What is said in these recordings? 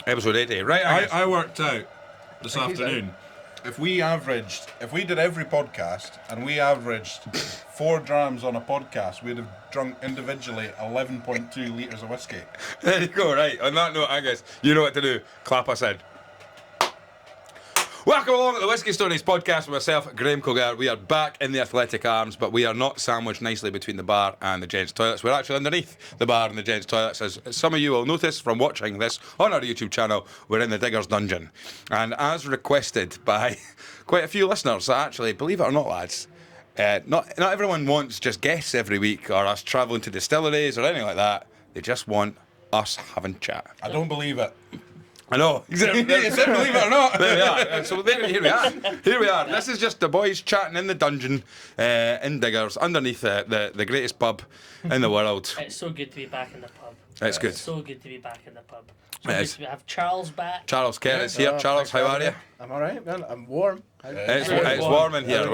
Episode 80. Right, I worked out this afternoon. If we did every podcast and we averaged 4 drams on a podcast, we'd have drunk individually 11.2 litres of whiskey. There you go, right. On that note, Angus, you know what to do. Clap us in. Welcome along to the Whisky Stories podcast with myself, Graham Cogar. We are back in the Athletic Arms, but we are not sandwiched nicely between the bar and the gents' toilets. We're actually underneath the bar and the gents' toilets. As some of you will notice from watching this on our YouTube channel, we're in the Diggers Dungeon. And as requested by quite a few listeners, actually, believe it or not, lads, not everyone wants just guests every week or us travelling to distilleries or anything like that. They just want us having chat. I don't believe it. I know. Believe it or not. There we are. So here we are. Here we are. This is just the boys chatting in the dungeon in Diggers, underneath the greatest pub in the world. It's so good to be back in the pub. It's good. It's so good to be back in the pub. So good to have Charles back. Charles Kerr is here. Charles, how are you? I'm alright, man. I'm warm. It's warm in here.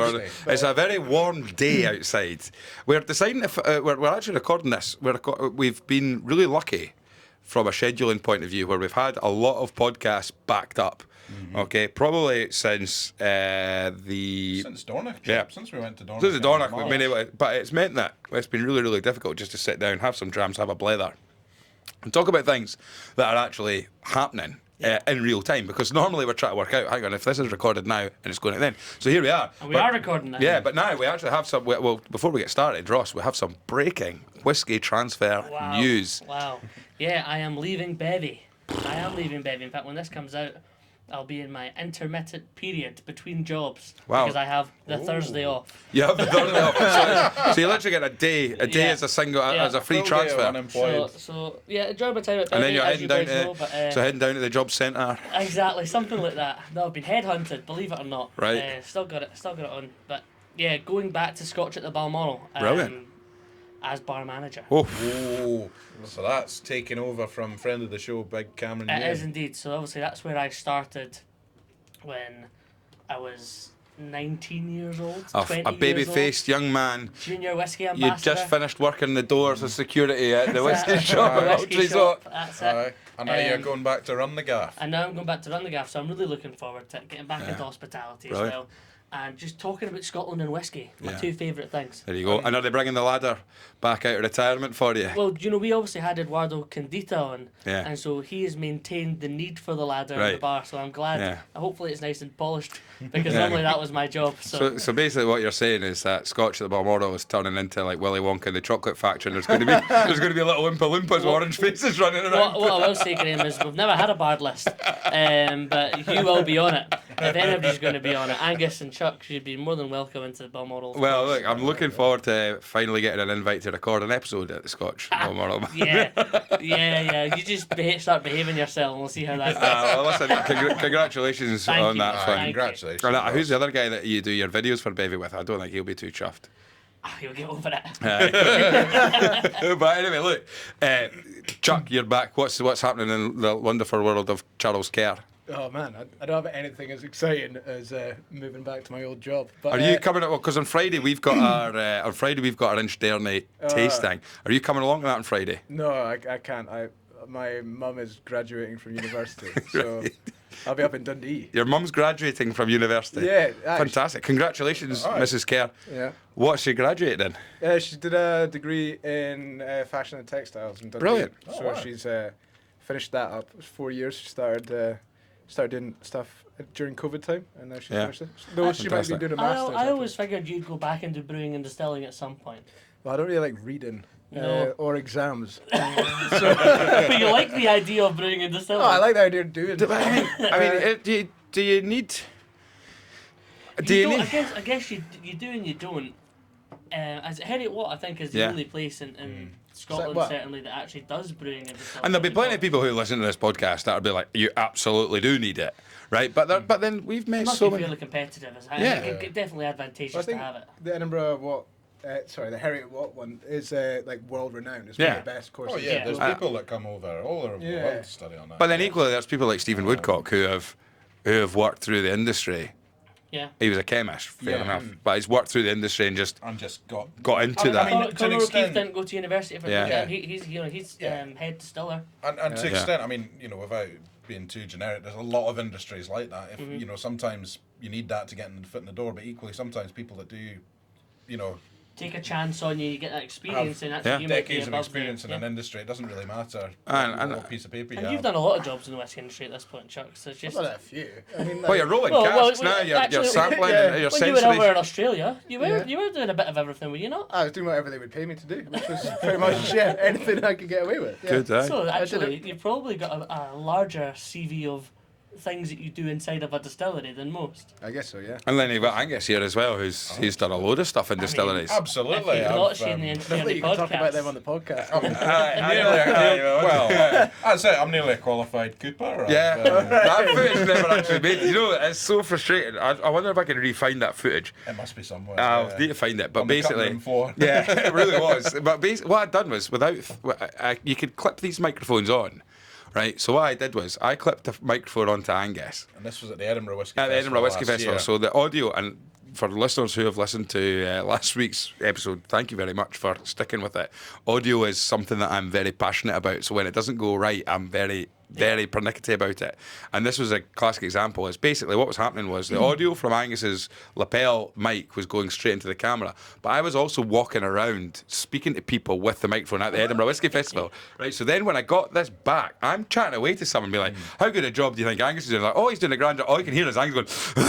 It's a very warm day outside. We're deciding if we're actually recording this. We've been really lucky from a scheduling point of view, where we've had a lot of podcasts backed up. Mm-hmm. Okay, probably since since Dornoch. Yeah, since we went to Dornoch. Since the Dornoch, we've been able, but it's meant that it's been really, really difficult just to sit down, have some drams, have a blether, and talk about things that are actually happening in real time. Because normally we're trying to work out, hang on, if this is recorded now and it's going to then. So here we are. And we are recording now. Yeah, but now we actually have some. Well, before we get started, Ross, we have some breaking whiskey transfer news. Wow. Yeah, I am leaving Bevy. In fact, when this comes out, I'll be in my intermittent period between jobs. Wow. Because I have the Thursday off. You have the Thursday off. So you literally get a day as a single, as a free transfer. So yeah, enjoy my time at Bevy. And then you're heading down to the job centre. Exactly, something like that. No, I've been headhunted, believe it or not. Right. Still got it on. But yeah, going back to Scotch at the Balmoral. Brilliant. As bar manager. Oh. So that's taken over from friend of the show, Big Cameron. It is indeed. So obviously that's where I started when I was 19 years old. A baby-faced young man. Junior whiskey ambassador. You'd just finished working the doors of security at the whiskey shop. That's it. And now you're going back to run the gaff. And now I'm going back to run the gaff, so I'm really looking forward to it, getting back into hospitality as well. And just talking about Scotland and whiskey, my two favourite things. There you go. And are they bringing the ladder back out of retirement for you? Well, we obviously had Eduardo Condita on, yeah. And so he has maintained the need for the ladder in the bar, so I'm glad. Yeah. Hopefully it's nice and polished, because normally that was my job. So basically what you're saying is that Scotch at the Balmoral is turning into like Willy Wonka and the Chocolate Factory, and there's going to be little Oompa Loompas with orange faces running around. What I will say, Graham, is we've never had a bard list, but you will be on it. If anybody's going to be on it, Angus and Chuck should be more than welcome into the Balmoral. Well, look, I'm looking forward to finally getting an invite to record an episode at the Scotch Balmoral. Yeah. You just start behaving yourself, and we'll see how that goes. Well, listen, congratulations on that front. Congratulations. And who's the other guy that you do your videos for Bevy with? I don't think he'll be too chuffed. He'll get over it. But anyway, look, Chuck, you're back. What's happening in the wonderful world of Charles Kerr? Oh man, I don't have anything as exciting as moving back to my old job. But, are you coming? Because on Friday we've got our our Inch tasting. Are you coming along to that on Friday? No, I can't. My mum is graduating from university, so I'll be up in Dundee. Your mum's graduating from university. Yeah, fantastic. Congratulations, Mrs. Kerr. Yeah. What's she graduated in? She did a degree in fashion and textiles in Dundee. Brilliant. So she's finished that up. It was 4 years. She started doing stuff during COVID time, and now she's finished it. Though she might be doing a master's. I always figured you'd go back into brewing and distilling at some point. Well, I don't really like reading or exams. But you like the idea of brewing and distilling? Oh, I like the idea of doing it. I mean, do you need... I guess you do and you don't. As Heriot Watt, I think, is the only place in Scotland, certainly, that actually does brewing and distilling. And there'll be plenty of people who listen to this podcast that'll be like, you absolutely do need it, right? But then we've met so many... It must be fairly competitive. It's definitely advantageous to have it. The Edinburgh Watt... the Heriot Watt one is like world renowned. It's one of the best courses. Oh yeah, there's people that come over all over the world to study on that. But then equally, there's people like Stephen Woodcock who have worked through the industry. Yeah, he was a chemist, fair enough, but he's worked through the industry and just got into that. I mean, Conor O'Keefe didn't go to university for he's head distiller. And to extent, I mean, without being too generic. There's a lot of industries like that. If you know, sometimes you need that to get in the foot in the door, but equally sometimes people that do, you know, take a chance on you get that experience, and that's what you decades might of be experience in an industry. It doesn't really matter And what piece of paper you And have. you've done a lot of jobs in the whiskey industry at this point, Chuck. So it's I've just. done it a few. I mean, well, you're rolling Well, casks well, now. You're actually, sampling. yeah. You're When you were sensory. over in Australia, you were Yeah. you were doing a bit of everything, were you not? I was doing whatever they would pay me to do, which was pretty much anything I could get away with. Yeah. Good, eh? So did actually, it. you've probably got a larger CV of things that you do inside of a distillery than most. I guess so, yeah. And then you've got Angus here as well, he's done a load of stuff in distilleries. Absolutely. If you've not seen the I entry on thought the you could talk about them on podcast, the podcast. Well, that's it. I'm nearly a qualified cooper. Yeah, that footage never actually made. You know, it's so frustrating. I wonder if I can re-find that footage. It must be somewhere. I'll need to find it. But On the cutting basically, room floor. yeah, it really was. But what I'd done was, you could clip these microphones on, right? So what I did was I clipped the microphone onto Angus And this was at the Edinburgh Whisky at Festival. the Edinburgh Whisky last Festival. year. So the audio, and for listeners who have listened to last week's episode, thank you very much for sticking with it. Audio is something that I'm very passionate about. So when it doesn't go right, I'm very pernickety about it. And this was a classic example. Is basically what was happening was the audio from Angus's lapel mic was going straight into the camera, but I was also walking around speaking to people with the microphone at the Edinburgh Whisky Festival, right? So then when I got this back, I'm chatting away to someone, be like, how good a job do you think Angus is doing? Like, oh, he's doing a grand job. All you can hear is Angus going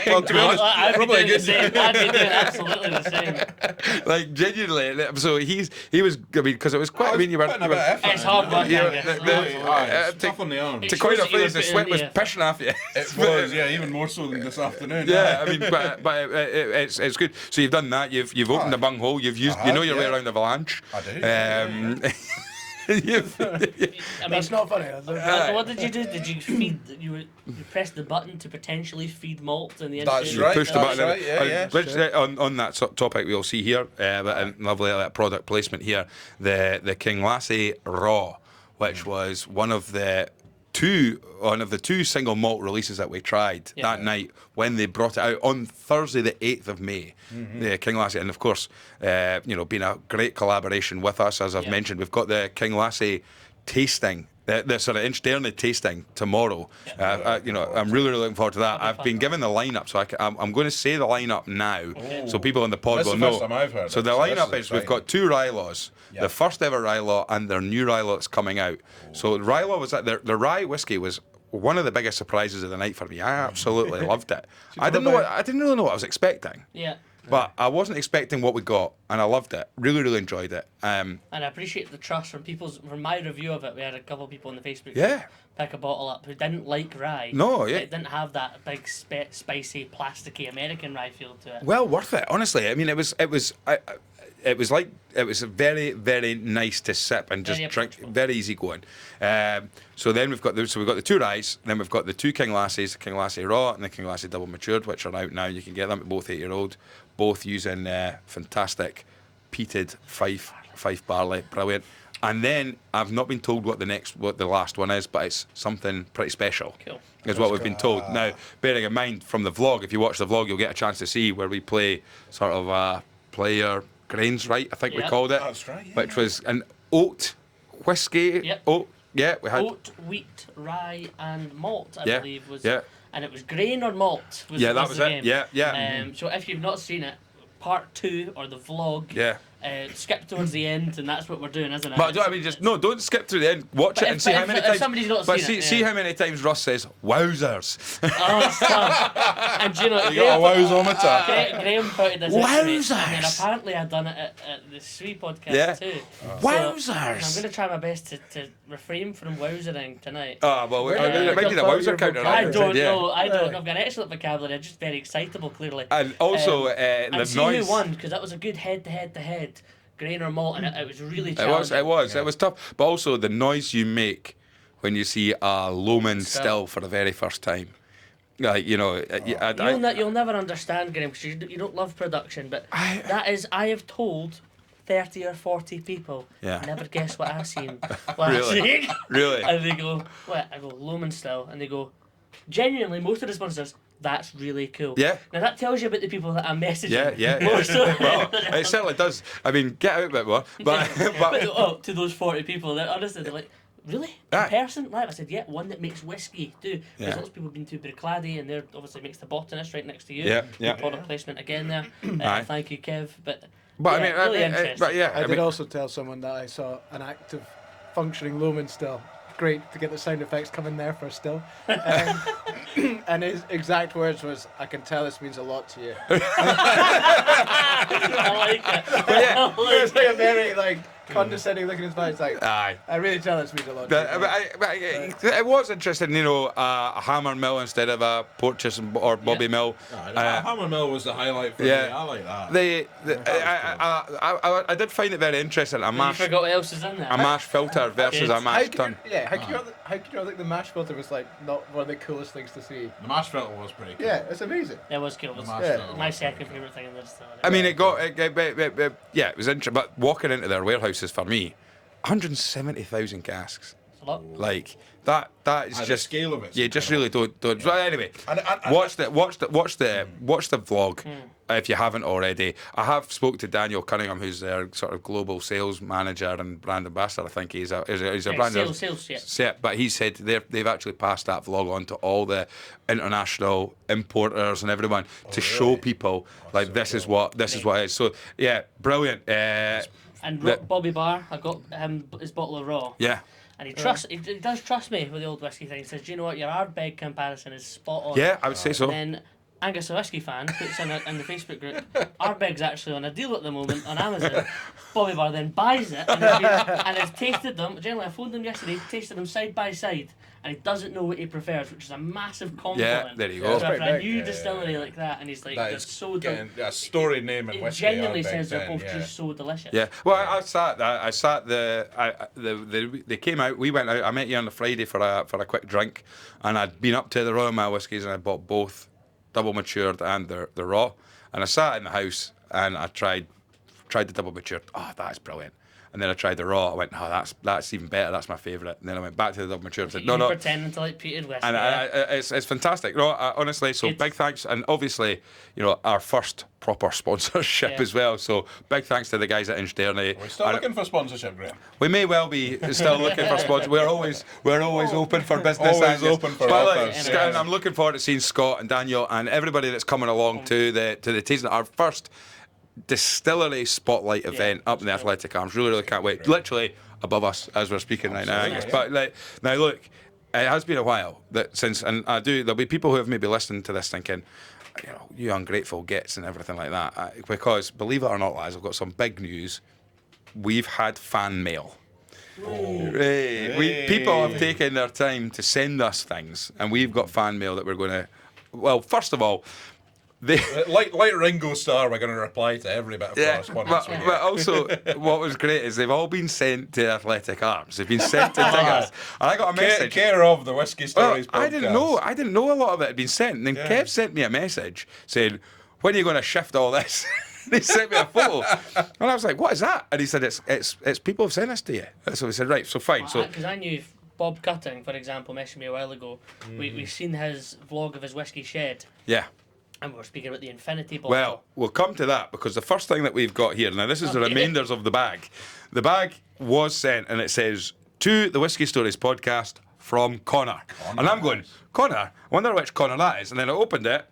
Well, to be honest, I'd be probably a doing the good. same. I'd be doing absolutely the same. like genuinely. So he was, I mean, because it was quite, I mean, you were, Putting a bit of effort It's in. hard work, Yeah, Angus. It's to- tough on the arm. It to coin a shows that you phrase, were the sweat putting was in the pissing off you. It was, yeah, even more so than this afternoon. Yeah, I mean, but it's good. So you've done that. You've opened the bunghole. You've used, you know your way yeah. around the Avalanche. I do. You've, I mean, That's not funny. Is it? what did you do? Did you feed? You pressed the button to potentially feed malt in the That's industry? right. pushed the That's button. right, yeah, yeah. Let's, on that topic, we'll see here, a lovely product placement here, the King Lassie Raw, which was one of the two single malt releases that we tried that night when they brought it out on Thursday the 8th of May, the King Lassie. And of course, been a great collaboration with us, as I've mentioned. We've got the King Lassie tasting, the sort of Inchderny tasting tomorrow. I'm really looking forward to that. I've been given the lineup, so I'm going to say the lineup now, so people on the pod That's will the know. first time I've heard So it, the so this lineup is is we've got two Rylaws, the first ever Rylaw and their new Rylaw that's coming out. So Rylaw was the rye whiskey was one of the biggest surprises of the night for me. I absolutely loved it. I didn't really know what I was expecting. Yeah. But I wasn't expecting what we got, and I loved it. Really, really enjoyed it. And I appreciate the trust from my review of it. We had a couple of people on the Facebook group Yeah. pick a bottle up who didn't like rye. No, yeah. It didn't have that big, spicy, plasticky American rye feel to it. Well worth it, honestly. I mean, it was very, very nice to sip and just Very drink. approachable. Very easy going. So then we've got the two ryes. Then we've got the two King Lassies, the King Lassie Raw and the King Lassie Double Matured, which are out now. You can get them at both 8-year-old, both using fantastic peated Fife barley, brilliant. And then I've not been told what the last one is, but it's something pretty special. Cool. Is what we've been told. Now, bearing in mind from the vlog, if you watch the vlog, you'll get a chance to see where we play sort of a player grains right, I think we Yep. called it. That's right, yeah. Which was an oat whiskey. Yep. Oat. Yeah, we had. Oat, wheat, rye, and malt, I Yeah, believe was. yeah. And it was grain or malt. Yeah, that was the it. game. Yeah, yeah. So if you've not seen it, part 2 or the vlog. Yeah. Skip towards the end, and that's what we're doing, isn't it? But don't skip through the end. Watch But it and if- see but how if- many if times. somebody's not but seen it, see yeah. how many times Russ says "wowzers." Oh, it's tough. And do you know, You got a wowzometer. Graham putted this into me, Wowzers! and then apparently I'd done it at the Sweet podcast Yeah. too. Wowzers! So, I'm going to try my best to refrain from wowsering tonight. Oh well, Where it did might you be the come from? wowzer Your counter. I vocabulary? don't Yeah. know. I don't. I've got an excellent vocabulary. I'm just very excitable, clearly. And also and the see noise. who won, because that was a good head-to-head, grain or malt, and it was really It was, challenging. it was tough. But also the noise you make when you see a Loman Still. still for the very first time. Like, You'll never understand, Graham, because you don't love production, but I have told 30 or 40 people, Yeah. never guess what I seen last Really? week. Really? And they go, what? I go, Loman still. And they go, genuinely, most of the responses, that's really cool. Yeah. Now that tells you about the people that I'm messaging. Yeah. More so. Well, it certainly does. I mean, get out a bit more. But to those 40 people, they're honestly, they're like, really? Aye. In person? Right. I said, yeah, one that makes whiskey too. Because Yeah. lots of people have been to Bruichladdich, and they're obviously makes the botanist right next to you. Yeah, Good yeah. product placement again there. Aye. Thank you, Kev. But But yeah, I mean, really interesting. but yeah, I did mean, also tell someone that I saw an active, functioning Loman still. Great to get the sound effects coming there for a still. And his exact words was, "I can tell this means a lot to you." I like it. But yeah, I like It's like a it. very condescending look in his face. It's like, aye. I really tell this means a lot to you. It was interesting, a hammer mill instead of a Porteous or Bobby Mill. Hammer Mill was the highlight for yeah. me. I like that. I did find it very interesting. A You mash forgot what else is in there. filter versus a How mash could tun. you, how could you not think the mash filter was not one of the coolest things to see? The mash filter was pretty cool. Yeah, it's amazing. It was cool. It was mash filter my was second favourite thing in the distillery. I mean, it was interesting. But walking into their warehouses for me, 170,000 casks. It's a lot. Like that is The just scale of it. You just really don't. Well, anyway, And- watch the vlog if you haven't already. I have spoke to Daniel Cunningham, who's their sort of global sales manager and brand ambassador. I think he's a brand Sales, yeah. Yeah, but he said they've actually passed that vlog on to all the international importers and everyone to show people like this is what it is. So yeah, brilliant. And That- Bobby Barr, I got him his bottle of raw. Yeah. And he does trust me with the old whiskey thing. He says, do you know what, your Ardbeg comparison is spot on. Yeah, I would say so. And then Angus, a whiskey fan, puts in the Facebook group, Ardbeg's actually on a deal at the moment on Amazon. Bobby Barr then buys it and has tasted them. Generally, I phoned him yesterday, tasted them side by side, and he doesn't know what he prefers, which is a massive compliment. Yeah, there you go. So for a Pretty new big. distillery like that, and he's like, That they're is so getting delicious. a storied name in He whiskey. genuinely Ardbeg says they're then, both yeah. just so delicious. Yeah, well, they came out. We went out. I met you on the Friday for a quick drink, and I'd been up to the Royal Mile whiskies, and I bought both double matured and the raw. And I sat in the house and I tried the double matured. Oh, that's brilliant. And then I tried the raw. I went, oh, that's even better. That's my favourite. And then I went back to the double matured and said, You no. pretending to like peated whiskey. And it's fantastic. No, honestly, so It's- big thanks. And obviously, our first proper sponsorship Yeah. as well. So big thanks to the guys at Inchderny. We're still looking for sponsorship, Graham. We may well be still looking for sponsors. We're always open for business. Always Angus. open for But offers, Scott, yeah. and I'm looking forward to seeing Scott and Daniel and everybody that's coming along to the tasting. Our first distillery spotlight event up in the Athletic Arms. Really can't wait. Literally above us as we're speaking right now, Angus. But now look, it has been a while and there'll be people who have maybe listened to this thinking, you ungrateful gits and everything like that. Because believe it or not, lads, I've got some big news. We've had fan mail. People have taken their time to send us things, and we've got fan mail that we're going to. Well, first of all, Like Ringo Starr, we're going to reply to every bit of correspondence we get. but also what was great is they've all been sent to Athletic Arms. They've been sent to Diggers, and I got a message. Care of the Whisky Stories podcast. I didn't know a lot of it had been sent. And then Kev sent me a message saying, "When are you going to shift all this?" He sent me a photo, and I was like, "What is that?" And he said, "It's people have sent this to you." So we said, "Right, so fine." So Because I knew Bob Cutting, for example, messaged me a while ago. We seen his vlog of his whiskey shed, yeah. and we were speaking about the Infinity bottle. Well, we'll come to that because the first thing that we've got here, now this is the Okay. remainders of the bag. The bag was sent and it says, to the Whisky Stories podcast from Connor. And I'm going, Connor? I wonder which Connor that is. And then I opened it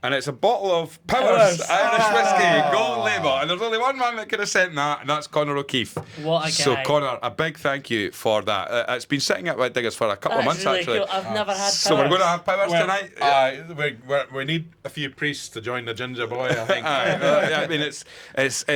and it's a bottle of Powers Irish Whiskey, gold label. And there's only one man that could have sent that, and that's Connor O'Keefe. What a So, guy. Connor, a big thank you for that. It's been sitting at Red Diggers for a couple of months, really actually. Cool. I've never had So we're going to have Powers tonight. We need a few priests to join the Ginger Boy, I think. I mean, it's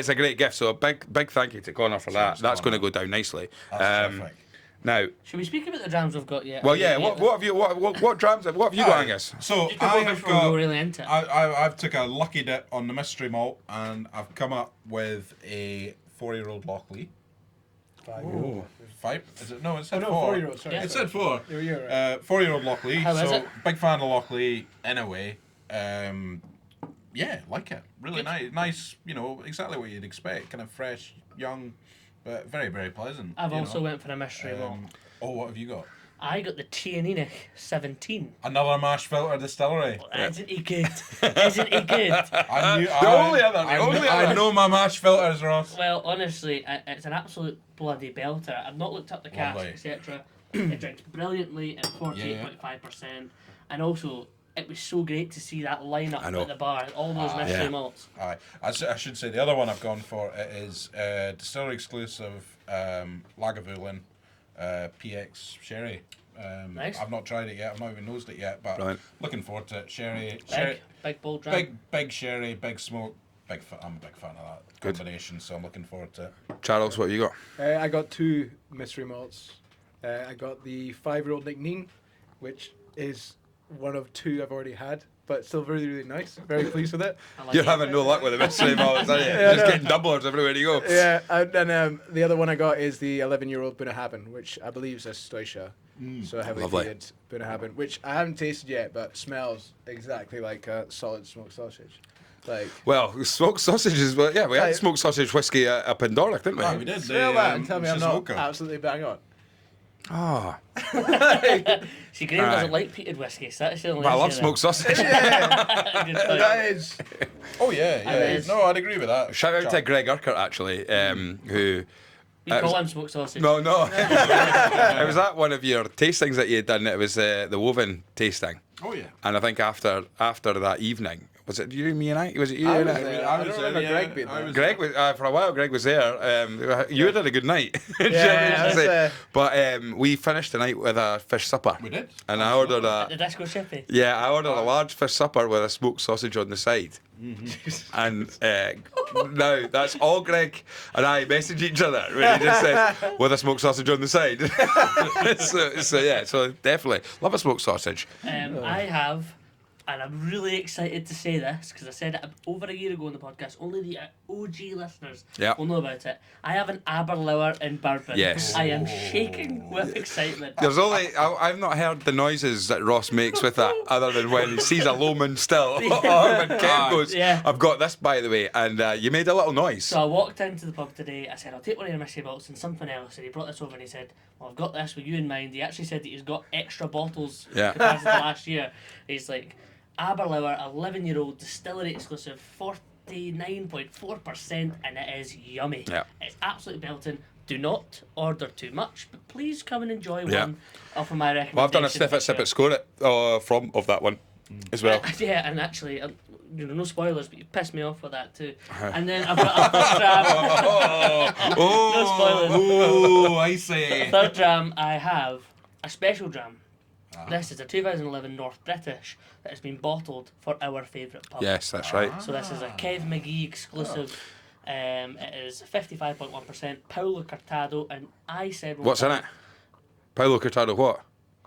a great gift. So a big thank you to Connor for that. That's going to go down nicely. Perfect. Now, Should we speak about the drams we've got yet? well, yeah. What have you? What drams? What have you got, Angus? So You can I go have before we go got. really into it. I've took a lucky dip on the mystery malt, and I've come up with a 4-year-old Lockley. 5? Is it? No, it said 4. 4-year-old, sorry. Yeah. It said 4. You're right. 4-year-old Lockley. How is so it? big fan of Lockley anyway. Yeah, like it. Really Good. nice. Exactly what you'd expect. Kind of fresh, young, but very, very pleasant. I've also went for a mystery malt. What have you got? I got the Tianinic 17. Another mash filter distillery. Isn't he good? Isn't he good? I know my mash filters, Ross. Well, honestly, it's an absolute bloody belter. I've not looked up the cask, Lovely. etc. It drinks brilliantly at 48.5%, and also it was so great to see that lineup at the bar, all those mystery malts. Aye. I should say the other one I've gone for is distillery exclusive Lagavulin PX Sherry. Nice. I've not tried it yet. I've not even nosed it yet, but looking forward to it. Sherry, Big bold dram. big sherry, big smoke. I'm a big fan of that combination, so I'm looking forward to it. Charles, what have you got? I got 2 mystery malts. I got the 5-year-old Nick Neen, which is one of 2 I've already had, but still really, really nice. Very pleased with it. You're having no luck with the mystery malts, are you? Just getting doublers everywhere you go. Yeah, and the other one I got is the 11-year-old Bunnahabhain, which I believe is a Stoisha. So a heavily Lovely. peated Bunnahabhain, which I haven't tasted yet, but smells exactly like a solid smoked sausage. Like, Well, smoked sausages, we had smoked sausage whiskey up in Dornoch, didn't we? Oh, we did. smell that and tell me I'm not Shizuoka. absolutely bang on. Ah, See, Graham doesn't like peated whiskey, so that's the only I issue love there. smoked sausage. Good point. That is. Oh yeah. And No, I'd agree with that. Shout out to Greg Urquhart, actually, who... You call him smoked sausage. No. It was at one of your tastings that you had done. It was the woven tasting. Oh yeah. And I think after that evening, was it you, me and I? Was it you I and was I? there. I don't remember Greg being there. Greg was for a while. Greg was there. You had a good night. Yeah, that's, but we finished the night with a fish supper. We did. And I ordered At the Disco Chippy. I ordered a large fish supper with a smoked sausage on the side. And now that's all Greg and I message each other when he just says with a smoked sausage on the side. so definitely love a smoked sausage. I have, and I'm really excited to say this because I said it over a year ago on the podcast. Only the OG listeners will know about it. I have an Aberlour in bourbon. Yes. I am shaking with excitement. There's only I've not heard the noises that Ross makes with that other than when he sees a Lowman still or when Ken goes, I've got this by the way, and you made a little noise. So I walked into the pub today, I said, I'll take one of your mystery bottles and something else, and he brought this over and he said, well, I've got this with you in mind. He actually said that he's got extra bottles compared to last year. He's like, Aberlour, 11-year-old distillery exclusive, 49.4%, and it is yummy. Yeah. It's absolutely belting. Do not order too much, but please come and enjoy one off of my recommendation. Well, I've done a sniff it, sip it, score it of that one as well. Yeah, and actually, no spoilers, but you pissed me off with that too. And then I've got a third dram. No spoilers. Oh, I see. Third dram, I have a special dram. This is a 2011 North British that has been bottled for our favourite pub. Yes, that's right. So this is a Kev McGee exclusive. It is 55.1%, Paulo Cortado, and I said... What's in it? Paulo Cortado what?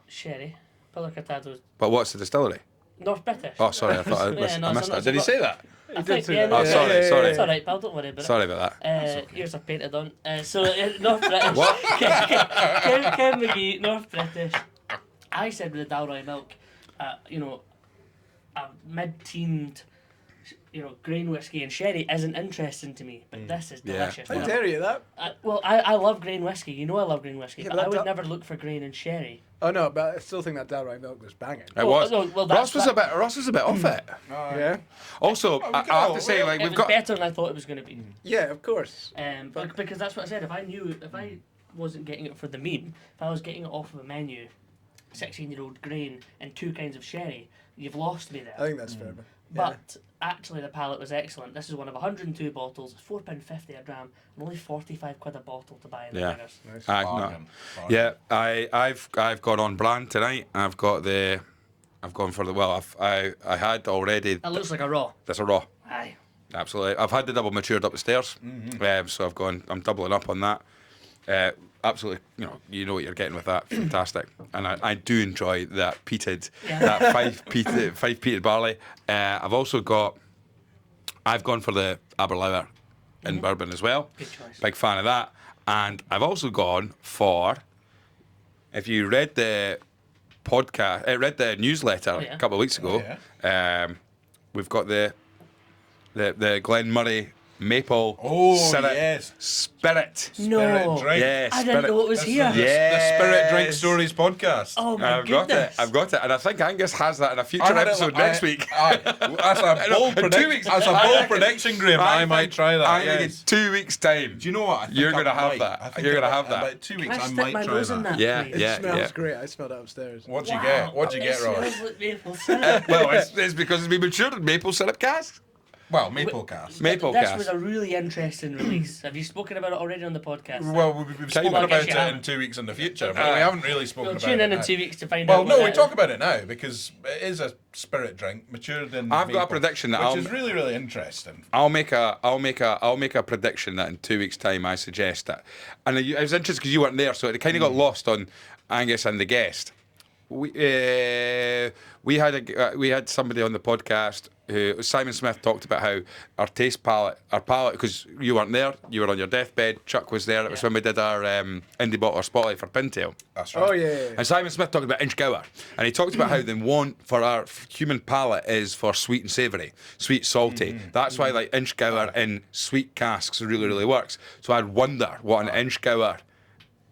Sherry. Paulo Cortado's But what's the distillery? North British. Oh, sorry, I thought I missed that. Did he say that? I think, say yeah, that. no, Oh, sorry. It's alright, pal, don't worry about it. Sorry about that. Ears are painted on. North British. What? Kev McGee, North British. I said with the downright milk, a mid-teamed, grain whiskey and sherry isn't interesting to me, but this is delicious. How dare you that? I love grain whiskey. You know I love grain whiskey, Yeah, but but I would that- never look for grain and sherry. Oh no, but I still think that downright milk was banging. It was. no, well, Ross that's- was a bit off it. Yeah. Also, I have to say, like It we've was got. better than I thought it was going to be. Yeah, of course. Because that's what I said. If I wasn't getting it for the meme, if I was getting it off of a menu, 16-year-old grain and 2 kinds of sherry, you've lost me there. I think that's fair. Yeah. But actually, the palate was excellent. This is one of 102 bottles, £4.50 a dram, and only 45 quid a bottle to buy in the Yeah. Diggers. Nice. Bargain. Yeah, I've gone on brand tonight. I've gone for the I had already. That looks like a raw. That's a raw. Aye. Absolutely. I've had the double matured up the stairs, so I'm doubling up on that. Absolutely, you know what you're getting with that. Fantastic, and I do enjoy that peated, that five peated barley. I've gone for the Aberlour in bourbon as well. Good choice. Big fan of that, and I've also gone for. If you read the podcast, read the newsletter a couple of weeks ago, we've got the Glen Murray maple Oh, syrup yes. spirit. No. drink. Yes, I didn't know it was here. Yeah. The Spirit Drink Stories podcast. Oh my I've got goodness. it. I've got it, and I think Angus has that in a I future had it episode like- next week. That's a bold in 2 weeks. That's a bold prediction, Graham. I might try that. I think Yes. in 2 weeks' time. Do you know what? I think You're I gonna have might. that. I think You're gonna in have that. About 2 weeks, Can I I stick might my try nose in that. that? Yeah, please? yeah. It smells great. I smelled it upstairs. What'd you Wow. get? What'd you It get, Ross? smells like maple syrup. Well, it's because it's been matured in maple syrup casks. Well, maple cast. Maple This cast. was a really interesting release. Have you spoken about it already on the podcast? Well, we've spoken Well, I about guess it you in haven't. 2 weeks in the future, but we haven't really spoken We'll about tune it in now. 2 weeks to find Well, out. no, what we that talk is. about it now because it is a spirit drink matured in. I've got a maple, prediction that which I'll- is really, really interesting. I'll make a prediction that in 2 weeks' time I suggest that. And I was interested because you weren't there, so it kind of got lost on Angus and the guest. We had somebody on the podcast who Simon Smith talked about how our palate, because you weren't there, you were on your deathbed. Chuck was there. It was when we did our indie bottle or spotlight for Pintail. That's right. Oh yeah. And Simon Smith talked about Inchgower, and he talked about how the want for our human palate is for sweet and savoury, sweet, salty. That's why like Inchgower in sweet casks really, really works. So I'd wonder what an Inchgower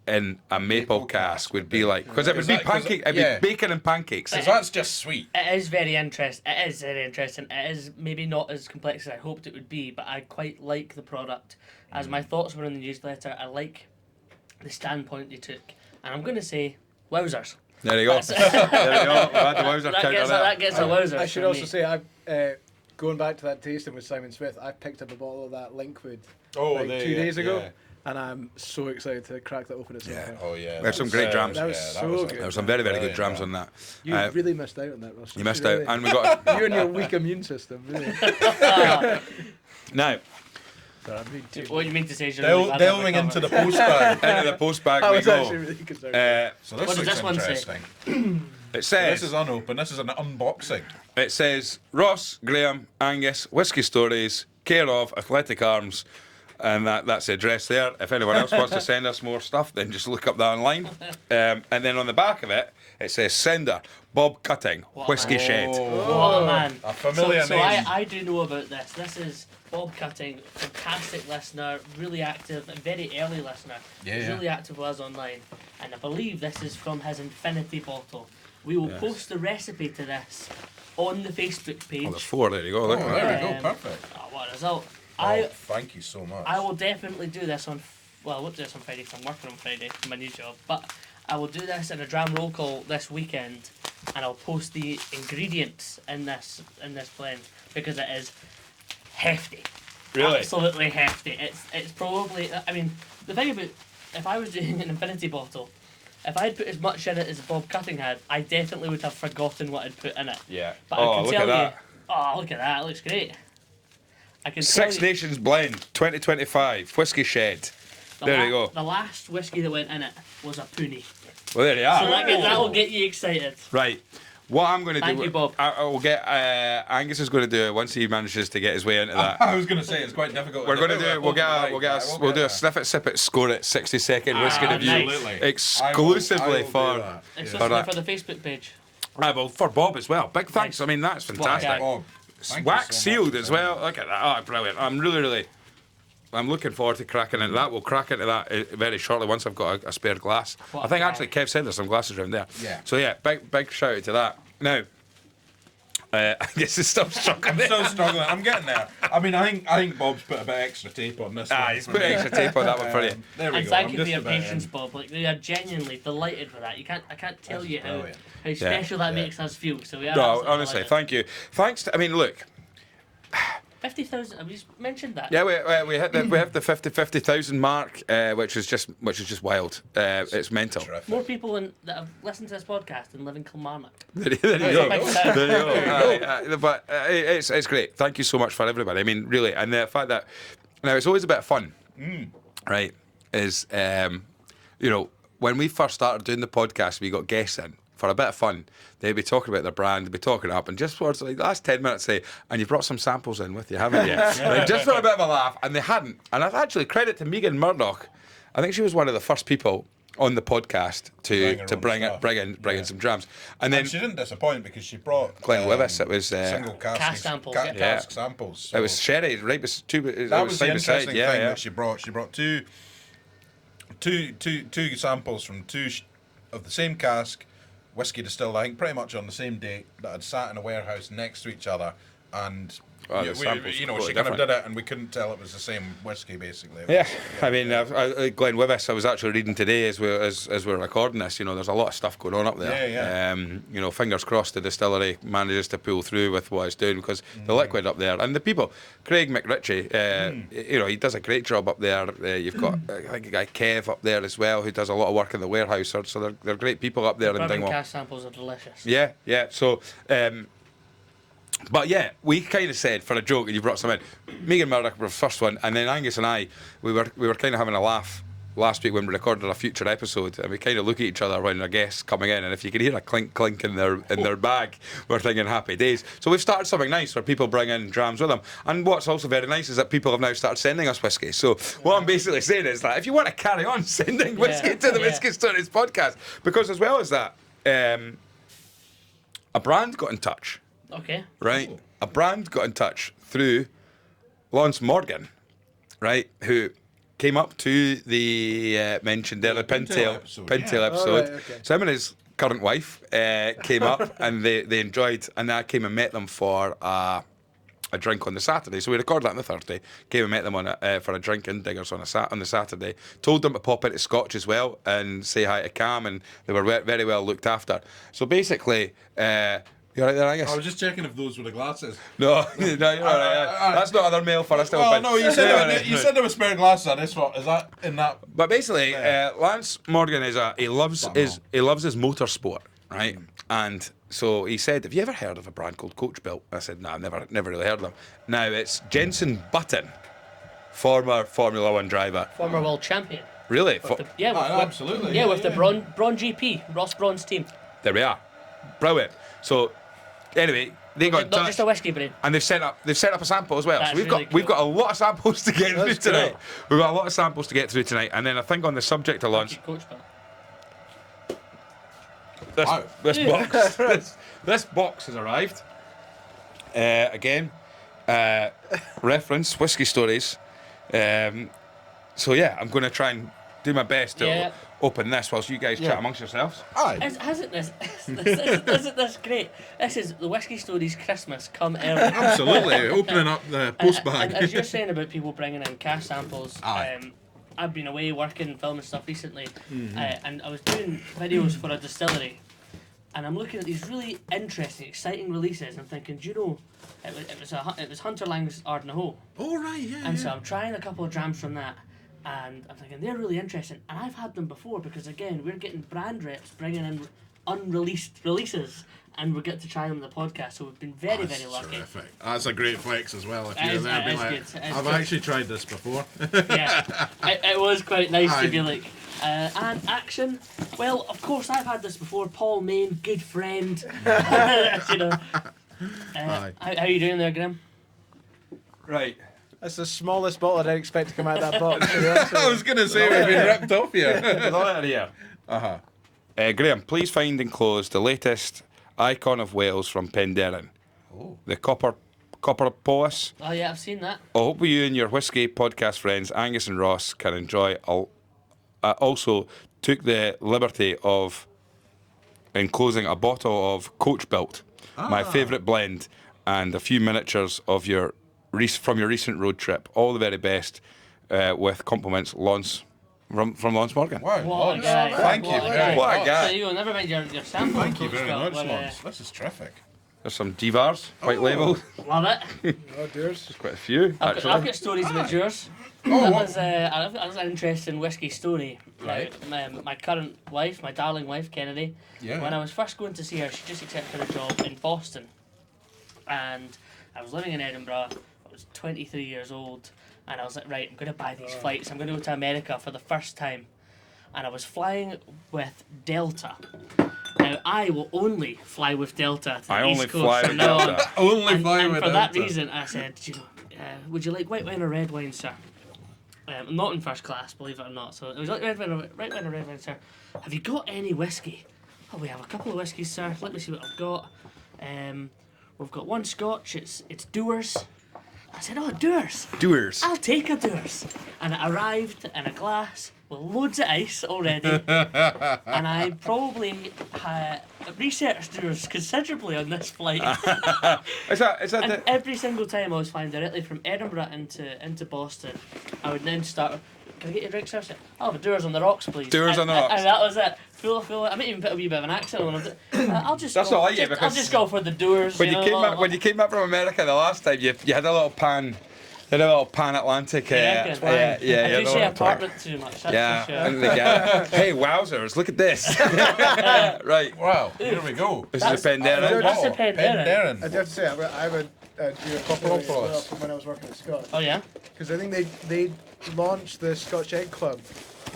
in a maple cask would be like, because it would be pancake, it'd be bacon and pancakes. Because that's just sweet. It is very interesting. It is very interesting. It is maybe not as complex as I hoped it would be, but I quite like the product. As my thoughts were in the newsletter, I like the standpoint they took. And I'm going to say, wowzers. There you go. There you go. We had the wowzer That counter gets, there. that gets a wowzer. I should from also me. say, I've going back to that tasting with Simon Smith. I picked up a bottle of that Linkwood like 2 days ago, and I'm so excited to crack that open at some point. Oh yeah. There's some great drams. That was so good. There were some very, very good drams on that. You really missed out on that, Ross. You missed out. And we got You and your weak immune system. Really. now What you mean to say is you're really glad that Delving we're into the covered. post bag. into the post bag I we was go. actually really concerned. So this What does looks this one say? interesting. It says This is unopened. This is an unboxing. it says Ross, Graham, Angus, Whisky Stories, care of Athletic Arms, and that's the address there. If anyone else wants to send us more stuff, then just look up that online. And then on the back of it, it says sender Bob Cutting, What Whisky a Shed. Oh man. A familiar so name. I do know about this. This is Bob Cutting, fantastic listener, really active, and very early listener. Yeah. Really active with us online. And I believe this is from his infinity bottle. We will post the recipe to this on the Facebook page. Oh, there's four. There you go. Look Oh, at that. there we go. Perfect. Oh, what a result. Oh, thank you so much. I will definitely do this on. Well, I won't do this on Friday because I'm working on Friday for my new job. But I will do this in a dram roll call this weekend, and I'll post the ingredients in this blend because it is hefty. Really? Absolutely hefty. It's probably. I mean, the thing about if I was doing an infinity bottle, if I'd put as much in it as Bob Cutting had, I definitely would have forgotten what I'd put in it. Yeah. But Oh, I can look tell at you. that. Oh, look at that! It looks great. I can Six tell you, Nations Blend 2025 Whisky Shed. There you go. The last whiskey that went in it was a Poonie. Well, there you are. So that will get you excited. Right. What I'm going to do. Thank you, Bob. I will get. Angus is going to do it once he manages to get his way into that. I was going to say it's quite difficult. We're going to do it. We'll do a sniff it, sip it, score it, 60-second whiskey review, nice. exclusively for. Exclusively for the Facebook page. Well, for Bob as well. Big thanks. Nice. I mean, that's fantastic. Okay. Bob, thank you Wax so sealed much. as well. Look at that. Oh, brilliant. I'm really. I'm looking forward to cracking into that. We'll crack into that very shortly once I've got a spare glass. What I think a actually Kev said there's some glasses around there. Yeah. So yeah, big shout out to that. Now, I guess it's still struggling. I'm still struggling. I'm getting there. I mean, I think Bob's put a bit extra tape on this. one He's for put me. extra tape on that one for you. There we And go. thank I'm you for just your about patience, in. Bob. Like, we are genuinely delighted with that. I can't tell That's you brilliant. how special that makes us feel. So we are. No, absolutely honestly, delighted. thank you. Thanks to, I mean, look, 50,000. Have we just mentioned that? yeah, we hit the 50,000 mark, which is just wild. It's mental. Terrific. More people that have listened to this podcast and live in Kilmarnock. There you go. Big town. There you go. But it's great. Thank you so much for everybody. I mean, really, and the fact that now it's always a bit of fun, right? Is when we first started doing the podcast, we got guests in for a bit of fun. They'd be talking about their brand, they'd be talking up, and just towards like the last 10 minutes, say, and you've brought some samples in with you, haven't you? Like, just for a bit of a laugh, and they hadn't. And I've actually credit to Megan Murdoch. I think she was one of the first people on the podcast to bring Yeah. in some drams, and then And she didn't disappoint because she brought Glenlivet. It was single Cask samples, yeah. cask samples. So it was sherry right it that was was the side by side. interesting Yeah, thing yeah. that she brought. She brought two samples from of the same cask, whiskey distilled, I think, pretty much on the same date, that had sat in a warehouse next to each other, and Oh, the we, samples she completely kind of different. did it, and we couldn't tell it was the same whiskey, basically. Yeah, I mean, Glenlivet. I was actually reading today as we're recording this. You know, there's a lot of stuff going on up there. Yeah. You know, fingers crossed the distillery manages to pull through with what it's doing, because the liquid up there and the people. Craig McRitchie, you know, he does a great job up there. You've got I think a guy Kev up there as well, who does a lot of work in the warehouse. So they're great people up there in Bourbon Dingwall. cask samples are delicious. Yeah, yeah. So, but yeah, we kind of said for a joke, and you brought some in. Megan Murdoch was the first one, and then Angus and I, we were kind of having a laugh last week when we recorded a future episode, and we kind of look at each other when our guests coming in, and if you can hear a clink clink in their bag, we're thinking happy days. So we've started something nice where people bring in drams with them, and what's also very nice is that people have now started sending us whiskey. So what I'm basically saying is that if you want to carry on sending whiskey to the Whisky Stories podcast, because as well as that, a brand got in touch. Okay. Right, a brand got in touch through Lawrence Morgan, right, who came up to the mentioned there, the Pintail episode, episode. Oh, right, okay. So him and his current wife came up, and they enjoyed, and I came and met them for a drink on the Saturday. So we recorded that on the Thursday, came and met them on for a drink in Diggers on the Saturday. Told them to pop into Scotch as well and say hi to Cam, and they were very well looked after. So basically, you're right there, I guess. I was just checking if those were the glasses. No, you're all right. That's not other male for us. Well, no, you said there were spare glasses on this one. Is that in that? But basically, Lance Morgan he loves his motorsport, right? And so he said, "Have you ever heard of a brand called Coach Built?" I said, "No, I've never really heard of them." Now it's Jenson Button, former Formula One driver. Former world champion. Really? With Absolutely. Yeah, with the Braun GP, Ross Braun's team. There we are. Brilliant. So anyway, they got in Not touch. just a whiskey brain. And they've set up a sample as well. That's So we've really got cool. a lot of samples to get through That's tonight. cool. We've got a lot of samples to get through tonight. And then I think on the subject of lunch, Coach Bill. this box has arrived. Again, reference Whisky Stories. So yeah, I'm going to try and do my best to open this whilst you guys chat amongst yourselves. Aye. Isn't this great? This is the Whisky Stories Christmas come early. Absolutely. Opening up the post bag. And as you're saying about people bringing in cash samples, Aye. I've been away working, filming stuff recently, and I was doing videos for a distillery, and I'm looking at these really interesting, exciting releases, and I'm thinking, do you know, it was Hunter Lang's Ardnahoe, Oh, right, yeah. and so I'm trying a couple of drams from that, and I'm thinking they're really interesting, and I've had them before because again we're getting brand reps bringing in unreleased releases, and we get to try them on the podcast, so we've been very lucky. Terrific. That's a great flex as well. If It you're is- there, it be is like, good, it is I've good. actually tried this before. Yeah, it was quite nice Aye. to be like, and action. Well, of course I've had this before. Paul Main, good friend. You know. Aye. How are you doing there, Graham? Right. That's the smallest bottle I didn't expect to come out of that box. To be honest with I you. was going to say we've been ripped off here. The letter here. Uh-huh. Graham, please find enclosed the latest icon of Wales from Penderyn. The Copper Polis. Oh yeah, I've seen that. I hope you and your whisky podcast friends Angus and Ross can enjoy. I also took the liberty of enclosing a bottle of Coach Built, my favourite blend, and a few miniatures of from your recent road trip. All the very best, with compliments, Lance from Lance Morgan. Wow. What a guy. Thank you What a very guy. much. What a guy. So you never mind your sample. Thank you Coach very Bill, much, but, Lance. This is terrific. There's some Divars, white label. Love it. Oh, dears. Quite a few, I've actually. got stories about yours. That was an interesting whiskey story. Right. My current wife, my darling wife, Kennedy, Yeah. when I was first going to see her, she just accepted a job in Boston. And I was living in Edinburgh. I was 23 years old. And I was like, right, I'm going to buy these flights. I'm going to go to America for the first time. And I was flying with Delta. Now, I will only fly with Delta to the I only East Coast fly from with now on. Delta. Only And flying with for that Delta. reason, I said, would you like white wine or red wine, sir? Not in first class, believe it or not. So it was like right when a red wine, sir. Have you got any whiskey? Oh, we have a couple of whiskies, sir. Let me see what I've got. We've got one Scotch. It's Doers. I said, oh, Doers. I'll take a Doers. And it arrived in a glass with loads of ice already. And I probably researched Doers considerably on this flight. Is that And every single time I was flying directly from Edinburgh into Boston, I would then start. Can I get your drink, sir? I'll have a Doers on the rocks, please. Doers on the rocks. And that was it. Full. I might even put a wee bit of an accent on it. I'll just. That's go, not like you, I'll because just go for the Doers. when you came back from America the last time, you had a little Pan Atlantic. Yeah. I You do say apartment too much. That's for sure. And they get, hey, wowzers! Look at this. Right. Wow, here we go. This is a Penderyn. That's a Penderyn. Penderyn. I do have to say, I would do a couple as well from when I was working at Scotch. Oh yeah. Because I think they launched the Scotch Egg Club,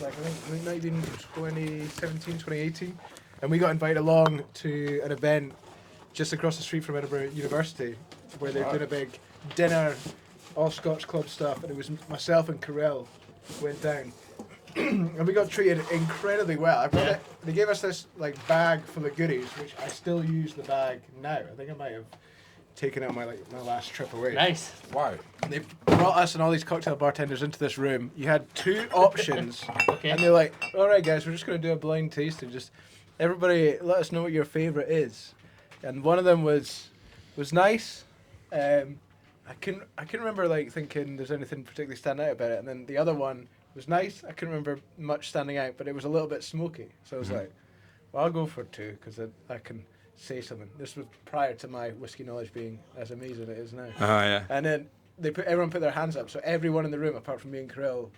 like I think maybe in 2017, 2018, and we got invited along to an event just across the street from Edinburgh University, where they're doing a big dinner, all Scotch Club stuff, and it was myself and Carell went down, and we got treated incredibly well. I brought it. They gave us this like bag full of goodies, which I still use the bag now. I think I might have taken it on my last trip away. Nice. Wow. They brought us and all these cocktail bartenders into this room. You had 2 options, Okay. and they're like, "All right, guys, we're just going to do a blind tasting. Just everybody, let us know what your favorite is." And one of them was nice. I couldn't remember like thinking there's anything particularly standing out about it. And then the other one was nice. I couldn't remember much standing out, but it was a little bit smoky. So I was like, "Well, I'll go for 2 because I can say something." This was prior to my whiskey knowledge being as amazing as it is now. Oh yeah. And then everyone put their hands up. So everyone in the room, apart from me and Carell,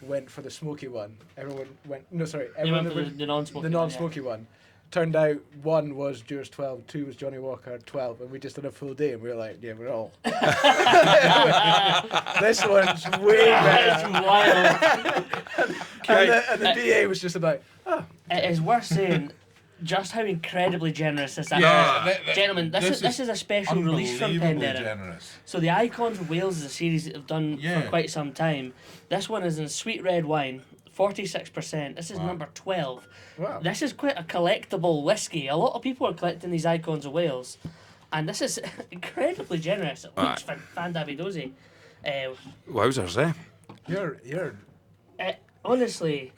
went for the smoky one. Everyone went. No, sorry. Everyone went for the non-smoky The one, non-smoky one. Turned out 1 was Dewar's 12, 2 was Johnny Walker 12, and we just did a full day, and we were like, yeah, we're all. This one's way better. It's wild. And the DA was just about, oh. It is worth saying just how incredibly generous this actually Yeah, is. Gentlemen, this is a special release from unbelievably Penderyn. generous. So the Icons of Wales is a series that they've done Yeah. for quite some time. This one is in sweet red wine, 46%. This is number 12. Wow. This is quite a collectible whiskey. A lot of people are collecting these Icons of Wales. And this is incredibly generous. It looks fandabidozy. Wowzers, eh? You're Honestly,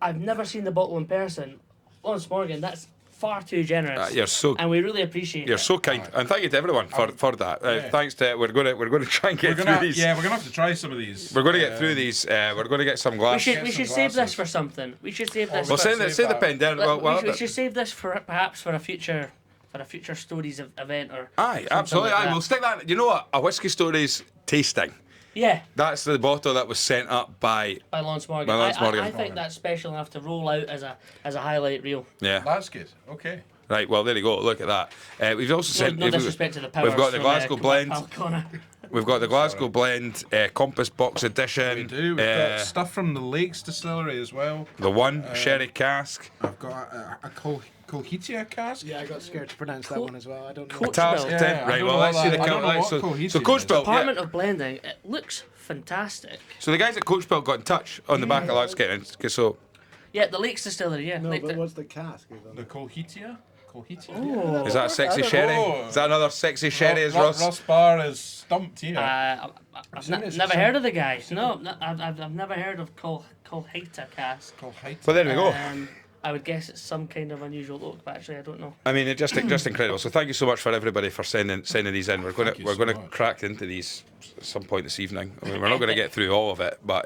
I've never seen the bottle in person. Lawrence Morgan, that's far too generous. You're so And we really appreciate You're it. so kind, and thank you to everyone for that. Yeah. Thanks to we're going to try and get through these. Yeah, we're gonna have to try some of these. We're going to get through these. We're going to get some We glass. should Get we some should save this glasses. for something. We should save this. Well, for, say the Penderyn. we should save this for perhaps for a future stories event or. Aye, something absolutely. like Aye, that. we'll stick that. You know what? A Whisky Stories tasting. Yeah, That's the bottle that was sent up by. by Lawrence Morgan. By Lawrence Morgan. I think that's special enough to roll out as a highlight reel. Yeah. That's good. Okay. Right. Well, there you go. Look at that. We've also No, sent. no disrespect to the powers. We've got the from, Glasgow blend. Pal Connor. We've got the Glasgow blend Compass Box Edition. We do. We've got stuff from the Lakes Distillery as well. The one sherry cask. I've got a Colhitia cask. Yeah, I got scared to pronounce that one as well. I don't know. Coach Task Bill. Yeah, tin. I Right. don't Well, know let's see the what that- I don't know what so Cohesion Coach is. Bill. Department of Blending. It looks fantastic. So the guys at Coach Bill got in touch on the back of that skating. So Yeah, the Lakes Distillery. Yeah. No, like but the- what's the cask? The Colhitia. Oh. is that sexy I don't sherry? know. Is that another sexy sherry? Is Ross Ross? Barr is stumped here. I've never heard of the guy. No, I've never heard of Colheita cask. Colhitia. Well, there we go. I would guess it's some kind of unusual oak, but actually I don't know. I mean, it just incredible. So thank you so much for everybody for sending these in. We're going Thank you so to much. crack into these at some point this evening. I mean, we're not going to get through all of it, but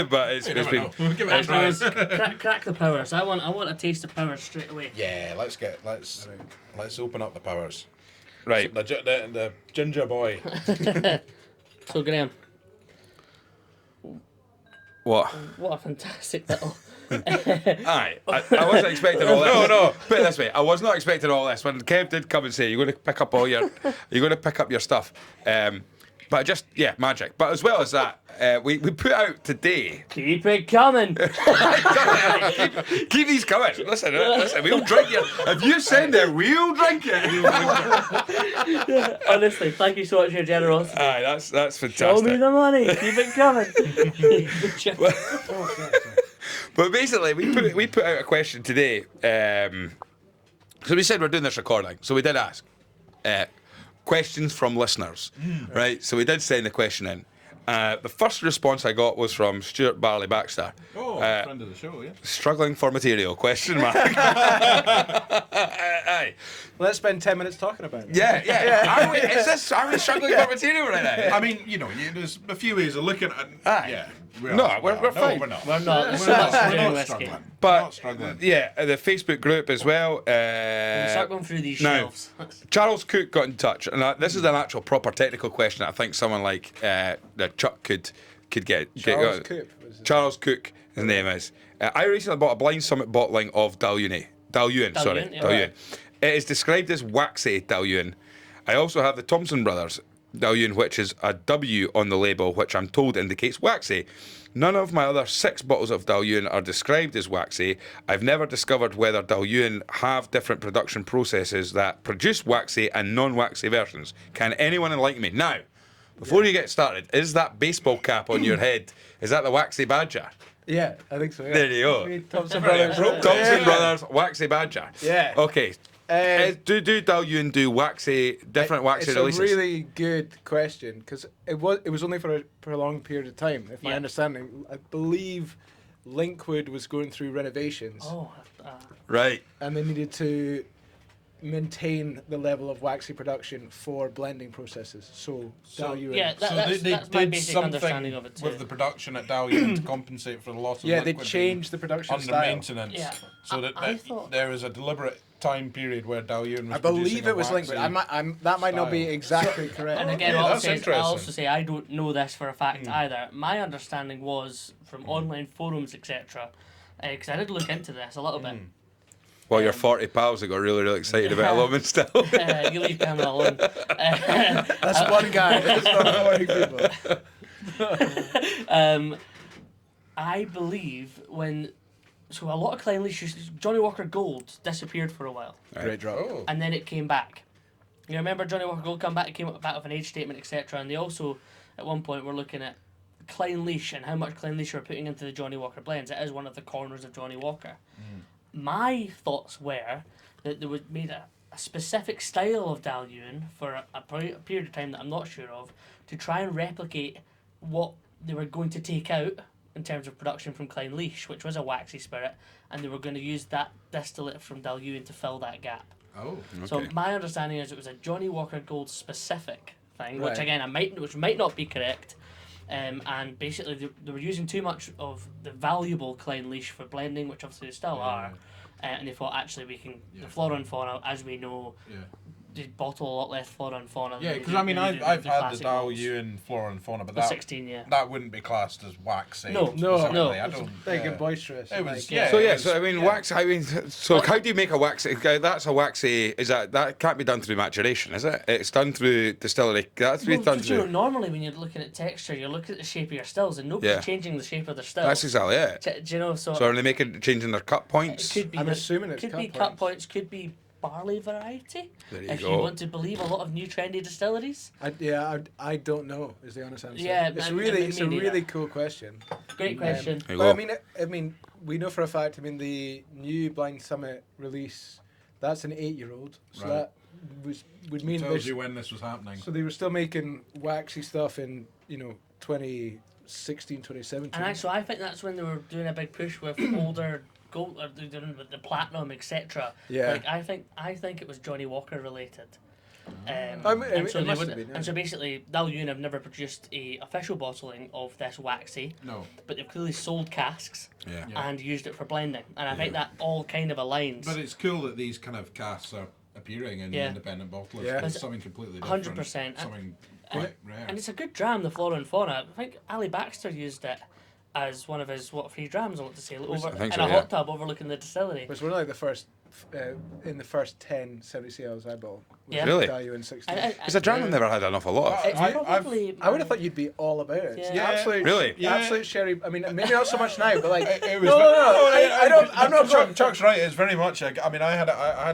but it's You never been. know. We'll give it a try. Crack the powers. I want a taste of powers straight away. Yeah, let's open up the powers. Right. The ginger boy. So Graham, What? what a fantastic little. Aye, I wasn't expecting all this. No. Put it this way, I was not expecting all this. When Kev did come and say you're going to pick up your stuff, But just, magic. But as well as that, we put out today. Keep it coming. keep these coming. Listen, we'll drink it. If you send it, we'll drink it. Honestly, thank you so much for your generosity. Aye, that's fantastic. Show me the money. Keep it coming. But basically, we put out a question today. So we said we're doing this recording. So we did ask questions from listeners, right? So we did send the question in. The first response I got was from Stuart Barley Baxter. Oh, friend of the show, yeah. Struggling for material? Question mark. Aye. Let's spend 10 minutes talking about it. Yeah. Are we struggling for material right now? I mean, there's a few ways of looking at it. Aye. Yeah. We're fine. We're not. We're not. There's so We're much to do in not whiskey. struggling. But We're not struggling. yeah, the Facebook group as well. Start going through these now, shelves. Charles Cook got in touch, and this is an actual proper technical question that I think someone like Chuck could get. Charles Coop. Charles Cook, his name is. I recently bought a Blind Summit bottling of Dalyun. Yeah. It is described as waxy Dalyun. I also have the Thompson Brothers Dalyun, which is a W on the label, which I'm told indicates waxy. None of my other 6 bottles of Dalyun are described as waxy. I've never discovered whether Dalyun have different production processes that produce waxy and non-waxy versions. Can anyone enlighten me? Now, before you get started, is that baseball cap on your head, is that the Waxy Badger? Yeah, I think so. Yeah. There you go. Thompson Brothers. Thompson Brothers Waxy Badger. Yeah. Okay. Do Dalyun do different waxy releases? It's a really good question because it was only for a prolonged period of time. If my understanding, I believe Linkwood was going through renovations. Oh. Right. And they needed to maintain the level of waxy production for blending processes. So Dalyun. Yeah, So that's they my did basic something understanding of it too. with the production at Dalyun to compensate for the loss of Yeah, they liquid changed the production under style. maintenance. Yeah. So that I thought- there was a deliberate time period where Dalyun was I believe producing it was a Linkwood. waxy That might not be style. exactly correct. And again, Yeah, I'll that's interesting. also say I don't know this for a fact either. My understanding was from online forums, etc. Because I did look into this a little bit. Well, your 40 pals that got really, really excited about a woman still. You leave Cameron alone. That's one guy. That's not 40 people. I believe so a lot of Klein Leash, Johnny Walker Gold disappeared for a while, Great drop. Oh. and then it came back. You remember Johnny Walker Gold come back? It came back with an age statement, etc. And they also, at one point, were looking at Klein Leash and how much Klein Leash were putting into the Johnny Walker blends. It is one of the corners of Johnny Walker. My thoughts were that they would made a specific style of Dalyun for a period of time that I'm not sure of to try and replicate what they were going to take out in terms of production from Klein Leash, which was a waxy spirit, and they were going to use that distillate from Dalyun to fill that gap. Oh. So Okay. my understanding is it was a Johnny Walker Gold specific thing, which Right. again which might not be correct. And basically they were using too much of the valuable Klein Leash for blending, which obviously they still are. And they thought actually we can the flora and fauna, as we know, Yeah. they bottle a lot less flora and fauna. Yeah, than because they I do- mean, than they do I've had the classic malts. Dalyun flora and fauna, but The that 16, yeah. that wouldn't be classed as waxy. No, specifically. I it's don't. Big yeah. and boisterous. It was. yeah. Yeah. So it yeah, was- so I mean, yeah. wax. I mean, so how do you make a waxy? That's a waxy. Is that can't be done through maturation, is it? It's done through distillery. That's Well, done but you know, through. normally when you're looking at texture, you're looking at the shape of your stills, and nobody's Yeah. changing the shape of their stills. That's exactly it. Do you know? So, So are they changing their cut it points? could be. I'm assuming it's could cut be cut points. Could be barley variety. There you if go. you want to believe a lot of new trendy distilleries. I don't know. Is the honest answer. Yeah, it's I it's a mean, really yeah. cool question. Great question. There you But go. I mean, we know for a fact. I mean, the new Blind Summit release, that's an 8-year-old. So Right. that would mean Tells there's- you when this was happening. so they were still making waxy stuff in 2016, 2017. And actually, I think that's when they were doing a big push with older gold, or they're doing with the platinum, etc. Yeah. Like I think it was Johnny Walker related. it And so they must would, have been, yeah. and so basically, Dalyun have never produced a official bottling of this waxy, No. but they've clearly sold casks Yeah. Yeah. and used it for blending. And I think that all kind of aligns. But it's cool that these kind of casks are appearing in Yeah. independent bottlers. Yeah. It's something completely different. 100%. Something quite rare. And it's a good dram, the flora and fauna. I think Ali Baxter used it as one of his free drams, I want to say, over think in so, a yeah. hot tub overlooking the distillery. It was one of like the first, in the first 10 70CLs I bought. Was Yeah. Really? Value in 16. Because a dram I've never had an awful lot of. It's probably. I would have thought you'd be all about it. It's the Yeah. absolute, Really? absolute sherry. I mean, maybe not so much now, but like, It was no. I don't. I'm not Chuck, going. Chuck's right. It's very much. I mean, I had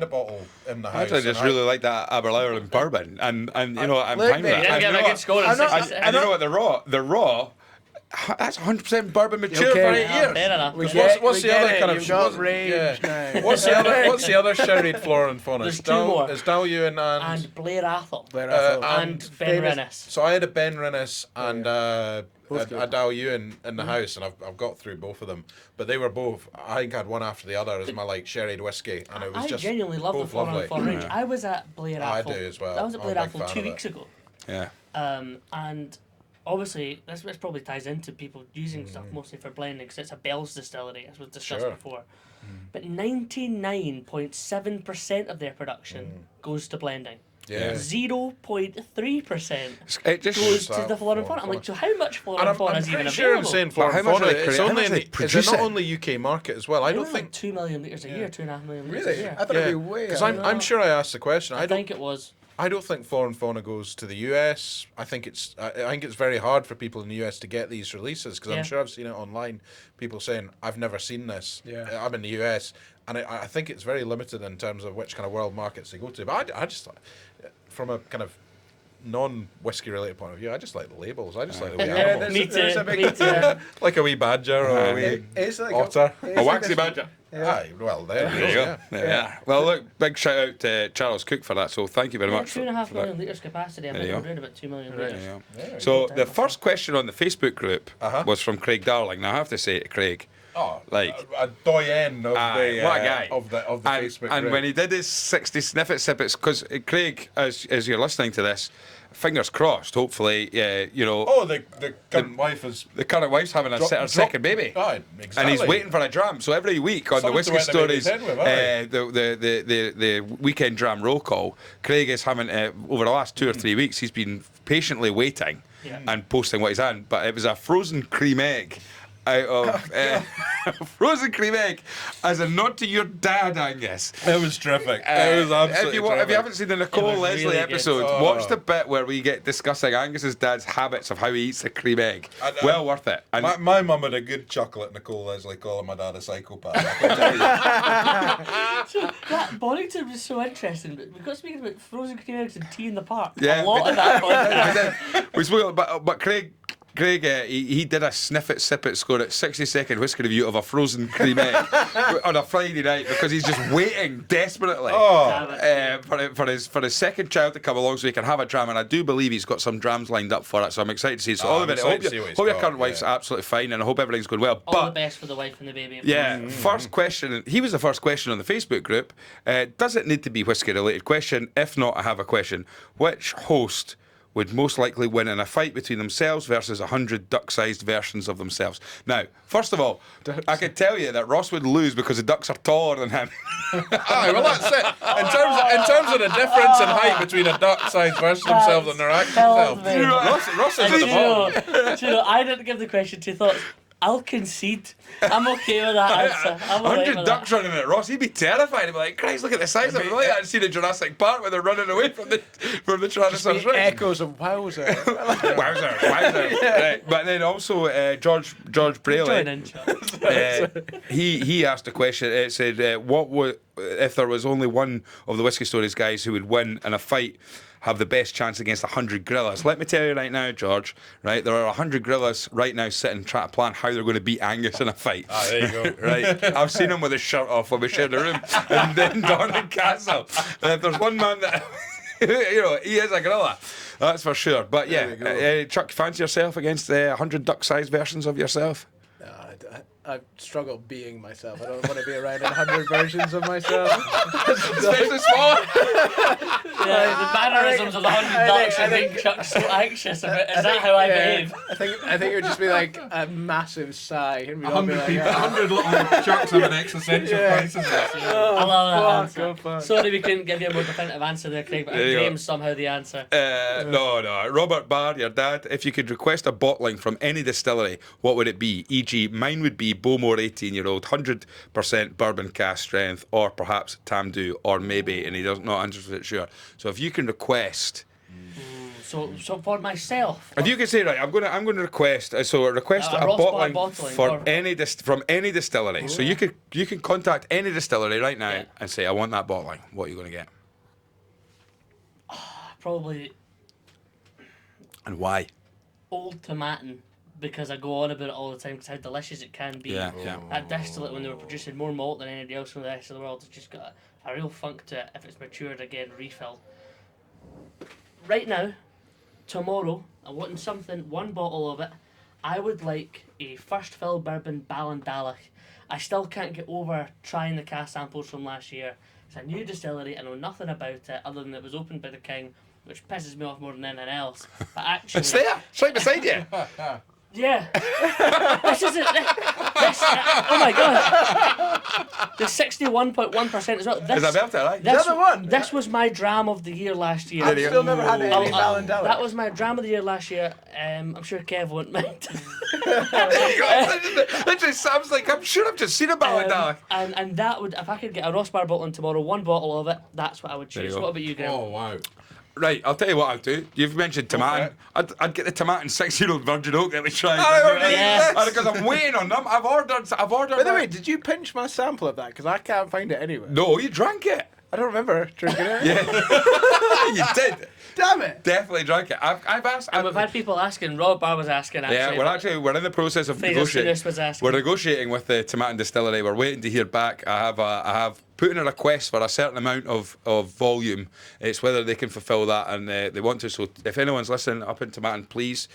a bottle in the I house. actually just and really like that Aberlour bourbon, and you know I'm Look, fine with mate, that. He didn't And give you a know good score in I'm not- 66. and you know what? The raw, that's 100% bourbon mature Okay. for 8 Yeah, years. fair enough. We What's- get, what's we the get other it, kind of- you've got what's- range yeah. now. What's the other sherried Flora and Fauna? There's two more. It's Dalyun And Blair Athol. Blair Uh, Athol. and Ben famous- Rennis. So I had a Ben Rennis and a Both good. Dalyun in the house, and I've got through both of them. But they were both. I think I had one after the other as my like sherried whiskey, and it was I just genuinely love the both Flora lovely. and Fauna range. I was at Blair I Athol. do as well. I was at I'm Blair a big Athol fan 2 of weeks it. ago. Yeah. And obviously, this probably ties into people using stuff mostly for blending because it's a Bell's distillery, as was discussed Sure. before. But 99.7% of their production goes to blending. Yeah. 0.3% It just goes to that the Flora and Flora Fauna. I'm and like, so how much Flora And and Fauna I'm is even pretty sure in available? saying Flora how and much Fauna, do they it's create- how only much in do they the, is it produce not it? only UK market as well? I don't Like think. 2 million litres a year, 2.5 million litres a Really? year. I thought it'd be way. Because higher. I'm sure I asked the question. I think it was. I don't think Flora and Fauna goes to the US. I think it's very hard for people in the US to get these releases because Yeah. I'm sure I've seen it online. People saying I've never seen this. Yeah. I'm in the US, and I think it's very limited in terms of which kind of world markets they go to. But I just from a kind of non-whiskey related point of view, I just like the labels. I just like the wee Yeah, animals, Me there's too. a big- Me too. like a wee badger or a wee It's like otter. it's A like waxy this- badger. Aye, well there There you you go. go. Yeah. Well, look, big shout out to Charles Cook for that. So thank you very Yeah, much. 2.5 for that. million litres capacity. I There think you we're go. around about 2 million There litres. you go. Yeah. So the first question on the Facebook group Uh-huh. was from Craig Darling. Now I have to say to Craig, Oh, Like- a doyen of Aye, the what a guy. of the and, Facebook and group. when he did his 60 sniff it sippets, because Craig, as you're listening to this, fingers crossed. Hopefully, you know, Oh, the current wife is. the current wife's having her second baby. Aye, exactly. And he's waiting for a dram. So every week on the Something to Whisky wet the baby's Stories, head with, aye. the weekend dram roll call, Craig is having, over the last 2 or 3 weeks, he's been patiently waiting Yeah. and posting what he's on. But it was a frozen cream egg out of frozen cream egg as a nod to your dad, Angus. It was terrific. It was absolutely if you terrific. haven't seen the Nicole It was Leslie really good. episode, Oh. watch the bit where we get discussing Angus's dad's habits of how he eats the cream egg. Well worth it. And My mum had a good chuckle at Nicole Leslie calling my dad a psychopath. I can tell you. So that Bonington was so interesting, but we got speaking about frozen cream eggs and tea in the park. Yeah, a lot we of that podcast. we spoke, but Craig, he did a sniff it, sip it, score it 60-second whiskey review of a frozen cream egg on a Friday night because he's just waiting desperately Oh, for his second child to come along so he can have a dram. And I do believe he's got some drams lined up for it, so I'm excited to see it. So all I'm of it. I excited hope, to see what he's hope your got, current wife's yeah. absolutely fine, and I hope everything's going well. All the But best for the wife and the baby. yeah, first question. He was the first question on the Facebook group. Does it need to be whiskey related? Question. If not, I have a question. Which host would most likely win in a fight between themselves versus 100 duck-sized versions of themselves? Now, first of all, I can tell you that Ross would lose because the ducks are taller than him. aye, well that's it. In terms of the difference in height between a duck-sized version of themselves and their actual Killed self, me. Ross is at Do the you bottom. know, do you know, I didn't give the question 2 thoughts. I'll concede. I'm okay with that answer. I'm alright 100 with ducks running at Ross, he'd be terrified. He'd be like, Christ, look at the size of it. Like that scene in Jurassic Park where they're running away from the Tyrannosaurus Rex. Echoes of Wowzer. Wowzer. Right. But then also George Join Brayley, in, Chuck. he asked a question. It said, what would, if there was only one of the Whisky Stories guys who would win in a fight, have the best chance against 100 gorillas? Let me tell you right now, George, right, there are 100 gorillas right now sitting trying to plan how they're going to beat Angus in a fight. Ah, there you go. Right, I've seen him with his shirt off when we shared the room and then Dornan Castle. And if there's one man that, you know, he is a gorilla, that's for sure. But yeah, Chuck, fancy yourself against 100 duck-sized versions of yourself? I struggle being myself. I don't want to be around 100 versions of myself. Especially small. Yeah, the mannerisms of the 100 ducks and make Chuck so anxious about. Is that how I behave? I think it would just be like a massive sigh, and we'd all be 100 like, people, 100 little chucks have an existential crisis. I love that fuck, answer. oh, fuck. Sorry we couldn't give you a more definitive answer there, Craig, but There you go. Graham's somehow the answer. No. Robert Barr, your dad, if you could request a bottling from any distillery, what would it be? E.g., mine would be Bowmore 18-year-old, 100% bourbon cask strength, or perhaps Tamdhu, or maybe, and he doesn't not 100% sure. So if you can request, So for myself, if you can say, right, I'm going to request, a A bottling bottling for or- from any distillery. So you can contact any distillery right now Yeah. and say, I want that bottling. What are you going to get? probably And why? Old Tomatin, because I go on about it all the time because how delicious it can be. Yeah. That distillate, when they were producing more malt than anybody else from the rest of the world, it's just got a real funk to it if it's matured again, refilled. Right now, tomorrow, I'm wanting one bottle of it. I would like a first fill bourbon Ballandalach. I still can't get over trying the cask samples from last year. It's a new distillery, I know nothing about it other than it was opened by the King, which pisses me off more than anything else. But actually, It's there. It's right beside you. yeah. This is it. Oh my god. The 61.1% as well. Is that better, right? This, Is that the one? This was my dram of the year last year. I've still never had any Ballandalach. That was my dram of the year last year. I'm sure Kev won't mind. There you go. That just sounds like, I'm sure I've just seen a Ballandalach. And that would, if I could get a Rossbar bottling tomorrow, one bottle of it, that's what I would There you choose. go. What about you, Graham? Oh, wow. Right, I'll tell you what I'll do. You've mentioned tomatin. I'd get the tomatin 6-year-old virgin oak that we tried. Yes. Because I'm waiting on them. I've ordered. By the way, did you pinch my sample of that? Because I can't find it anywhere. No, you drank it. I don't remember drinking it. Yeah, you did. Damn it. Definitely drank it. I've asked. And we've had people asking, Rob Barr was asking actually. Yeah, we're in the process of Fraser negotiating. Souness was asking. We're negotiating with the Tomatin Distillery. We're waiting to hear back. I have put in a request for a certain amount of volume. It's whether they can fulfil that, and they want to. So if anyone's listening up in Tomatin, please.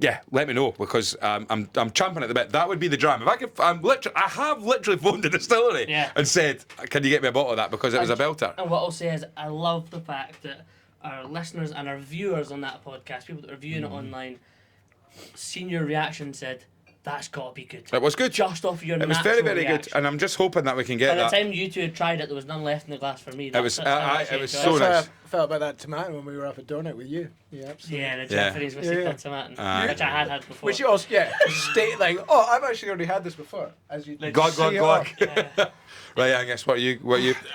Yeah, let me know because I'm champing at the bit. That would be the dram. If I could, I have literally phoned the distillery and said, "Can you get me a bottle of that?" Because it was a belter. And what I'll say is, I love the fact that our listeners and our viewers on that podcast, people that are viewing it online, seen your reaction, said, "That's got to be good." It was good. Just off your It was natural very, very reaction. good, and I'm just hoping that we can get By the that. time you two had tried it, there was none left in the glass for me. It was so nice. That's how I felt about that tomato when we were up at Donut with you. Yeah, absolutely. Yeah, the Yeah. Japanese whiskey Yeah. tomatin, Aye. which I had before. Which you also, state like, oh, I've actually already had this before. As you Glug, glug, see it glug. off. Yeah. Right, I guess what you.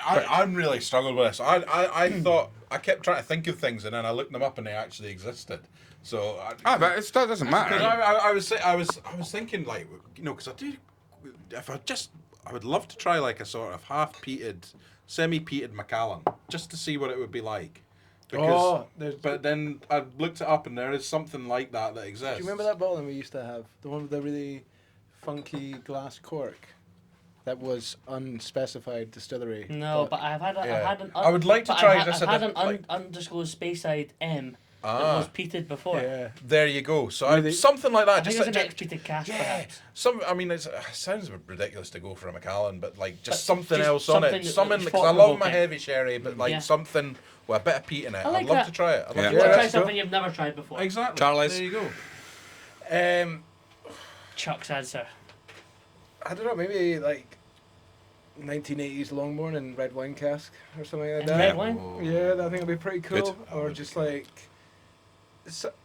I'm really struggled with this. I thought, I kept trying to think of things and then I looked them up and they actually existed. So But that doesn't because matter. I was thinking like, you know, because I would love to try like a sort of half-peated, semi-peated Macallan just to see what it would be like. But then I looked it up and there is something like that exists. Do you remember that bottle we used to have? The one with the really funky glass cork? That was unspecified distillery. No, but I've had I would like to try just I've had an like- undisclosed Speyside M that Ah. was peated before. Yeah. There you go. So Really? something like that. I think Just it was an like, ex-peated cask, yeah. perhaps. I mean, it sounds ridiculous to go for a Macallan, but like just But something just else on something it. that- Something that's because I love my thought-provoking. heavy sherry, but like Yeah. something with a bit of peat in it. I like I'd love that. to try it. I'd love Yeah. to You want try to try it. something you've never tried before? Exactly. Charles? There you go. Chuck's answer. I don't know, maybe like 1980s Longbourn and red wine cask or something like And that. red wine? Yeah, I think it'd be pretty cool. Good. Or just like,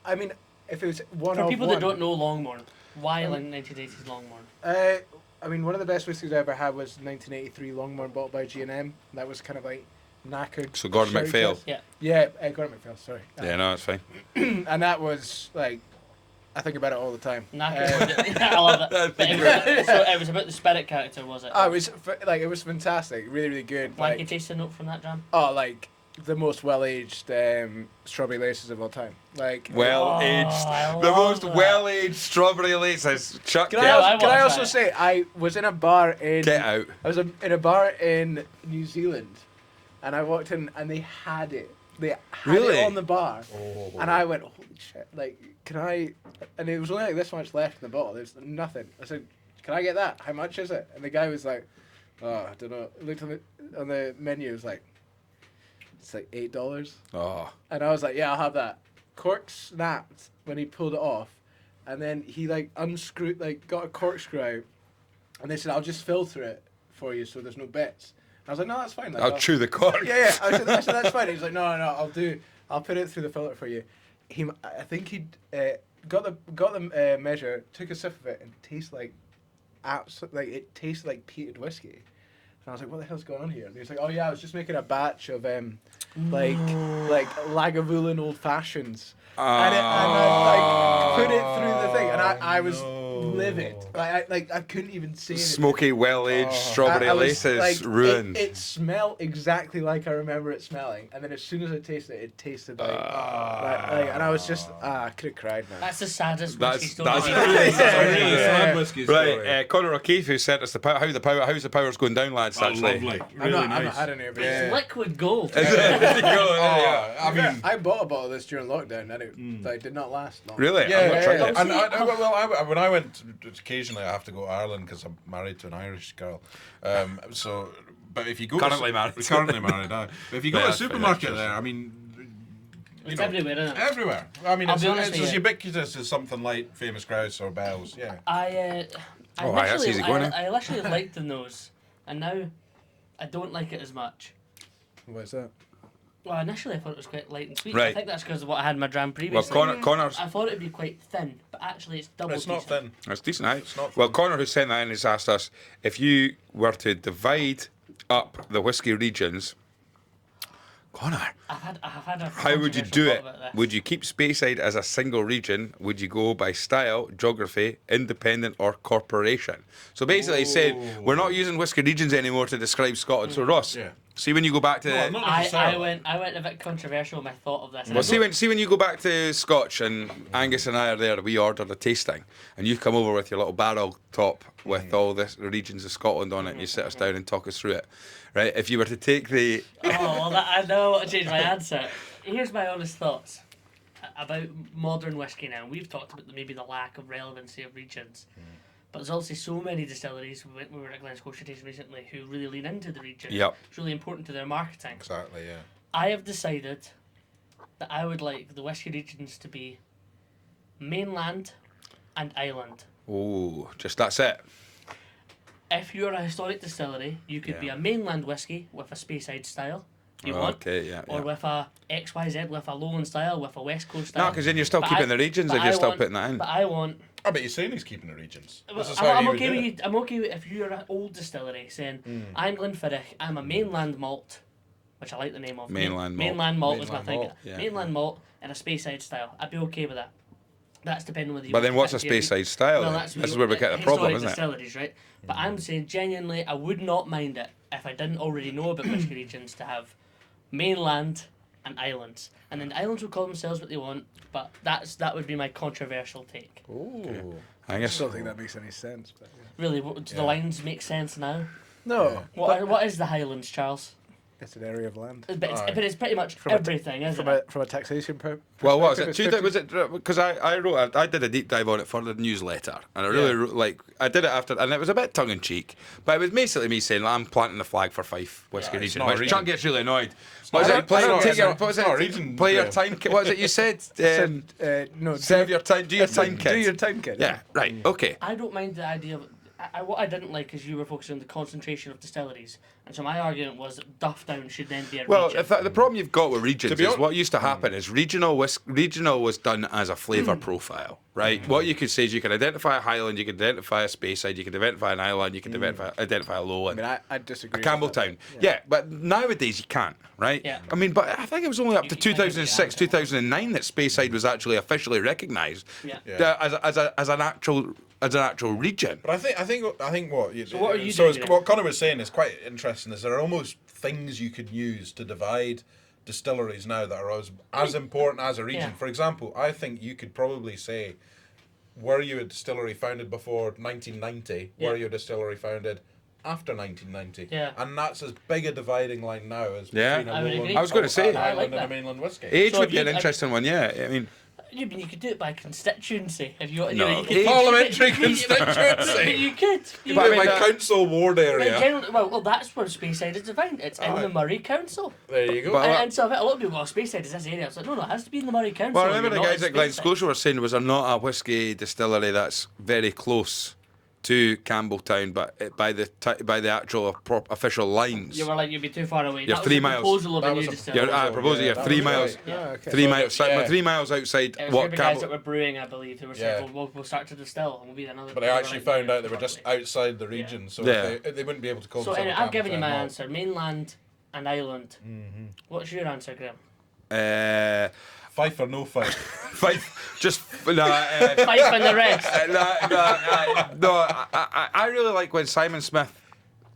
I mean, if it was one For of people one, that don't know Longmorn, why like 1980s Longmorn? I mean, one of the best whiskies I ever had was 1983 Longmorn bottled by G&M. That was kind of like knackered. So Gordon sherry MacPhail. cask. Yeah. Yeah, Gordon MacPhail, sorry. Yeah, no, it's fine. And that was like, I think about it all the time. Knackered. I love that. But it was about the spirit character, was it? Oh, it was fantastic, really, really good. Like you Like, taste a note from that jam? like the most well-aged strawberry laces of all time. Like, Well-aged. I The love most that. well-aged strawberry laces. Chuck, Can Yeah, I I also watched say I was in a bar in get out. I was in a bar in New Zealand, and I walked in and they had it They had Really? it on the bar, Oh. and I went, holy shit! Like, can I? And it was only like this much left in the bottle. There's nothing. I said, can I get that? How much is it? And the guy was like, oh, I don't know. Looked on the menu. It was like, it's like $8. Oh. And I was like, yeah, I'll have that. Cork snapped when he pulled it off, and then he like unscrewed, like got a corkscrew out, and they said, I'll just filter it for you so there's no bits. And I was like, no, that's fine. Like, I'll chew the cork. Yeah, yeah. I said that's fine. He was like, no, I'll put it through the filter for you. I think he got the measure, took a sip of it, and it tasted like peated whiskey. And I was like, what the hell's going on here? And he was like, oh yeah, I was just making a batch of like Lagavulin old fashions. And I put it through the thing, and I was livid. I couldn't even say anything. Smoky, well-aged strawberry I was, laces like, ruined. It smelled exactly like I remember it smelling, and then as soon as I tasted it, it tasted like, and I was just, I could have cried, man. That's the saddest That's- whiskey story. that's It's a really sad Yeah. whiskey story. Right, Conor O'Keefe, who sent us how's the power's going down, lads. Oh, Actually, lovely. I've Really not nice. had any of it. It's liquid gold. Is it? There you go, there you go. I mean, I bought a bottle of this during lockdown, and it did not last long. Really? yeah, I've not tried it. And when I went, occasionally I have to go to Ireland because I'm married to an Irish girl. But if you go Currently married. currently married, aye. But if you go Yeah, to a that's fine, supermarket that's there, I mean, It's everywhere, isn't it? everywhere. I mean, I'll it's be honest as with you. ubiquitous as something like Famous Grouse or Bell's. Yeah. I Oh, aye, that's easy going, eh? I initially liked the nose, and now I don't like it as much. What's that? Well, initially I thought it was quite light and sweet. Right. I think that's because of what I had in my dram Well, previously. Connor's. I thought it'd be quite thin, but actually it's double. It's not decent. thin. It's decent, aye. not Well, thin. Connor, who sent that in, has asked us if you were to divide up the whiskey regions. Connor, I've had a. how would you controversial do thought it? about this. Would you keep Speyside as a single region? Would you go by style, geography, independent, or corporation? So basically, he's saying we're not using whiskey regions anymore to describe Scotland. So Ross, Yeah. see when you go back to. No, not I necessarily. went a bit controversial in my thought of this. Well, see when you go back to Scotch and Angus and I are there, we ordered a tasting, and you come over with your little barrel top with all the regions of Scotland on it, and you sit us down and talk us through it, right? If you were to take the Oh, well, I know what to change my answer. Here's my honest thoughts about modern whiskey now. We've talked about maybe the lack of relevancy of regions. But there's also so many distilleries, we were at Glen Scotia tasting recently, who really lean into the region. Yep. It's really important to their marketing. Exactly. Yeah. I have decided that I would like the whiskey regions to be mainland and island. oh, just that's it. If you're a historic distillery, you could be Yeah. a mainland whiskey with a Speyside style. You want? Okay, yeah. Or yeah. with a XYZ, with a Lowland style, with a West Coast No, style. because then you're still But keeping I- the regions but if you're I still want- putting that in. But I want. I bet he's saying he's keeping the regions. This is I'm, how I'm you would okay do with it. you. I'm okay with if you're an old distillery saying I'm Glenfiddich. I'm a mainland malt, which I like the name of. Mainland malt. Mainland malt is my Mainland thing. malt, yeah. Mainland malt and a Speyside style. I'd be okay with that. That's depending whether you. But want then to what's a fit into your Speyside style? Well, then? that's This is where we get the problem, historic isn't it? distilleries, right? But I'm saying genuinely, I would not mind it if I didn't already know about whiskey regions to have mainland and islands, and then the islands will call themselves what they want. But that would be my controversial take. Ooh. I I guess. don't think that makes any sense. But yeah. Really, do the lines make sense now? No, What is the Highlands, Charles? it's an area of land. But it's pretty much From a- everything, isn't From it? a taxation Well, what was it? perspective, Was it because I did a deep dive on it for the newsletter, and I really I did it after, and it was a bit tongue in cheek, but it was basically me saying I'm planting the flag for Fife whiskey Yeah, it's region. not a Which region. Chuck gets really annoyed. not What a- was it? Play, it's not- take it's your, not- what was it's not a it? region, Play your yeah. time. What was it you said? no, Serve your time. Do your time, Do kid. your time, kid. Yeah. Right. Okay. I don't mind the idea of. What I didn't like is you were focusing on the concentration of distilleries, and so my argument was that Duff Down should then be a Well, region. if the problem you've got with regions To be is hon- what used to happen is regional was done as a flavour profile, right? What you could say is you can identify a Highland, you can identify a Speyside, you can identify an Island, you can identify a I Lowland. mean, I disagree. with Campbelltown. that. Yeah, but nowadays you can't, right? Yeah. I mean, but I think it was only up to You can technically 2006, have it. 2009 that Speyside was actually officially recognised Yeah. Yeah. as an actual region. But I think what. So what are you so doing it's, then? what Conor was saying is quite interesting. Is there are almost things you could use to divide distilleries now that are as important as a region. Yeah. For example, I think you could probably say, were you a distillery founded before 1990? Yeah. Were you a distillery founded after 1990. Yeah. And that's as big a dividing line now as Yeah. between a I would lowland, agree. I was gonna say. an I like island and that. a mainland whiskey. Age So would if be an you- interesting one, yeah. I mean, Yeah, but you could do it by constituency if you want. No. You could, Parliamentary But constituency. you could. You But I could. mean, My council ward But area. generally, well, that's where Speyside is defined. It's in the Murray Council. There you go. But- And so a lot of people, well, Speyside is this area. It's like, no, it has to be in the Murray Council. well, remember the You're not guys in at Glen Speyside. Scotia were saying, was there not a whiskey distillery that's very close to Campbelltown, but by the actual official lines? You were like, you'd be too far away. You're That 3 was a miles. proposal of That a was new a distillery. You're, I propose Yeah, you're that 3 was miles. right. Yeah. okay. 3 miles, yeah. 3 miles outside It was what the guys that Campbell. were brewing, I believe, who were Yeah. saying, we'll start to distill, and we'll be another. But they actually found out they were just outside the region, so Yeah. they wouldn't be able to call So themselves anyway, I've given you my Campbelltown Malt. answer: mainland and island. What's your answer, Graham? Fife or no fife? Five, just Fife and the rest. I really like when Simon Smith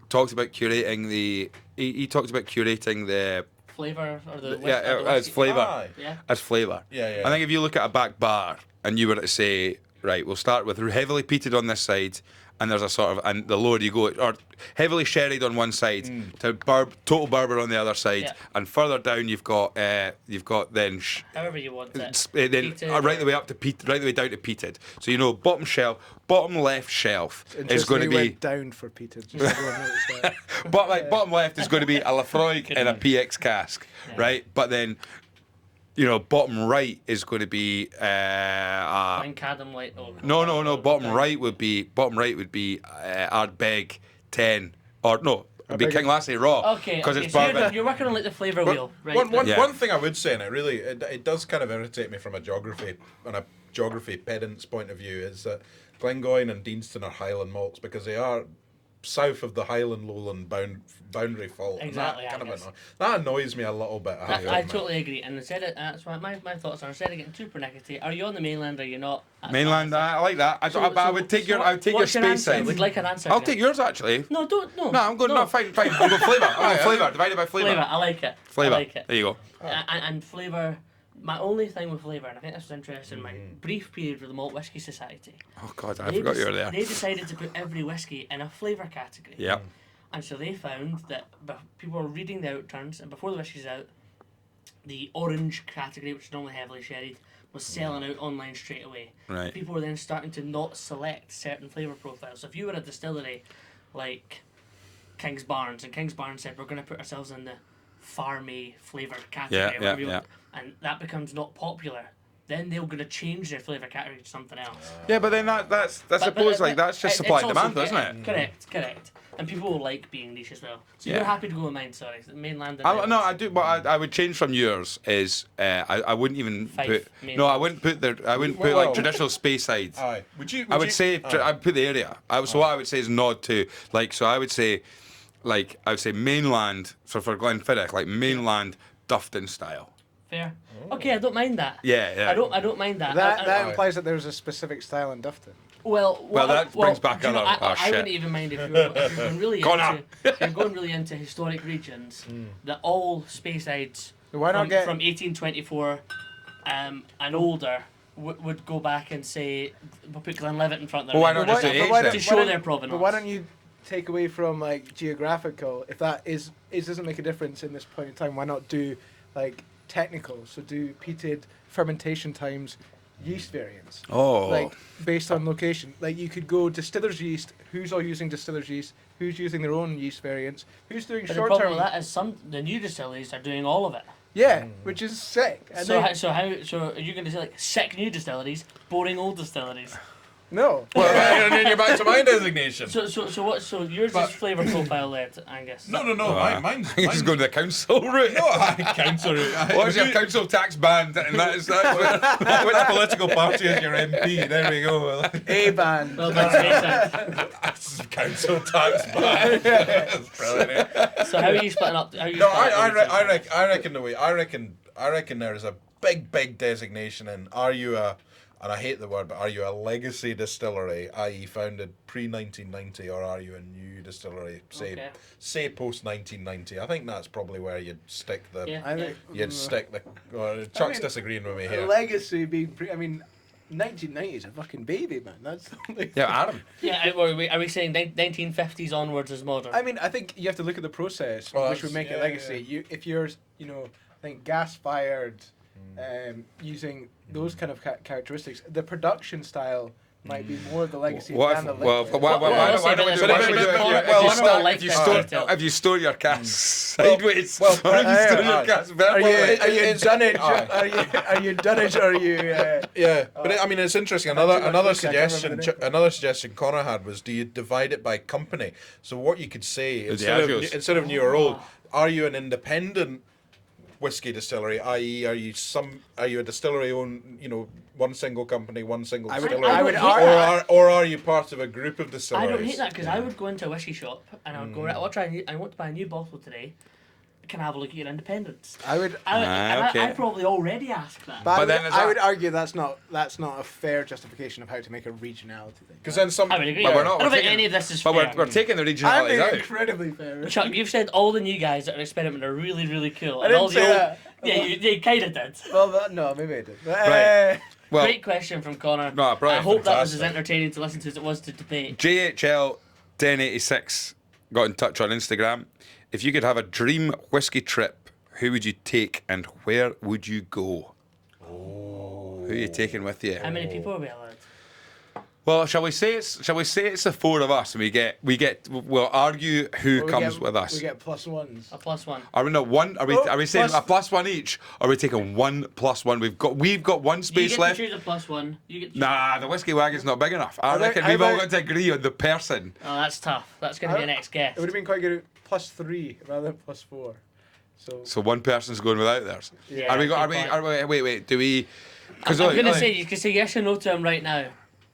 talked about curating the. He talked about curating the Flavour or the yeah or the as whiskey. flavour. Aye. Yeah. As flavour. Yeah, yeah. I think if you look at a back bar and you were to say, right, we'll start with heavily peated on this side, and there's a sort of, and the lower you go, or heavily sherried on one side, to total bourbon on the other side, Yeah. and further down you've got then. However you want it. Then Peated right the or- way up to right the way down to peated. So you know, bottom left shelf is going to Interestingly, be went down for Peter. Just everyone noticed that. bottom left is going to be a Lafroig in a PX cask, right? But then, you know, bottom right is going to be Glencadam Light. Oh, no. Bottom right would be Ardbeg 10 or no. It'd be Ardbeg- King Lassie Raw. Okay, because okay, it's so bourbon. you're working on like the flavour But wheel, right? Yeah. one thing I would say, and it does kind of irritate me from a geography pedant's point of view, is that Glengoyne and Deanston are Highland malts because they are south of the Highland Lowland boundary fault. And Exactly, that, Angus. that annoys me a little bit. have to I admit. totally agree, and instead of, that's why my thoughts are, instead of getting too pernickety, are you on the mainland or are you not? That's my Mainland, answer. I like that. But I would take your what's your space answer? side. We'd like an answer. I'll Graham. take yours actually. No, don't. No, No, I'm going. No, fine. I'm going flavour. I'm going flavour. Divided by flavour. Flavour, I like it. Flavour. I like it. There you go. And flavour, my only thing with flavour, and I think this was interesting, my brief period with the Malt Whisky Society. Oh God, I forgot you were there. They decided to put every whisky in a flavour category. Yeah. And so they found that people were reading the outturns, and before the whisky's out, the orange category, which is normally heavily sherried, was selling out online straight away. Right. People were then starting to not select certain flavour profiles. So if you were a distillery like King's Barnes, and King's Barnes said, we're going to put ourselves in the farmy flavour category, Yeah, whatever yeah, you want, and that becomes not popular, then they're going to change their flavour category to something else. Yeah, but then that's I suppose like that's just supply and demand, isn't it? Correct. And people will like being niche as well. So Yeah. you're happy to go with mine, sorry. Mainland and No, islands. I do. What I would change from yours is I wouldn't even Fife, put. mainland. No, I wouldn't put Well, like traditional space side. Aye. I would say I'd put the area. So what I would say is nod to like. So I would say mainland. So for Glenfiddich, like mainland Dufton style. Fair. Okay, I don't mind that. Yeah. I don't mind that. That I- implies that there's a specific style in Dufton. Well, that brings back do you know, other- I shit. wouldn't even mind if you were going really Go on into if you're going really into historic regions. That all Speysides Why not from, get- from 1824 and older would go back and say we'll put Glenlivet in front of their Well, why name not just do age then? to show their provenance. But why don't you take away from like geographical? If that is doesn't make a difference in this point in time, why not do like technical? So do peated fermentation times, yeast variants. Oh. Like based on location. Like you could go distiller's yeast. Who's all using distiller's yeast? Who's using their own yeast variants? Who's doing But the short problem term? with that is the new distilleries are doing all of it. Yeah, which is sick. And So they- so are you going to say like sick new distilleries, boring old distilleries? no. and then you're back to my designation. So yours But- is flavour profile led, Angus. No. Mine's. You just go to the council route. No, I council. What's your council tax band? And that is Which political party is your MP? There we go. A band. Well done, Space. That's council tax ban. That's brilliant. So how are you splitting up? How are you No, splitting up I reckon the way I reckon there is a big designation in. Are you a, and I hate the word, but are you a legacy distillery, i.e. founded pre-1990, or are you a new distillery, say post-1990? I think that's probably where you'd stick the. Yeah. I think You'd stick the. Chuck's disagreeing with me here. legacy being. I mean, 1990 is a fucking baby, man. That's the only Yeah, Adam. Yeah, are we saying 1950s onwards is modern? I mean, I think you have to look at the process, Well, which would make it legacy. If you're, I think gas-fired, using those kind of characteristics, the production style might be more of the legacy than the liquid. If you store your gas sideways, well, or if you store your gas vertically. Are you dunnage? Are you dunnage? Or are you? Yeah, but I mean, it's interesting. Another suggestion Connor had was, do you divide it by company? So what you could say instead of new or old, are you an independent whiskey distillery, i.e., are you a distillery own, one single company, one single distillery, or are you part of a group of distilleries? I don't hate that, because I would go into a whiskey shop and I would go, right, I want to buy a new bottle today. Can I have a look at your independence? I probably already ask that. But I would argue that's not a fair justification of how to make a regionality thing. Because then some. I would agree. But I don't think any of this is fair. But we're taking the I'm regionality being out. incredibly fair. Chuck, you've said all the new guys that are experimenting are really, really cool. I didn't say that. Yeah, you kind of did. Well, no, maybe I did. Right. Well, Great question from Connor. No, brilliant, I hope that was as fantastic. entertaining to listen to as it was to debate. JHL 1086 got in touch on Instagram. If you could have a dream whiskey trip, who would you take and where would you go? Who are you taking with you? How many people are we allowed? Well, shall we say it's the four of us, and we'll argue who comes with us. We get +1s. A +1. Are we not one? Are we saying a +1 each? Or are we taking 1 + 1? We've got one space You get left. to choose a +1. You get to choose. Nah, the whiskey wagon's not big enough. I reckon we've all got to agree on the person. Oh, that's tough. That's going to be an next guest. It would have been quite good at +3 rather than +4. So one person's going without theirs. Yeah, Wait. Do we? I'm going to say, you can say yes or no to him right now.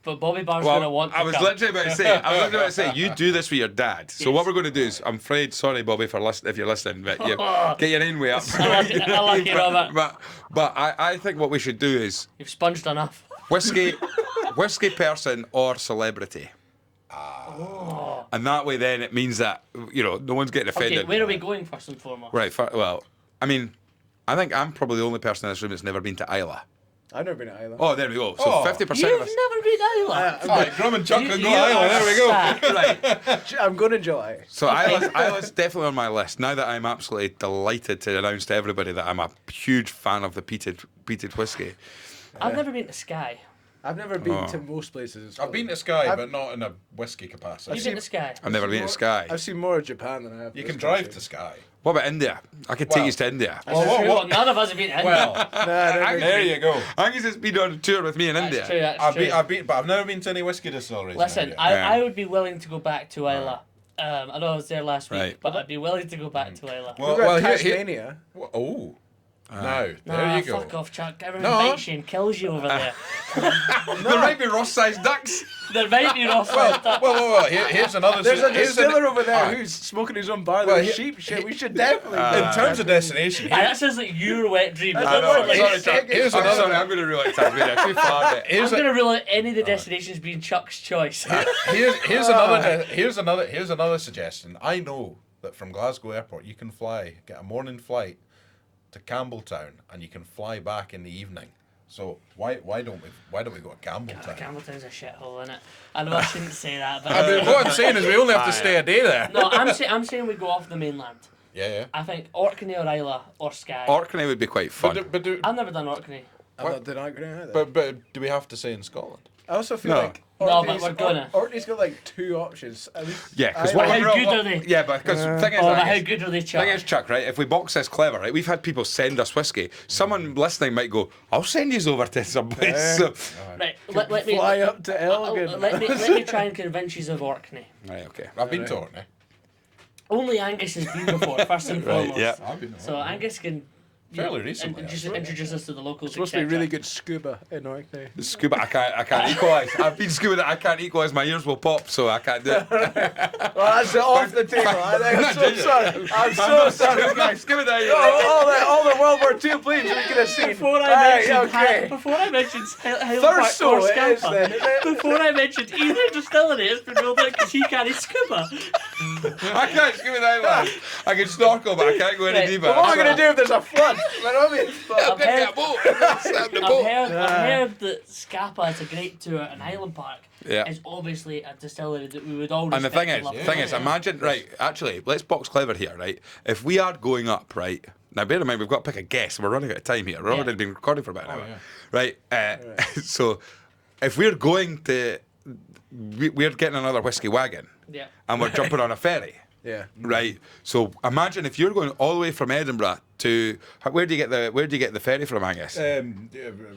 But Bobby Barr's going to want to I was come. literally about to say, you do this with your dad. So what we're going to do is, I'm afraid, sorry Bobby if you're listening, but get your name way up. I like you, Robert. But I think what we should do is You've sponged enough. whiskey person or celebrity. And that way then it means that, no one's getting offended. Okay, where are we going first and foremost? Right, well, I mean, I think I'm probably the only person in this room that's never been to Islay. I've never been to Ireland. Oh, there we go. So 50% You've of us. never been to Ireland. Right, Grum and Chuck can go You Ireland. are There we go. sad. Right. I'm going to July. So Isla's definitely on my list. Now that I'm absolutely delighted to announce to everybody that I'm a huge fan of the peated whiskey. I've never been to Skye. I've never been to most places. I've been to Skye, but not in a whiskey capacity. You've been to Skye. I've never been to Skye. I've seen more of Japan than I have. You this can drive country. to Skye. What about India? I could take you to India. Well, none of us have been to India. Well, there you go. Angus has been on a tour with me in India. That's true, that's true. I've been, but I've never been to any whiskey distilleries. Listen, in India. I would be willing to go back to Islay. I know I was there last week, Right. but I'd be willing to go back to Islay. What about here- Tasmania? Oh, now Nah, there you go. fuck off, Chuck. Everyone No. bites you and kills you over there. There might be Ross-sized ducks. There might be no Well. Here's another. There's a here's distiller over there Aye. who's smoking his own bar. Well, There's sheep shit. We should definitely. In terms of destination, That sounds like your wet dream. I It know, doesn't sorry, like- Chuck. here's I'm another. sorry, I'm going to rule out Tasmania. Too far. I'm Here's going to rule out any of the destinations being Chuck's choice. here's another suggestion. I know that from Glasgow Airport you can get a morning flight to Campbelltown and you can fly back in the evening. So why don't we go to Campbelltown? Campbelltown's a shithole, innit? I know I shouldn't say that, but I mean, what I'm saying is we only have to stay a day there. no, I'm saying we go off the mainland. Yeah. I think Orkney or Islay or Skye. Orkney would be quite fun. I've never done Orkney. I'm not denying either. But do we have to stay in Scotland? I also feel No. like No, but we're gonna. Orkney's got like 2 options. At least Yeah, because But how good are they? Yeah, but because thing is, Oh, but how Angus, good are they, thing Chuck? is, Chuck, right? If we box this clever, right? We've had people send us whiskey. Someone listening might go, "I'll send you over to some place." So, Right, let me fly up to Elgin. let me try and convince you of Orkney. right, okay. I've been to Orkney. Only Angus has been before, first and Right, foremost. yeah. I've been to So Angus can Fairly recently, introduce us to the locals. It's supposed to be etc. really good scuba in Orkney. The scuba, I can't equalise. I've been scuba, I can't equalise. My ears will pop, so I can't do it. Well, that's it off the table. I'm so sorry. I'm so sorry, guys. Scuba diving. All the World War II planes we could have seen. Before I mentioned Highland Park Thirst or it is Scamper, then, isn't it? before I mentioned either distillery, it's been ruled out because he can't scuba. I can't swim in the island. I can snorkel, but I can't go any Right, deeper. But what am I going to do if there's a flood? Like, obviously. I'm gonna get a boat. Slam the boat. I've heard that Scapa is a great tour in Highland Park. Yeah. Is obviously a distillery that we would all And the respect thing and love. imagine, right, actually, let's box clever here, right? If we are going up, right, now bear in mind, we've got to pick a guess. We're running out of time here. We're already been recording for about an hour. Right? So, if we're going to, we're getting another whiskey wagon. Yeah. And we're jumping on a ferry. Yeah. Right. So imagine if you're going all the way from Edinburgh to where do you get the ferry from, Angus? You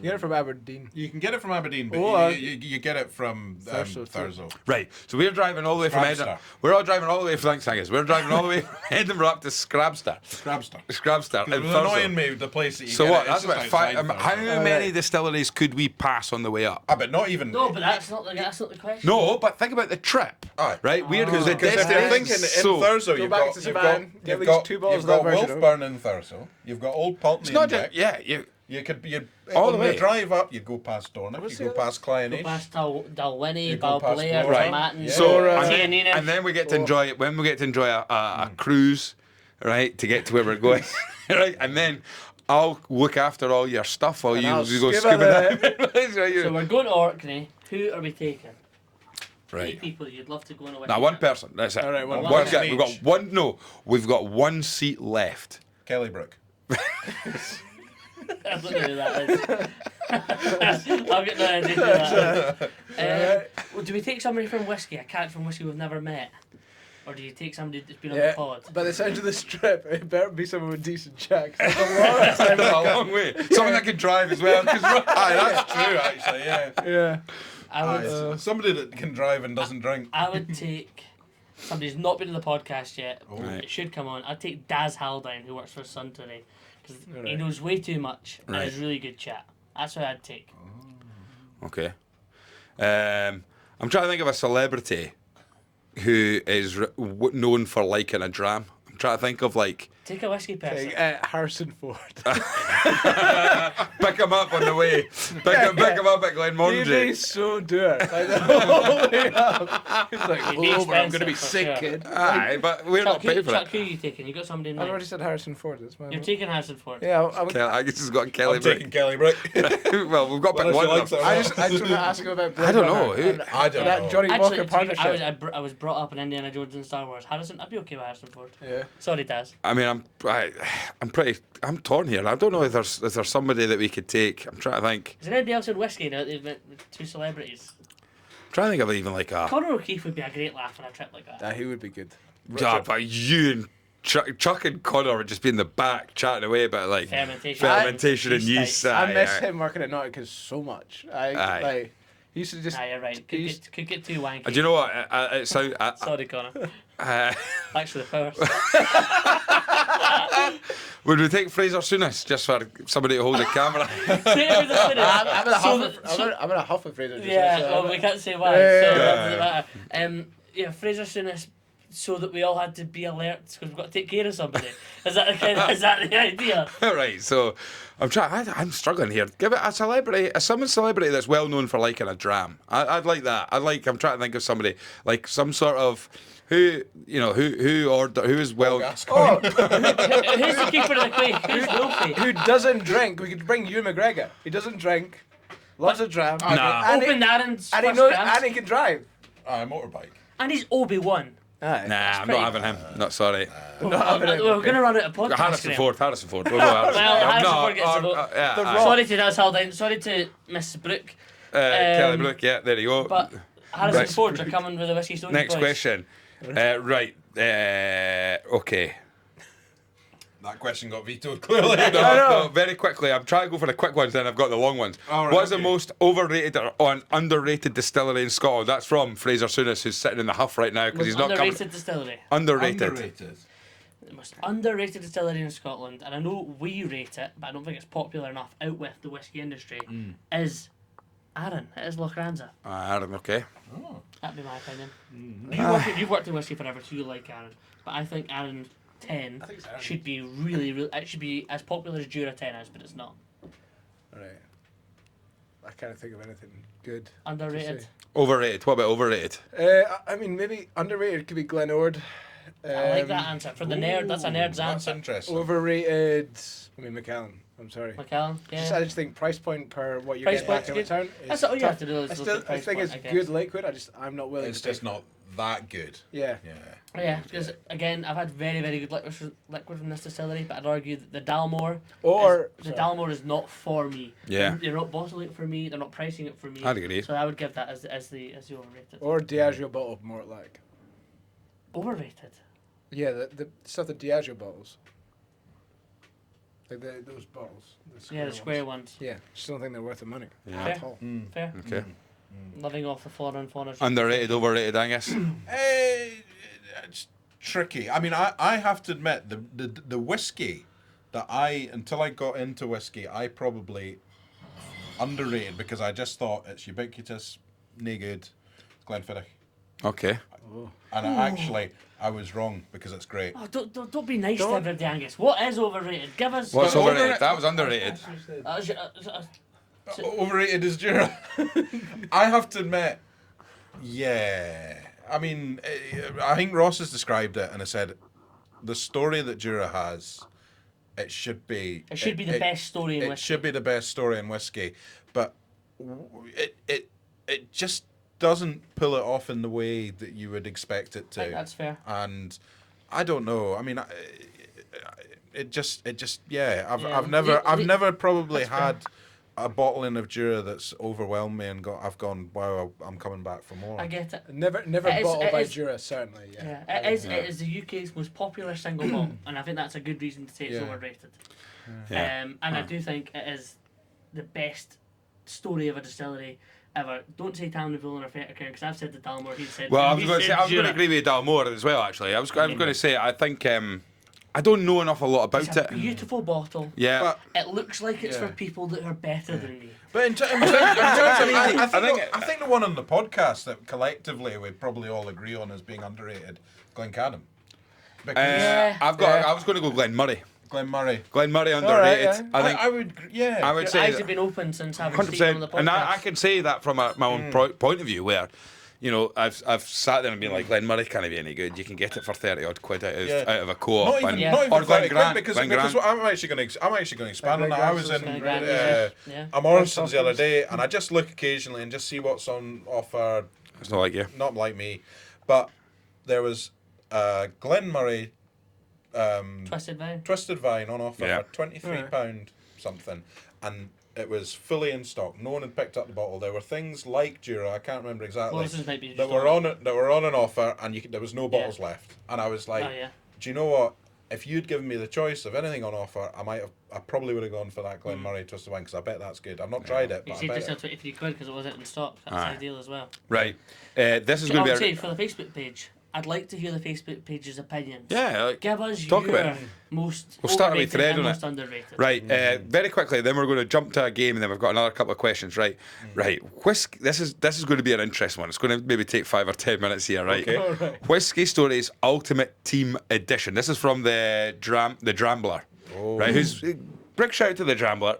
get it from Aberdeen. You can get it from Aberdeen, but you get it from Thurso. Right. So we're driving all the way from Edinburgh. We're all driving all the way from thanks, Angus. We're driving all the way from Edinburgh up to Scrabster. It in was Thurso. annoying me the place that you So get what? it. That's It's about just five. outside How Thurso. many distilleries could we pass on the way up? But not even. No, but that's not the question. No, but think about the trip. Aye. Right. We're Because if you're thinking in so, Thurso, Go back to Savannah, get at least 2 bottles you've of got that version. Wolfburn in Thurso. You've got Old Pulteney it's in not Beck. just You could All on the way. the drive up. You go past Dornoch. You go past Go Clyonage. past Dalwhinnie, You go past Balblair, Flora. Dramatin, Yeah. So Tianina. and then we get to enjoy it when we get to enjoy a cruise, right, to get to where we're going, right, and then I'll look after all your stuff while you I'll go scuba scuba diving. So we're going to Orkney. Who are we taking? 3 Right. people you'd love to go on a Now one person. That's it. All right, one person We've got each. one. No, we've got one seat left. Kellybrook. I don't know who that is. I've got no idea who that is. Well, do we take somebody from Whiskey, a cat from Whiskey we've never met? Or do you take somebody that's been on the pod? By the sound of this trip, it better be someone with decent checks. That's a long time. That's a long way. Someone that can drive as well. That's true, actually. Yeah. Yeah. I would, Somebody that can drive and doesn't drink. I would take somebody who's not been on the podcast yet. Right. It should come on. I'd take Daz Haldane, who works for Sun today. Because he Right. knows way too much and Right. is really good chat. That's what I'd take. Okay. I'm trying to think of a celebrity who is known for liking a dram. I'm trying to think of like. Take a whiskey person. Harrison Ford. Pick him up on the way. Pick him up at Glenmorgie. He'd so do it. Like the whole way up. He's like, It'd be oh, but I'm going to be expensive for sick, sure. kid. Aye, but we're not paying for Chuck, it. who are you taking? You got somebody in I've mind? already said Harrison Ford. That's my You're taking Harrison Ford. Yeah, I would. I guess he's got Kelly I'm taking Kellybrook. Well, we've got to pick Whether she one. likes it or of I them. not. just want to ask him about Blade I don't know. Runner Who- and I don't that know. Johnny Actually, Walker to be fair, partnership. I was brought up in Indiana Jones and Star Wars. Harrison, I'd be okay with Harrison Ford. Yeah. Sorry, Daz. I mean, I'm torn here. I don't know if there's somebody that we could take. I'm trying to think. Is there anybody else in Whiskey now that they've met with 2 celebrities? I'm trying to think of even like a. Conor O'Keefe would be a great laugh on a trip like that. He would be good. Yeah, but you and Chuck and Connor would just be in the back chatting away about like Fermentation. and yeast. I miss aye. him working at Nautica so much. Aye. Like, he used to just. Nah, you're right. Could get too wanky. Do you know what? It sounds. Sorry, Connor. Uh, Thanks for the powers. would we take Fraser Souness just for somebody to hold the camera? I'm in a huff of Fraser. just Yeah, now, so well, I'm we not- can't say why, Yeah, so yeah, that yeah. doesn't matter. Yeah, Fraser Souness, so that we all had to be alert because we've got to take care of somebody. Is that the idea? Right, so I'm struggling here. Give it a celebrity, some celebrity that's well known for liking a dram. I'd like that. I'm trying to think of somebody like some sort of who is well. Oh, Who's the keeper of the quake? Who's Wolfie? who doesn't drink? We could bring Ewan McGregor. He doesn't drink. Loves a dram. Nah. And Open he, Aaron's and he first knows. grams. And he can drive. Motorbike. And he's Obi-Wan. Aye. Nah, I'm pretty- not having him. Not sorry. We're going to run out of podcast. Harrison Graham. Ford. We'll go Harrison. Well, Harrison No, Ford gets the vote. yeah, The aye. Rock. Sorry to Daz Haldane. Sorry to Miss Brooke. Kelly Brook, yeah, there you go. But Harrison Right. Ford are coming with the Whisky Stories. Next boys. question. Right. Okay. That question got vetoed clearly. No, very quickly. I'm trying to go for the quick ones, then I've got the long ones. All right, What is the okay. most overrated or underrated distillery in Scotland? That's from Fraser Souness, who's sitting in the huff right now because he's not coming. Underrated distillery. Underrated. The most underrated distillery in Scotland, and I know we rate it, but I don't think it's popular enough out with the whisky industry, is Arran. It is Lochranza. Aaron, okay. That'd be my opinion. You've worked in whisky forever, so you like Arran. But I think Arran 10 should be really, it should be as popular as Jura 10 is, but it's not. Right. I can't think of anything good. Underrated. Overrated. What about overrated? I mean, maybe underrated could be Glenord. I like that answer. For the nerd, that's a nerd's That's answer. interesting. Overrated. I mean, McAllen. I'm sorry. McAllen, I yeah. just think price point per what you Price get back point's in good. return is That's all you tough. have to do is I look still at price I think point, it's I good guess. liquid. I'm not willing It's to pay just not that good. Yeah. Yeah. Yeah, because again, I've had very, very good liquid from this distillery, but I'd argue that the Dalmore, the Dalmore is not for me. Yeah. They're not bottling it for me. They're not pricing it for me. I'd agree. So I would give that as the overrated. Or Diageo bottle more like. Overrated. Yeah, the stuff that Diageo bottles. Like those bottles. The square ones. Yeah, just don't think they're worth the money Yeah. at all. Fair. Okay. Living off the flora and fauna. Underrated, overrated, I guess. It's tricky. I mean, I have to admit the whiskey that until I got into whiskey, I probably underrated because I just thought it's ubiquitous, nae good, Glenfiddich. Okay. And I was wrong because it's great. Oh, don't be nice to everybody, Angus. What is overrated? Give us. What's But overrated? That was underrated. Overrated is Jura. I have to admit, yeah. I mean, I think Ross has described it and has said the story that Jura has, it should be. It should be the best story in It whiskey. should be the best story in whiskey, but it just doesn't pull it off in the way that you would expect it to. I think that's fair. And I don't know. I mean, it just yeah. I've Yeah. never probably That's fair. had a bottling of Jura that's overwhelmed me and I've gone, wow, I'm coming back for more. I get it. Never It is- bottled it by is- Jura, certainly. Yeah, Yeah. it is the UK's most popular single malt, and I think that's a good reason to say it's Yeah. overrated. Yeah. And I do think it is the best story of a distillery ever. Don't say Tamnaville or Faircrown because I've said the Dalmore. He said. Well, I was he going to say, said I was going to Jura. agree with Dalmore as well, actually. I was going to say, I think, I don't know enough a lot It's about a it. beautiful bottle. Yeah. But It looks like it's Yeah. for people that are better than me. But in terms of, I think- think the one on the podcast that collectively we'd probably all agree on as being underrated, Glencairn. Because Yeah. I was going to go Glen Murray. Glen Murray. Glen Murray right, underrated. yeah. I think I would, yeah. I would Your say eyes that- have been open since having seen 100%. on the podcast. And I can say that from my own point of view, where, you know, I've sat there and been like, Glen Murray can't be any good. You can get it for 30 odd quid out of a co-op. Not even, and, Yeah. not even or Glen 30 Grant. quid, because Glen Grant. I'm actually going to expand on that. I was in Glen Grant, yeah. Morrison's the other day, and I just look occasionally and just see what's on offer. It's not like you. Not like me, but there was Glen Murray Twisted Vine. on offer Yeah. for £23 something, and it was fully in stock. No one had picked up the bottle. There were things like Jura, I can't remember exactly, Morrison's might be that just were on on an offer, and there was no bottles left. And I was like, Oh yeah. do you know what? If you'd given me the choice of anything on offer, I probably would have gone for that Glen Murray Twisted Wine because I bet that's good. I've not tried it, You but see, I just bet at 23 quid because it wasn't in stock. That's Aye. ideal as well. Right. This is going I to would be say for the Facebook page, I'd like to hear the Facebook page's opinions. Yeah. Like, Give us Talk your about it. most We'll start a wee overrated thread and on it. most underrated. Right, very quickly. Then we're going to jump to a game, and then we've got another couple of questions. Right, right. Whiskey. This is going to be an interesting one. It's going to maybe take 5 or 10 minutes here. Right. Okay. Alright. Whiskey Stories Ultimate Team Edition. This is from the Drambler. Oh. Right. Who's big shout out to the Drambler.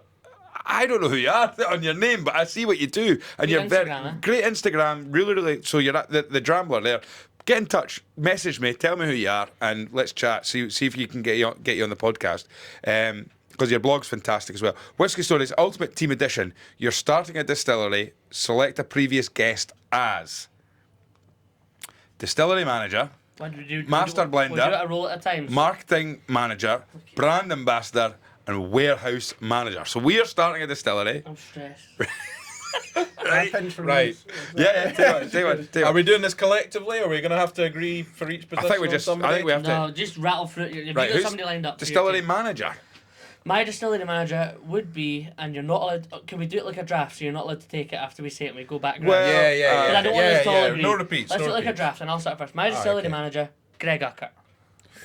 I don't know who you are on your name, but I see what you do, and Great you're very Instagram, eh? great Instagram. Really. So you're at the Drambler there. Get in touch, message me, tell me who you are, and let's chat. See if you can get you on the podcast. Because your blog's fantastic as well. Whiskey Stories Ultimate Team Edition. You're starting a distillery. Select a previous guest as distillery manager, What do we do? Master We do blender, it a roll at a time. marketing manager, brand ambassador, and warehouse manager. So we are starting a distillery. I'm stressed. Right. Right. Yeah. Tell you what. Are we doing this collectively, or are we going to have to agree for each position? I think we on just. somebody? I think we have No, to. just rattle through it. Have Right. you got Who's somebody lined up? for your distillery team? manager? My distillery manager would be, and you're not allowed. Can we do it like a draft? So you're not allowed to take it after we say it and we go back. Well, Yeah, yeah, Because yeah. I don't want us to all agree. No repeats. Let's no do it like a repeats. draft, and I'll start first. My distillery okay. manager, Greg Uckert.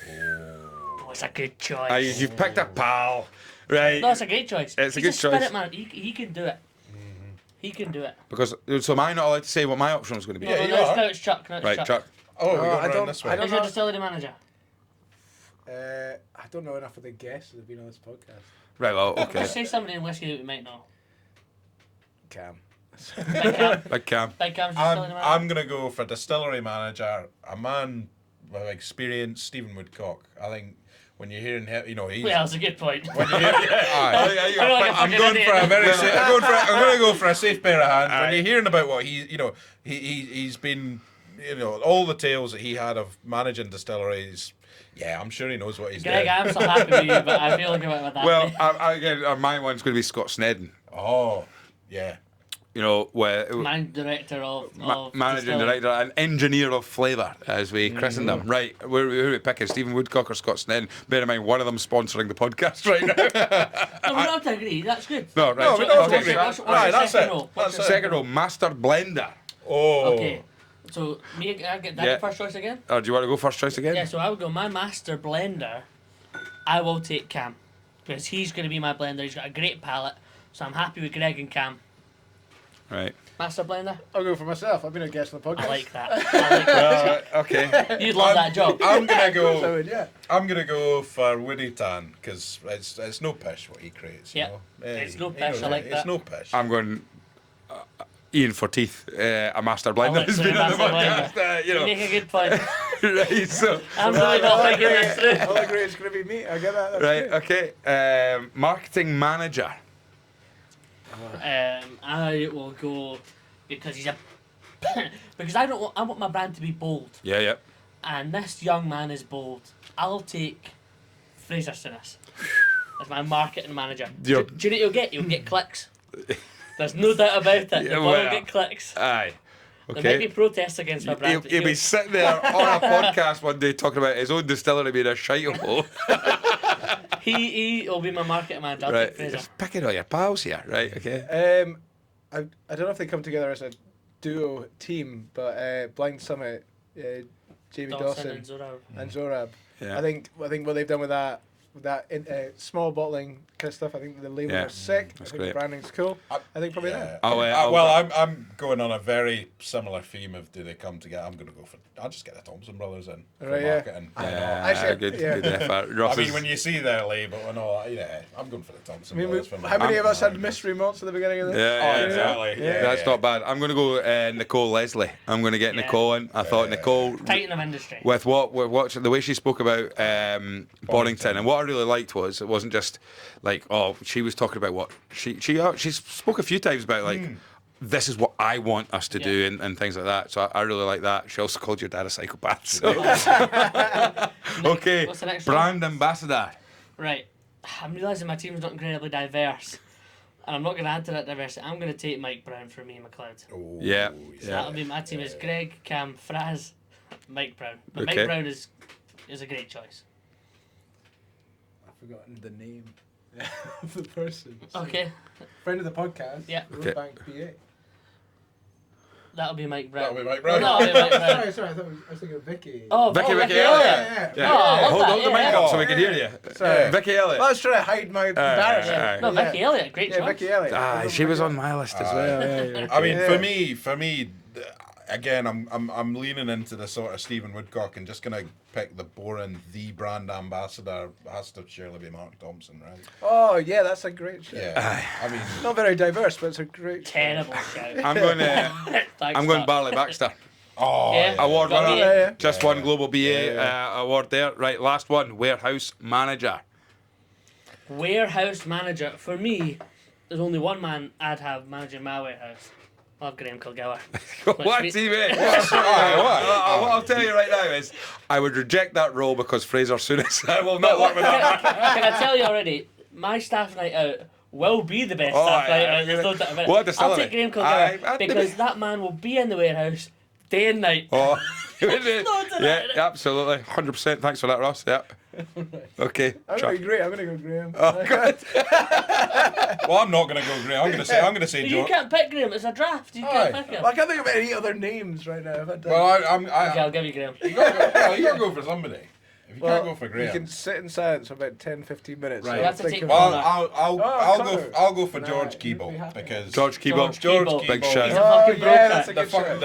Oh, it's a good choice. You've picked a pal, right? No, it's a great choice. It's a He's good spirit choice. man. He can do it. He can do it. Because so am I not allowed to say what my option was going to be? Yeah, no, you no, are. now it's Chuck. Now it's Right, Chuck. Oh, we're I going don't- around this way. I don't Who's your know. distillery manager? I don't know enough of the guests that have been on this podcast. Right. Well, okay. Just say somebody in whiskey that we might know. Cam. Big Cam. Big Cam. Big Cam's I'm distillery manager. going to go for distillery manager, a man of experience, Stephen Woodcock. I think when you're hearing him, you know, he's. Well, that's a good point. When you hear, I feel like a I'm fucking going idiot. for a very. I'm going to go for a safe pair of hands. When you're hearing about what he's been, you know, all the tales that he had of managing distilleries. Yeah, I'm sure he knows what he's Greg, doing. I'm so happy with you, but I feel like about with that. Well, again, my one's going to be Scott Snedden. Oh, yeah. You know, where Managing director of managing Distillery. director and engineer of flavour, as we christened them. Right, who are we picking? Stephen Woodcock or Scott Snedden? Bear in mind, one of them sponsoring the podcast right now. No, we don't have to agree. That's good. No, right. No, we don't have to What's agree. your- what's your Right, that's second it. row? That's it. Second row, Master Blender. Oh. Okay. So, I get that Yeah. first choice again? Or do you want to go first choice again? Yeah, so I would go my master blender. I will take Cam. Because he's going to be my blender. He's got a great palate. So I'm happy with Greg and Cam. Right. Master blender? I'll go for myself. I've been a guest on the podcast. I like that. I like that. Okay. You'd love that job. I'm gonna So I go. would, yeah. I'm gonna go for Woody Tan because it's no pish what he creates. Yeah. You know? It's no He pish, knows I like it. that. It's no pish. I'm going Ian Forteeth, a Master Blender like has the been on the Master podcast. You You know, make a good point. right, so, I'm really not thinking this through. I'll agree it's going to be me. I get that. That's right, great. okay. Marketing manager. I will go because he's a because I want my brand to be bold, Yeah, yeah. and this young man is bold. I'll take Fraser Sinnis as my marketing manager. Do You're- you know what you'll get? You'll get clicks. There's no doubt about it. Yeah, The boy well, will get clicks. Aye. There might be Okay. protests against my brand. He'll, but he'll be sitting there on a podcast one day talking about his own distillery being a shithole. he will be my marketing manager. I'll Right, take Fraser. just picking all your pals here. Right, okay. I don't know if they come together as a duo team, but Blind Summit, Jamie Dawson and Zora. and Zorab. Yeah. I think what they've done with that small bottling kind of stuff. I think the labels Yeah, are sick. that's I think great. the branding's cool. I think probably Yeah. that. Well, I'm going on a very similar theme of do they come together. I'm going to go for. I'll just get the Thompson brothers in for Right, yeah. marketing. Yeah, Actually, good, yeah. good effort. I Ross mean, is- when you see their label and all that, yeah, I'm going for the Thompson I mean, brothers. for how many of us had marketing. mystery malts at the beginning of this? Yeah, Oh, yeah, exactly. Yeah. That's not bad. I'm going to go Nicole Leslie. I'm going to get Yeah. Nicole in. I thought Nicole, Titan of industry. with the way she spoke about Bonington, and what I really liked was it wasn't just like, oh, she was talking about what she spoke a few times about like this is what I want us to do and things like that. So I really like that. She also called your dad a psychopath. So. Okay, What's the next one? brand ambassador. Right. I'm realising my team's not incredibly diverse. And I'm not going to add to that diversity. I'm going to take Mike Brown for me and McLeod. Oh, Yeah, So yeah. that'll be my team is Greg, Cam, Fraz, Mike Brown. But Okay. Mike Brown is a great choice. I've forgotten the name of the person. Okay. Friend of the podcast. Yeah. Okay. Roadbank PA. That'll be Mike Brown. That'll be Mike Oh, Brown. that'll be Mike Brown. Sorry. I was thinking of Vicky. Oh, Vicky Elliott. Elliott. Yeah. Oh, I love Hold that, the mic yeah. up so we can hear you. Sorry. Vicky Elliott. I was trying to hide my embarrassment. aye. No, Vicky Elliott, great Yeah, choice. Vicky Elliott. Aye, she was on my list as well. Yeah, I mean, Yeah. for me, again, I'm leaning into the sort of Stephen Woodcock and just gonna pick the boring, the brand ambassador has to surely be Mark Thompson, right? Oh yeah, that's a great show. Yeah. I mean, Not very diverse, but it's a great. Terrible shout. I'm going. Thanks, I'm going Mark. Barley Baxter. oh, Yeah. Award Got winner. me. Yeah, yeah. Just won Global BA Yeah. award there. Right, last one. Warehouse manager. Warehouse manager. For me, there's only one man I'd have managing my warehouse. I'll have Graham Kilgour. What we- team it? Aye, what? What I'll tell you right now is, I would reject that role because Fraser Soonis. I will not work with that. Can I tell you already? My staff night out will be the best Oh, staff night aye, out. There's no doubt about it. what I'll distillery? take Graham Aye, Kilgour I'd because be- that man will be in the warehouse day and night. Oh, No denying it. yeah, absolutely, 100%. Thanks for that, Ross. Yeah. Okay. I'm Chuck. gonna go great. I'm gonna go Graham. Oh, good. well, I'm not gonna go Graham. I'm gonna say You George. can't pick Graham. It's a draft. You Aye. can't pick him. Well, I can't think of any other names right now. Well, Okay, I'll give you Graham. you gotta go for somebody. If you can't go for You Graham. can sit in silence for about 10-15 minutes. Right. You have to think take of- one. Well, Connor. I'll go for Nah, George you'd be Keeble happy. because George Keeble. George Keeble. Big He's shout. a Oh fucking yeah, broker. that's a the good fuck, shout.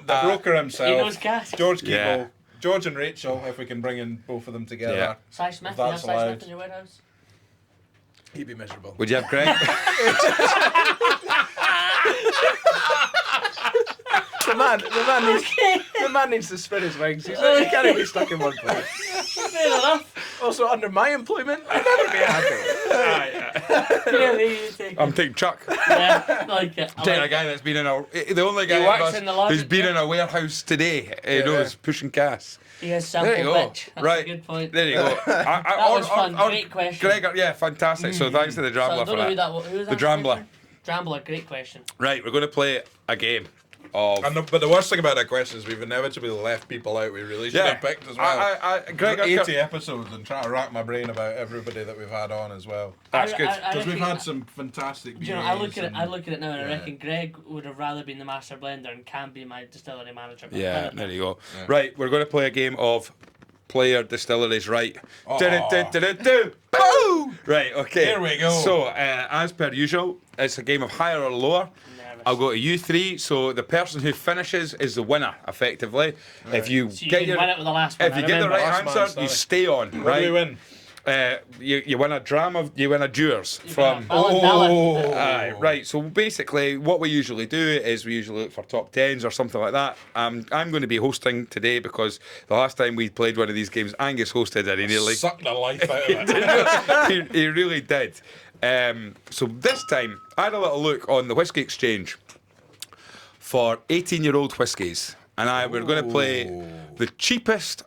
the broker himself. He knows cash. George Keeble, Yeah. George and Rachel. If we can bring in both of them together. Yeah. Cy Smith. If You have that's Cy allowed. Smith in your warehouse? He'd be miserable. Would you have Greg? The man needs to spread his wings. He can't be stuck in one place. Fair enough. Also, under my employment, I'd never be happy. Clearly, you take I'm taking Chuck. Yeah, like it. Taking a guy that's been in the only guy works of us in the laundry- who's been in a warehouse today. You know, is pushing gas. He has There sample you go. bitch. That's Right. a good point. There you go. That was fun. Great question. Gregor, yeah, fantastic. So thanks to the So I Drambler don't for know that. who was The that Drambler. question? Drambler, great question. Right, we're going to play a game of. But the worst thing about that question is we've inevitably left people out we really should have picked as well. Gregor, 80 episodes and trying to rack my brain about everybody that we've had on as well. that's good. Because we've reckon- had some fantastic Do you know, BAs I look at it. and- I look at it now, and I yeah. reckon Greg would have rather been the master blender and can be my distillery manager. but I Yeah, couldn't. there you go. Yeah. Right, we're going to play a game of Player Distilleries Right. Oh. Du-du-du-du-du-du. Boom! Right, okay. Here we go. So, as per usual, it's a game of higher or lower. Nervous. I'll go to you three, so the person who finishes is the winner, effectively. If you So you get can your win it with the last one. if you I get the remember. right Last man answer, you standing. stay on, What right? do we win? You win a dram of you win a Dewars from. Oh, Aye, right. So basically, what we usually do is we usually look for top tens or something like that. I'm going to be hosting today because the last time we played one of these games, Angus hosted and he nearly Sucked the life out of it. he really did. So this time, I had a little look on the Whisky Exchange for 18-year-old whiskies, and we're going to play the cheapest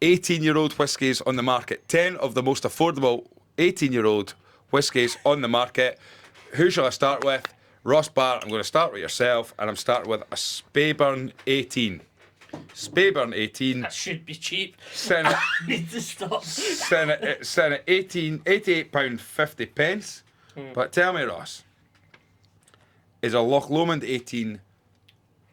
18-year-old whiskies on the market. 10 of the most affordable 18-year-old whiskies on the market. Who shall I start with? Ross Barr, I'm going to start with yourself, and I'm starting with a Speyburn 18. Speyburn 18. That should be cheap. Sitting at, I need to stop. sitting at £88.50 pence. But tell me, Ross, is a Loch Lomond 18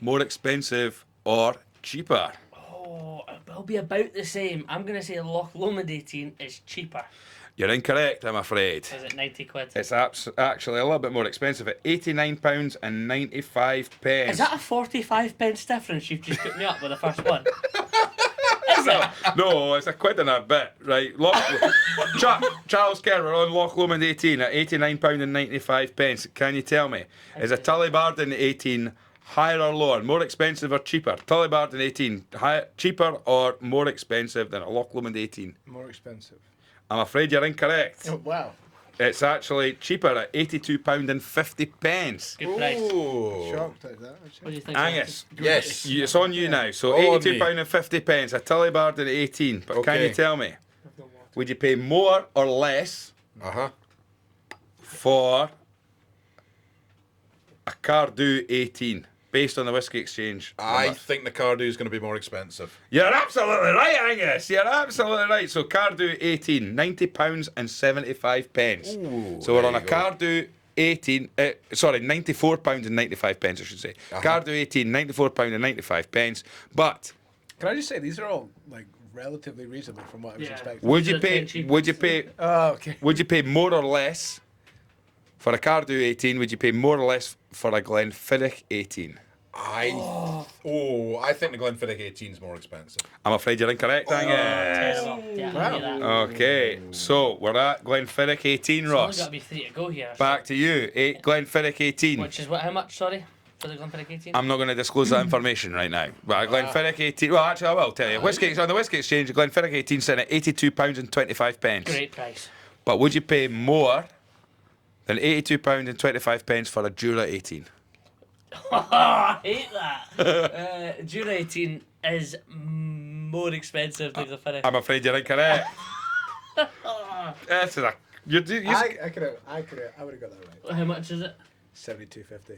more expensive or cheaper? Oh, it'll be about the same. I'm going to say Loch Lomond 18 is cheaper. You're incorrect, I'm afraid. Is it 90 quid? It's actually a little bit more expensive at £89.95. Is that a 45 pence difference you've just put me up with the first one? Is it? No, it's a quid and a bit, right? Charles Kerr, on Loch Lomond 18 at £89.95. Can you tell me, is a Tullybarden 18 higher or lower, more expensive or cheaper? Tullybarden 18, cheaper or more expensive than a Loch Lomond 18? More expensive. I'm afraid you're incorrect. Oh, wow. It's actually cheaper at £82.50. Good price. Ooh. Shocked at that, What do actually. you think? Angus. Yes. It's on you now. So All on me. £82.50, a Tullybarden 18. But can Okay. you tell me, would you pay more or less Uh-huh. for a Cardew 18 based on the Whisky Exchange? I number? think the Cardew is going to be more expensive. You're absolutely right, Angus. You're absolutely right. So Cardew 18, £90.75. Ooh, So we're there on a you go. Cardew 18, £94.95, I should say. Cardew 18, £94.95. But Can I just say, these are all, like, relatively reasonable from what I was Yeah. expecting. would you These are pay? 10 cheapest. Would you pay? Oh, okay. Would you pay more or less for a Cardew 18? Would you pay more or less for a Glenfiddich 18? I think the Glenfiddich 18 is more expensive. I'm afraid you're incorrect, Angus. Terrible. Yeah, I knew that. Okay, so we're at Glenfiddich 18, There's only Ross. got to be 3 to go here. Back to you. Glenfiddich 18. Which is what? How much? Sorry, for the Glenfiddich 18. I'm not going to disclose that information right now. But a Glenfiddich 18. Well, actually, I will tell you. On the Whisky Exchange, a Glenfiddich 18 sitting at £82.25. Great price. But would you pay more than £82.25 for a Jura 18? I hate that. Jura 18 is more expensive than Glenfiddich. I'm afraid you're incorrect. This is a. You I would have got that right. How much is it? 72.50.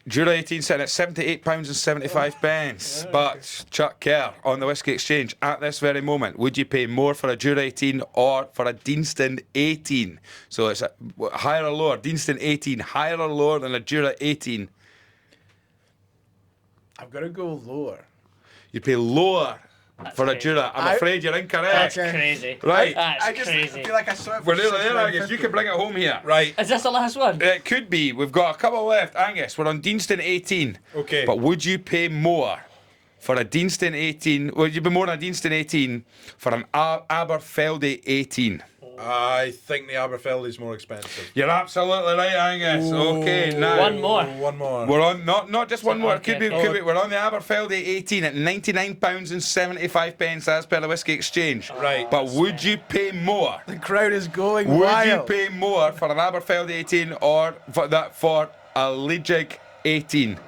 Jura 18 sitting at £78.75. But Chuck Kerr on the Whisky Exchange at this very moment, would you pay more for a Jura 18 or for a Deanston 18? So it's higher or lower. Deanston 18 higher or lower than a Jura 18? I've got to go lower. You pay lower for a crazy. Jura. I'm afraid you're incorrect. That's Okay. crazy. Right. That's I just crazy. feel like I saw it for We're nearly there, £6.50. Angus. You can bring it home here. Right. Is this the last one? It could be. We've got a couple left. Angus, we're on Deanston 18. Okay. But would you pay more for a Deanston 18? Would you pay more than a Deanston 18 for an Aberfeldy 18? Oh, I think the Aberfeldy's more expensive. You're absolutely right, Angus. Ooh. Okay, now One more. One more. we're on not just one more. Okay. Could be. We're on the Aberfeldy 18 at £99.75. That's per the Whisky Exchange. Right. But would you pay more? The crowd is going Would wild. you pay more for an Aberfeldy 18 or for a Legic 18?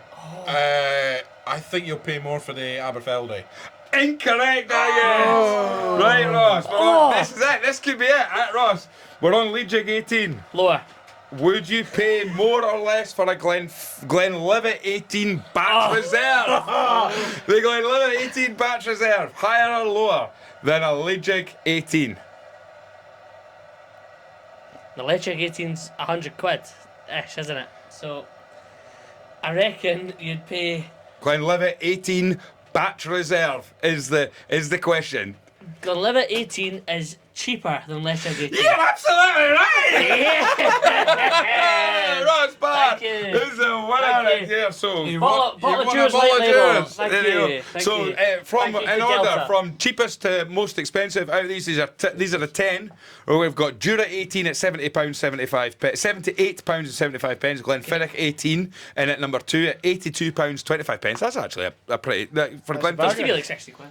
I think you'll pay more for the Aberfeldy. Incorrect, Angus. Right, Ross. This is it. This could be it. Right, Ross. We're on Legic 18. Lower. Would you pay more or less for a Glenlivet 18 batch reserve? The Glenlivet 18 batch reserve, higher or lower than a Legic 18? The Legic 18's £100-ish, isn't it? So I reckon you'd pay. Glenlivet 18 batch reserve is the question. Glenlivet 18 is cheaper than Legic 18. You're absolutely right. Yeah. Ross Barr Thank you. is the winner Thank you. here. So Bottle of won a Dewar's bottle Light of Label. Dewar's. Thank There you. go. Thank So you. from Thank you to in order Delta. from cheapest to most expensive out of these are the 10. Well, we've got Dura 18 at £78.75, £78.75. Glenfiddich 18 in at number 2 at £82.25. That's actually a pretty for Glenfiddich. Used to be like 60 quid.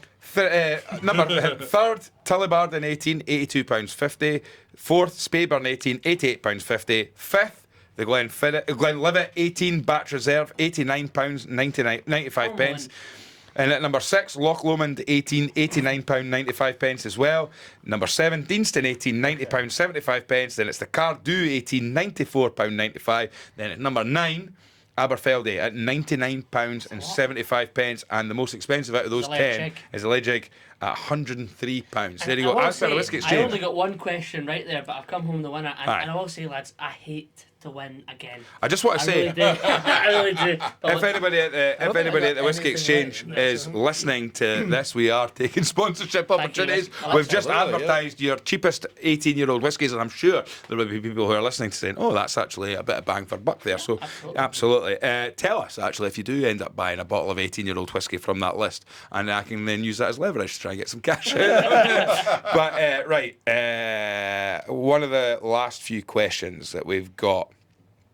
Number third, Tullibardine 18, £82.50. Fourth, Speyburn 18, £88.50. Fifth, the Glenlivet 18 Batch Reserve, £89.95. And at number 6, Loch Lomond 18, £89.95 as well. Number 7, Deanston 18, £90.75. Then it's the Cardew 18, £94.95. Then at number 9, Aberfeldy at £99.75. And the most expensive out of those 10 is the Legic at £103. There you go. As per the Whisky I Exchange. only got one question right there, but I've come home the winner. And, Aye. and I will say, lads, I hate to win again. I just want to I say, really do. I really do. But if anybody at the don't think I got Whisky anything Exchange right. is listening to this, we are taking sponsorship opportunities. Yes. We've just Absolutely, advertised your cheapest 18-year-old whiskies, and I'm sure there will be people who are listening to saying, "Oh, that's actually a bit of bang for buck there." So, absolutely. Tell us actually if you do end up buying a bottle of 18-year-old whiskey from that list, and I can then use that as leverage to try and get some cash out. But right, one of the last few questions that we've got.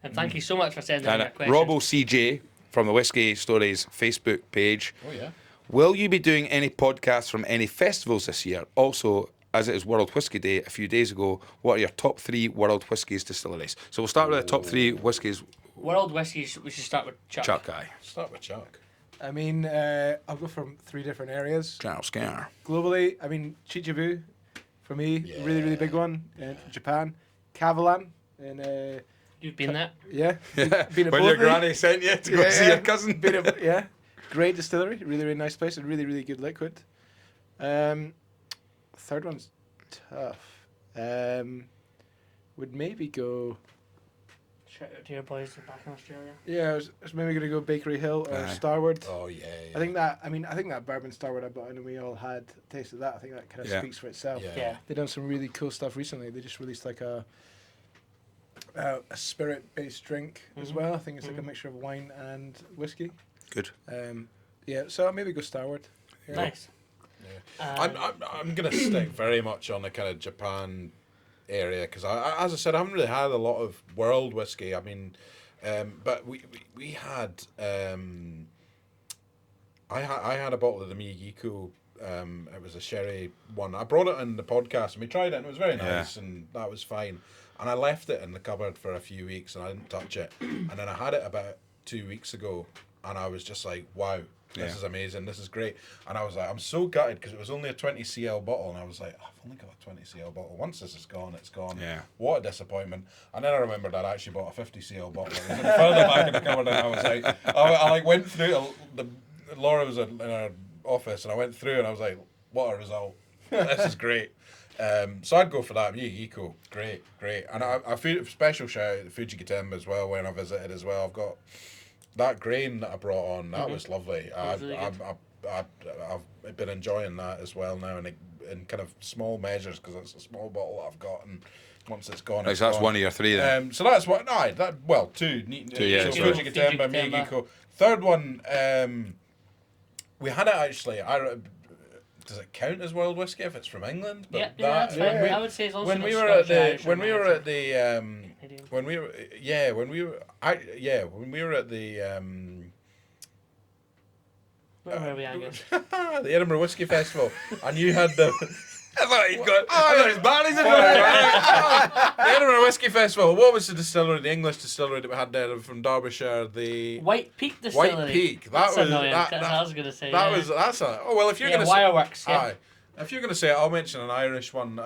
and thank you so much for sending me And that question. Robbo CJ from the Whisky Stories Facebook page. Oh, yeah. Will you be doing any podcasts from any festivals this year? Also, as it is World Whisky Day a few days ago, what are your top 3 World Whiskies distilleries? So we'll start with the top 3 whiskies. World whiskies, we should start with Chuck. Chuck Guy. Start with Chuck. I mean, I'll go from 3 different areas. General Skinner. Globally, I mean, Chichibu, for me, really, really big one. In Japan. Cavalan, in You've been there. yeah. Been at When both your of them. granny sent you to go see your cousin. Yeah. Great distillery, really, really nice place, and really, really good liquid. Third one's tough. Would maybe go. Shout out to your boys back in Australia. Yeah, I was maybe gonna go Bakery Hill or Aye. Starward. Oh, yeah. I think that bourbon Starward I bought and we all had a taste of that. I think that kind of Yeah. speaks for itself. Yeah. Yeah. They've done some really cool stuff recently. They just released like a spirit-based drink as well. I think it's like a mixture of wine and whiskey. Good. Yeah, so I'll maybe go Starward. Yeah. Nice. I'm going to stick very much on the kind of Japan area because, as I said, I haven't really had a lot of world whiskey. I mean, but we had I had a bottle of the Miyagiko. It was a sherry one. I brought it in the podcast and we tried it and it was very nice and that was fine. And I left it in the cupboard for a few weeks and I didn't touch it. And then I had it about 2 weeks ago and I was just like, wow. This is amazing. This is great. And I was like, I'm so gutted because it was only a 20 cl bottle. And I was like, I've only got a 20 cl bottle. Once this is gone, it's gone. Yeah. What a disappointment. And then I remembered I'd actually bought a 50 cl bottle. It was further back in the cupboard and I was like, I like went through Laura was in our office and I went through and I was like, what a result. This is great. So I'd go for that. Miyagiko, great. And I feel special shout out to Fuji Gitemba as well when I visited as well. I've got that grain that I brought on. That was lovely. Really I've been enjoying that as well now in kind of small measures because it's a small bottle I've got and once it's gone, it's So that's gone. one of your 3 then. So that's what. Two. Yeah, So sorry. Fuji Gitemba, Miyagiko. Third one. We had it actually. Does it count as world whiskey if it's from England? But Yeah, that's fine. yeah. I would say it's also when got we were at Scotch, the Irish, when we were at American. the Canadian. when we were at the Where were we, Angus? the Edinburgh Whisky Festival, and you had the I thought he'd got. I thought his Barney's in there. the Edinburgh Whisky Festival. What was the distillery, the English distillery that we had there from Derbyshire? The White Peak Distillery. White Peak. That That's was annoying. that, That's what I was gonna say. that yeah. was that's a. Oh well, if you're Yeah, gonna Wireworks. say, Yeah. aye, if you're gonna say, it, I'll mention an Irish one.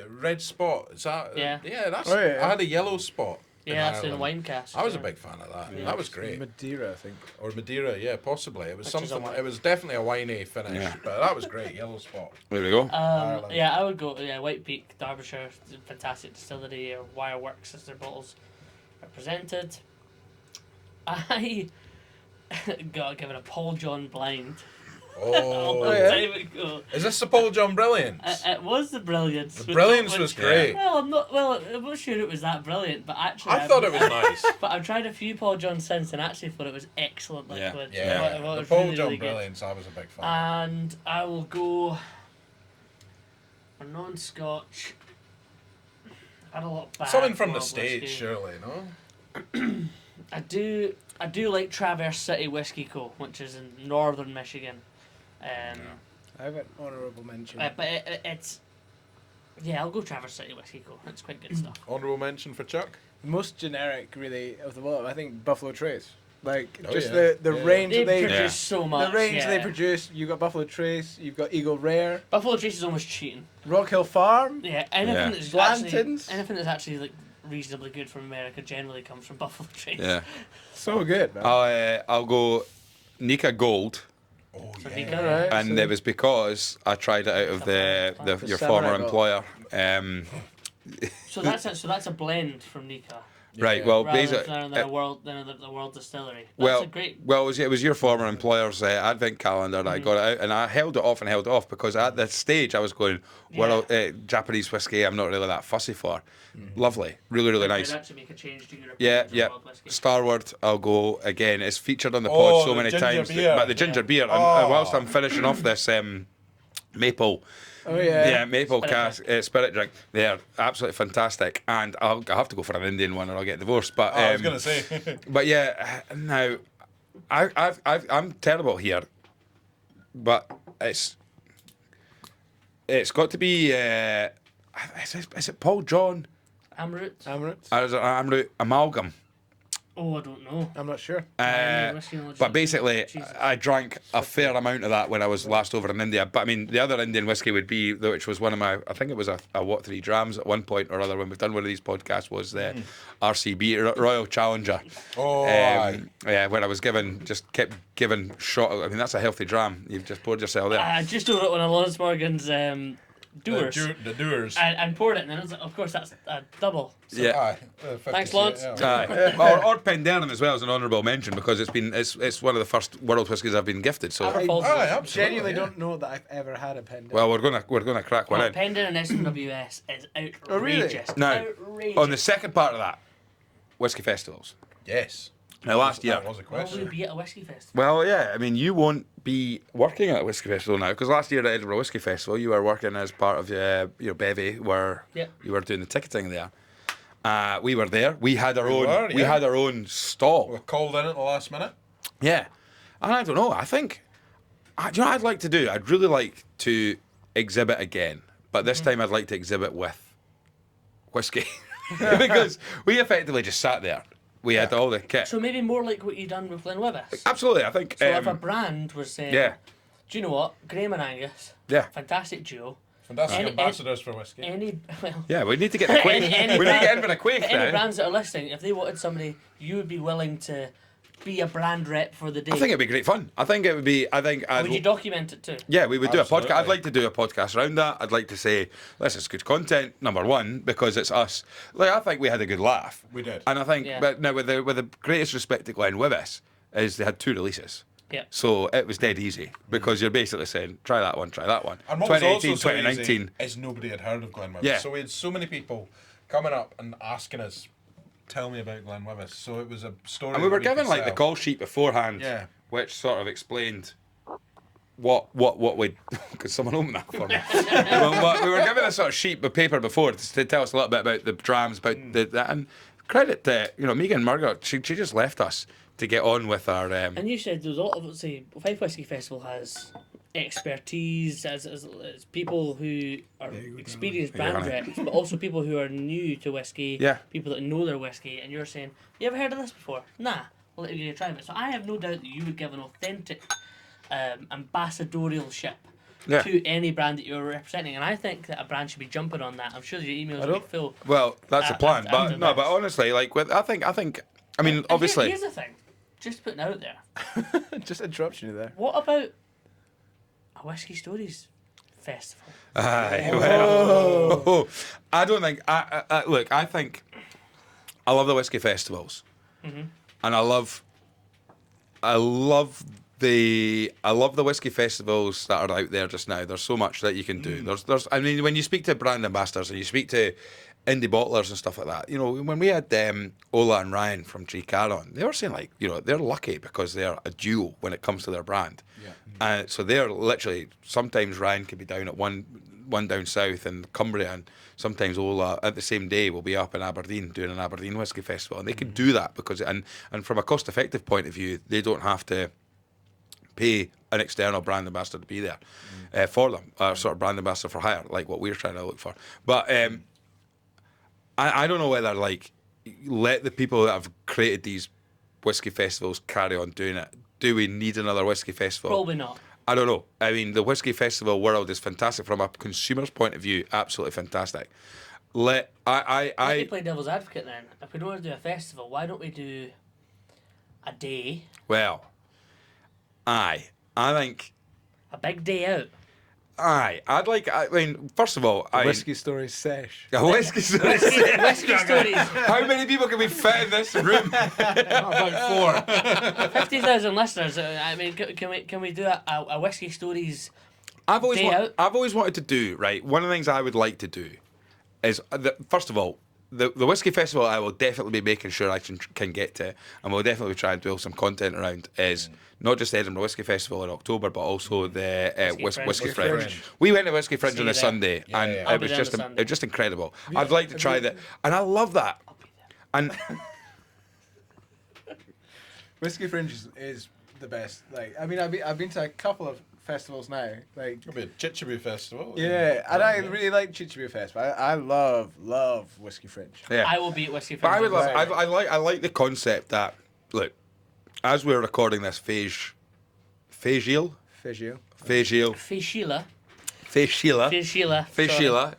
Red Spot. Is that? Yeah. Yeah, that's. Oh, yeah. I had a yellow spot. Yeah, that's in Ireland. wine cask. I was a yeah. big fan of that. Yeah. That was great. Madeira, I think. Or Madeira, yeah, possibly. It was Which is something. a wine. It was definitely a winey finish, Yeah. but that was great. Yellow spot. There we go. Ireland. Yeah, I would go. Yeah, White Peak, Derbyshire, fantastic distillery. Wireworks as their bottles represented. I got given a Paul John blind a Oh, long time ago. is this the Paul John Brilliance? It was the Brilliance. The which- Brilliance which- was great. Well, I'm not. Well, I'm not sure it was that brilliant, but actually, I thought it was nice. But I've tried a few Paul John since, and actually thought it was excellent Yeah. liquid. Yeah, I thought it the was Paul really, John really good. Brilliance. I was a big fan. And I will go for non-Scotch. I had a lot of bad Something from the world States, whiskey. surely, no? I do like Traverse City Whiskey Co., which is in northern Michigan. I have an honourable mention. But it's yeah, I'll go Traverse City Whiskey Co. It's quite good stuff. Honourable mention for Chuck. Most generic, really, of the lot. I think Buffalo Trace. Like Oh, just yeah. the Yeah. range They that they produce Yeah. so much. the range yeah. they produce. You've got Buffalo Trace. You've got Eagle Rare, Buffalo Trace is almost cheating. Rock Hill Farm. Yeah, anything Yeah. that's Blanton's. actually like reasonably good from America generally comes from Buffalo Trace. Yeah. So good, man. I'll go Nika Gold, Oh, So yeah. Nika- Alright, and so- it was because I tried it out of the your Samurai former Gold. employer. So that's a blend from Nika. Right. Well, Rather basically. than the world distillery. That's Well, a great. well, it was your former employer's advent calendar, and I got it out, and I held it off because at that stage I was going, well, Japanese whiskey, I'm not really that fussy for. Lovely, really, really nice. Could actually make a change to European Yeah. world whiskey. Starward, I'll go again. It's featured on the Oh, pod so the many ginger times. beer. But the ginger Yeah. beer, and Oh. whilst I'm finishing off this maple. Oh yeah. Maple Spirit cask spirit drink. They're absolutely fantastic, and I'll have to go for an Indian one, or I'll get divorced. But I was gonna say. but yeah, now I'm terrible here, but it's got to be. Is it Paul John? Amrut. Amrit. Or is it Amrut Amalgam? Oh, I don't know. I'm not sure. Whiskey knowledge But is- basically, Jesus. I drank a fair amount of that when I was last over in India. But I mean, the other Indian whiskey would be, which was one of my, I think it was a 3 Drams at one point or other when we've done one of these podcasts, was the RCB, Royal Challenger. Oh, aye. Yeah, where I was kept giving shot. I mean, that's a healthy dram. You've just poured yourself there. I just over it on Alon's Morgan's Doers. The Doers. And poured it, and then I was like, of course, that's a double. So Yeah. Aye. Thanks, Lawrence. Aye. or Penderyn as well as an honourable mention because it's one of the first world whiskies I've been gifted. So Aberfall's Aye, is- absolutely. Genuinely yeah. don't know that I've ever had a pendant. well, we're gonna crack one in. Pendant and SMWS is Oh, really? outrageous. Now, Outrageous. on the second part of that, whiskey festivals. Yes. Now, last year. That was a Will we question. be at a whiskey festival? Well, yeah. I mean, you won't be working at a whiskey festival now because last year at Edinburgh Whiskey Festival, you were working as part of your bevy, where Yep. you were doing the ticketing there. We were there. We had our We own. were, We yeah. had our own stall. We were called in at the last minute. Yeah, and I don't know. I think, do you know what I'd like to do? I'd really like to exhibit again, but this time I'd like to exhibit with whiskey because we effectively just sat there. We had all the kit. So maybe more like what you done with Glenlivet. Absolutely, I think. So if a brand was saying, yeah, do you know what, Graham and Angus, yeah, fantastic duo. Fantastic Any- ambassadors for whiskey. Any well, yeah. We need to get the quake. Any we need to brand- get in for the quake any now. brands that are listening, if they wanted somebody, you would be willing to be a brand rep for the day. I think it'd be great fun. I think it would be. I think. Would you document it too? Yeah, we would do a podcast. Absolutely. I'd like to do a podcast around that. I'd like to say, this is good content, number one, because it's us. Like, I think we had a good laugh. We did. And I think, Yeah. but now with the greatest respect to Glenlivet, is they had 2 releases. Yeah. So it was dead easy because you're basically saying, try that one. And what was also 2018, so 2019. easy is nobody had heard of Glenlivet. Yeah. So we had so many people coming up and asking us, tell me about Glenlivet. So it was a story. And we were that given could like the sell. call sheet beforehand, Yeah. which sort of explained what we could someone open that for me? we were given a sort of sheet of paper before to tell us a little bit about the drams, about that, and credit to Megan Murger, she just left us to get on with our. And you said there's a lot of, say, Fife Whisky Festival has expertise as people who are experienced brand reps, but also people who are new to whiskey, people that know their whiskey, and you're saying, you ever heard of this before? Nah, we'll let you get a try of it. So I have no doubt that you would give an authentic ambassadorialship to any brand that you're representing, and I think that a brand should be jumping on that. I'm sure your emails will be full. Well, that's the plan, but no, but honestly, like I think, I mean, obviously. Here's the thing, just putting it out there. Just interrupting you there. What about a Whisky Stories festival? Aye, well, I don't think. Look, I think I love the whiskey festivals, and I love the whiskey festivals that are out there just now. There's so much that you can do. There's. I mean, when you speak to brand ambassadors and you speak to indie bottlers and stuff like that, when we had Ola and Ryan from G Caron, they were saying like, they're lucky because they're a duo when it comes to their brand. Yeah. So they're literally, sometimes Ryan could be down at one down south in Cumbria, and sometimes Ola at the same day will be up in Aberdeen doing an Aberdeen Whisky Festival, and they can do that because and from a cost effective point of view, they don't have to pay an external brand ambassador to be there for them, sort of brand ambassador for hire, like what we're trying to look for. But I don't know whether like let the people that have created these whiskey festivals carry on doing it. Do we need another whiskey festival? Probably not. I don't know. I mean, the whiskey festival world is fantastic from a consumer's point of view. Absolutely fantastic. Let me play devil's advocate then. If we don't want to do a festival, why don't we do a day? Well, I think a big day out. I mean, first of all, Whisky Stories sesh. A Whisky Stories. Whisky Stories. How many people can we fit in this room? About 4. 50,000 listeners. I mean, can we do a Whisky Stories I've out? always wanted to do, right, one of the things I would like to do is, first of all, the Whisky Festival I will definitely be making sure I can get to, and we'll definitely try and do some content around, is not just the Edinburgh Whisky Festival in October, but also the Whiskey Fringe. We went to Whiskey Fringe on a Sunday, and it was just incredible. I'd like to try that, and I love that. And Whisky Fringe is the best. Like, I mean, I've been to a couple of festivals now. Like, It'll be a Chichiboo festival. Yeah, and I really like Chichiboo Festival. I love Whisky Fringe. yeah, I will be at Whisky Fringe. but I would love. I like the concept that, look, as we're recording this, Faisial. Faishila.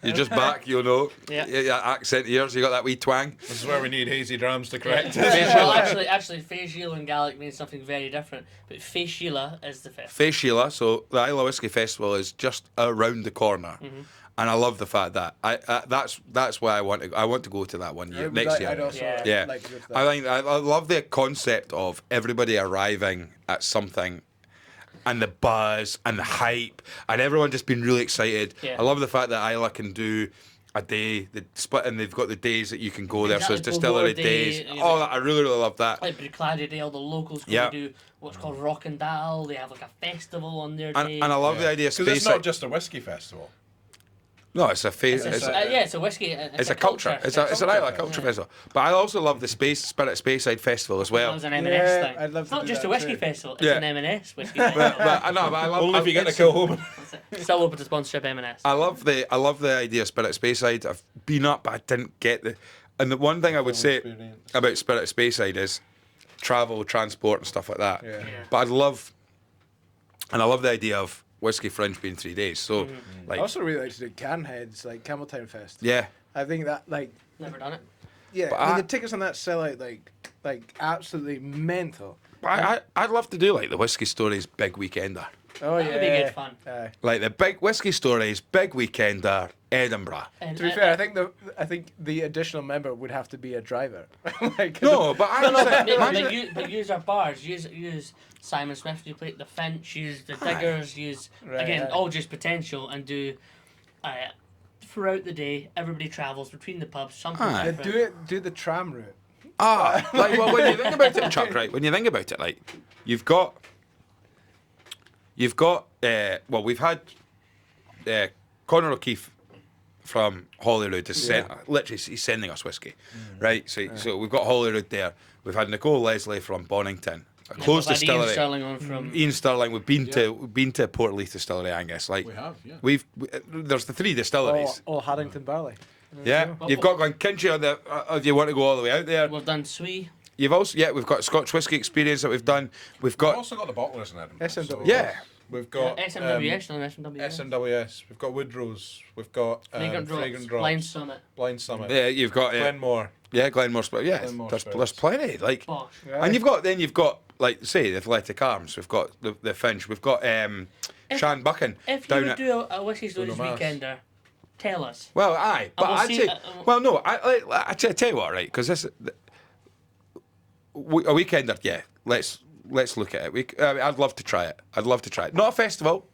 You're just back, Yeah. Your accent here, so you got that wee twang. This is where we need hazy drums to correct it. Well, actually, Faishila in Gaelic means something very different, but Faishila is the festival. Faishila, so the Isla Whisky Festival is just around the corner. And I love the fact that that's why I want to go to that one year next year. I'd also Yeah, like to go to that. I think I love the concept of everybody arriving at something, and the buzz and the hype and everyone just being really excited. Yeah. I love the fact that Isla can do a day, the split, and they've got the days that you can go there. So it's Exactly, distillery Day, days. Oh, I really love that. Like Bruichladdich Day, all the locals go to do what's called Rock and Dal. They have like a festival on their day. And I love the idea of Because it's space. not just a whiskey festival. No, it's a face. It's a whiskey. It's a culture. It's an Isla culture festival. But I also love the Spirit Speyside Festival as well. It's an M&S thing. I'd love It's to not do just that a whiskey too. festival. It's Yeah. an M&S whiskey festival. But I love. Only if you get to go home. Still open to sponsorship M&S. I love the idea of Spirit Speyside. I've been up, but I didn't get the. And the one thing I would say about Spirit Speyside is travel, transport, and stuff like that. Yeah. But I love the idea of Whisky Fringe being 3 days. So, I also really like to do Canheads, like Campbelltown Fest. yeah. I think that, like, Never done it. yeah, But I mean, I- the tickets on that sell out like absolutely mental. I'd love to do like the Whisky Stories big weekender. Oh That yeah, would be good fun. Like the big Whisky Stories big weekender, Edinburgh. And, To be fair, I think the additional member would have to be a driver. Like, No, but but use our bars. Use Simon Smith. You play the Finch. Use the Diggers. Use Right. all just potential, and do throughout the day. Everybody travels between the pubs. Something Aye. different. do the tram route. like well, when you think about it, Chuck, right? When you think about it, like you've got well, we've had Conor O'Keefe from Holyrood is literally he's sending us whiskey, right? So we've got Holyrood there. We've had Nicole Leslie from Bonington, a closed distillery. Ian Sterling on from Ian Sterling. We've been to Portleith Distillery, Angus. Like We have, yeah. There's the 3 distilleries. Or Haddington Barley. Yeah, you've got Glenkinchie on the. If you want to go all the way out there, we've done Swee. you've also we've got Scotch whisky experience that we've done. We've We've got also got the bottlers in Edinburgh. SMW. yeah. We've got SMWS, no SMWS. SMWS. We've got Woodrose. We've got Fragrant Fragrant Drops, Drops. Blind Summit. Blind Summit. Yeah, you've got Glenmore. Glenmore. Yeah, Glenmore there's Spirits. plenty. Like, Bosh. Yeah. and you've got like say the Athletic Arms. We've got the Finch. We've got Shan Buchan If you down would at. do a Whisky Stories Uno Mas. weekender, tell us. Well, aye, but we'll I'd see- say. Well, no, I tell you what, right? Because this a weekender, yeah. Let's look at it. I'd love to try it. I'd love to try it. Not a festival.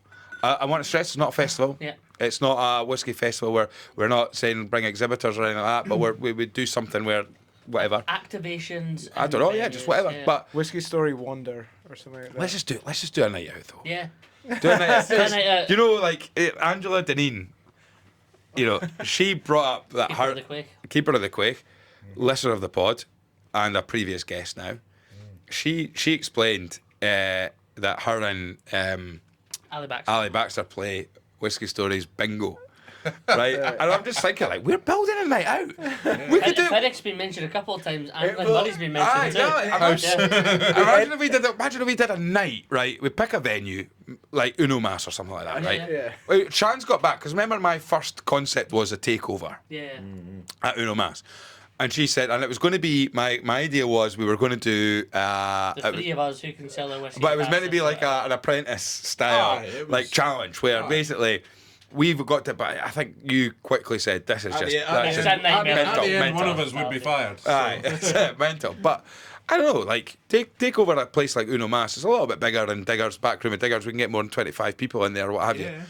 I want to stress it's not a festival. Yeah. It's not a whiskey festival where we're not saying bring exhibitors or anything like that, but we would do something where whatever. Activations. I don't know, yeah, just whatever. Yeah. But Whiskey Story Wonder or something like that. let's just do a night out though. Yeah. Do a night out. Do a night out. You know, like Angela Deneen, you know, she brought up that Keeper of the Quake. Keeper of the Quake, listener of the pod, and a previous guest now. She explained that her and Ali Baxter play Whisky Stories bingo, right? And I'm just thinking, like, we're building a night out. We could do. Federick's been mentioned a couple of times, and will. Murray's been mentioned too. Imagine if we did a night, right? We pick a venue like Uno Mas or something like that, right? Yeah. Well, Shan's got back because remember my first concept was a takeover Yeah. at Uno Mas. And she said, and it was going to be, my idea was we were going to do, The 3 of us who can sell our whiskey. but it was meant to be like faster. an apprentice style, Aye, it like was- challenge, where basically we've got to, but I think you quickly said, this is just, that's It's just a nightmare. mental, At the end, one mental. of us would be fired. So. Aye, it's mental. But I don't know, like, take over a place like Uno Mas. It's a little bit bigger than Diggers, back room of Diggers. We can get more than 25 people in there or what have you. Yeah.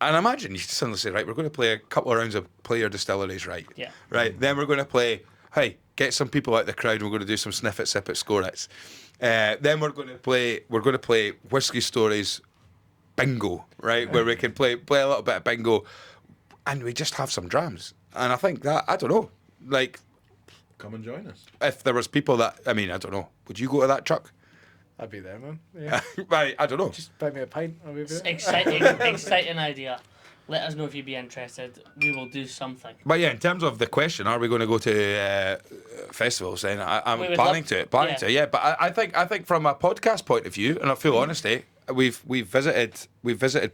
And imagine you suddenly say, right, we're going to play a couple of rounds of Play Your Distilleries Right. Yeah. Right. Then we're going to play, hey, get some people out the crowd and we're going to do some sniff it, sip it, score it. Then we're going to play Whisky Stories bingo, right? Where we can play a little bit of bingo and we just have some drams. And I think that, I don't know, like, Come and join us. if there was people that, I mean, I don't know, would you go to that, Chuck? I'd be there, man. Yeah. Right, I don't know. Just buy me a pint. I'll be there. Exciting idea. Let us know if you'd be interested. We will do something. But yeah, in terms of the question, are we going to go to festivals? Then I'm We would planning love- to. Planning yeah. to, yeah. But I think from a podcast point of view, and in full honesty, we've visited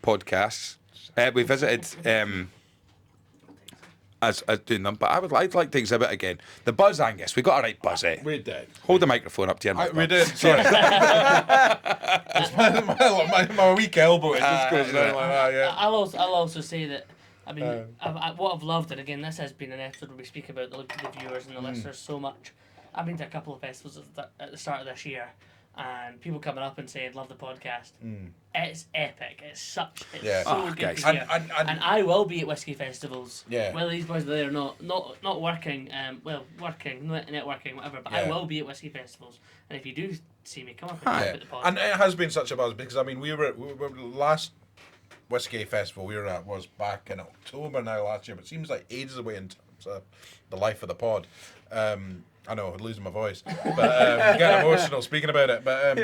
podcasts. We visited as doing them. But I'd like to exhibit again. The buzz, Angus. We got a right buzz. We did. Hold the microphone up to your mouth. We did. Sorry. It's my weak elbow. It just goes down like that. Yeah. I'll also say that. I mean, what I've loved, and again, this has been an episode where we speak about the viewers and the listeners so much. I've been to a couple of festivals at the start of this year, and people coming up and saying, "Love the podcast." It's epic. It's so Oh, good guys. to hear. And I will be at whiskey festivals. Yeah. Whether these boys are there or not working, working, networking, whatever. But I Yeah. will be at whiskey festivals, and if you do see me, come up and Aye. talk about the podcast. And it has been such a buzz because I mean we were last Whiskey Festival we were at was back in October now last year, but it seems like ages away in terms of the life of the pod. I know I'm losing my voice, but getting emotional speaking about it. But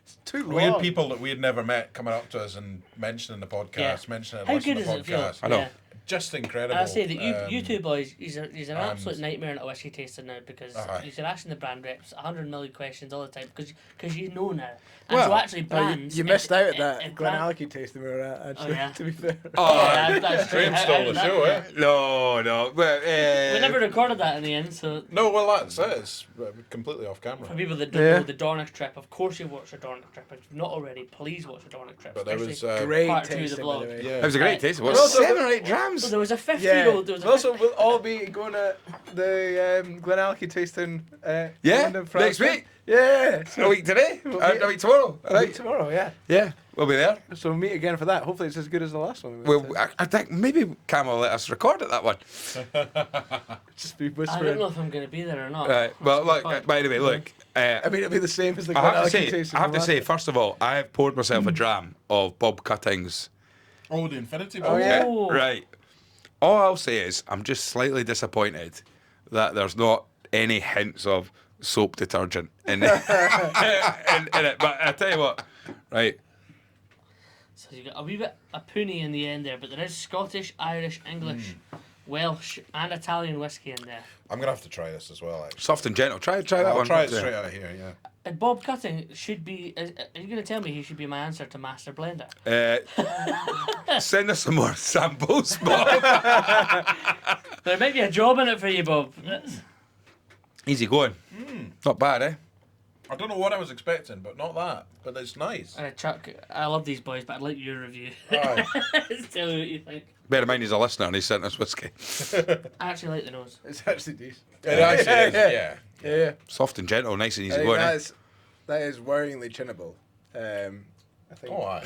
It's too we had long. people that we had never met coming up to us and mentioning the podcast, Yeah. mentioning it, How listening good to the does it feel? podcast. I know. Yeah. Just incredible. And I say that you two boys, he's an and- absolute nightmare at a whiskey tasting now because Aye. you're asking the brand reps 100 million questions all the time because you know now. And Well, so actually brands... You missed out at if that brand- Glenallachie tasting we were at, actually, yeah. to be fair. Yeah, that's true. Drams How stole did the that show, work? eh? No. But, We never recorded that in the end, so No, well that's it. It's completely off camera. for people that don't Yeah. know the Dornoch trip, of course you've watched the Dornoch trip. If you've not already, please watch the Dornoch trip. But there was especially- Great part two of the tasting, by vlog. the way. yeah. it was a great taste. What, Well, also- 7 or 8 So drams? there was a 50 Yeah. year old. There was But a also, we'll all be going at the Glenallachie tasting. Yeah, London, France. next week. Yeah. A week today? We'll A week tomorrow? Right. Tomorrow, yeah. Yeah. We'll be there. So we'll meet again for that. Hopefully it's as good as the last one. Well, I think maybe Cam will let us record at that one. Just be I don't whispering. know if I'm going to be there or not. Right. Well, That's look. a good By the way, look. I mean, it'll be the same as the I have to Glenallachie say, tasting I have from to last say, time. first of all, I have poured myself a dram of Bob Cutting's. Oh, the Infinity Oh, Box. yeah. Oh. Right. All I'll say is, I'm just slightly disappointed that there's not any hints of soap detergent in it. in it. But I tell you what, right. So you got a wee bit of puny in the end there, but there is Scottish, Irish, English, Welsh, and Italian whiskey in there. I'm gonna have to try this as well. Actually. Soft and gentle. Try that I'll one. try it straight out of here. Yeah. And Bob Cutting should be. Are you going to tell me he should be my answer to Master Blender? Send us some more samples, Bob. There might be a job in it for you, Bob. Easy going. Not bad, eh? I don't know what I was expecting, but not that. But it's nice. Chuck, I love these boys, but I'd like your review. Aye. Tell me what you think. Bear in mind he's a listener and he's sent us whiskey. I actually like the nose. It's actually decent. It actually is. Yeah. Yeah. Soft and gentle, nice and I easy think going, eh? that is worryingly chinnable. I think Oh, aye.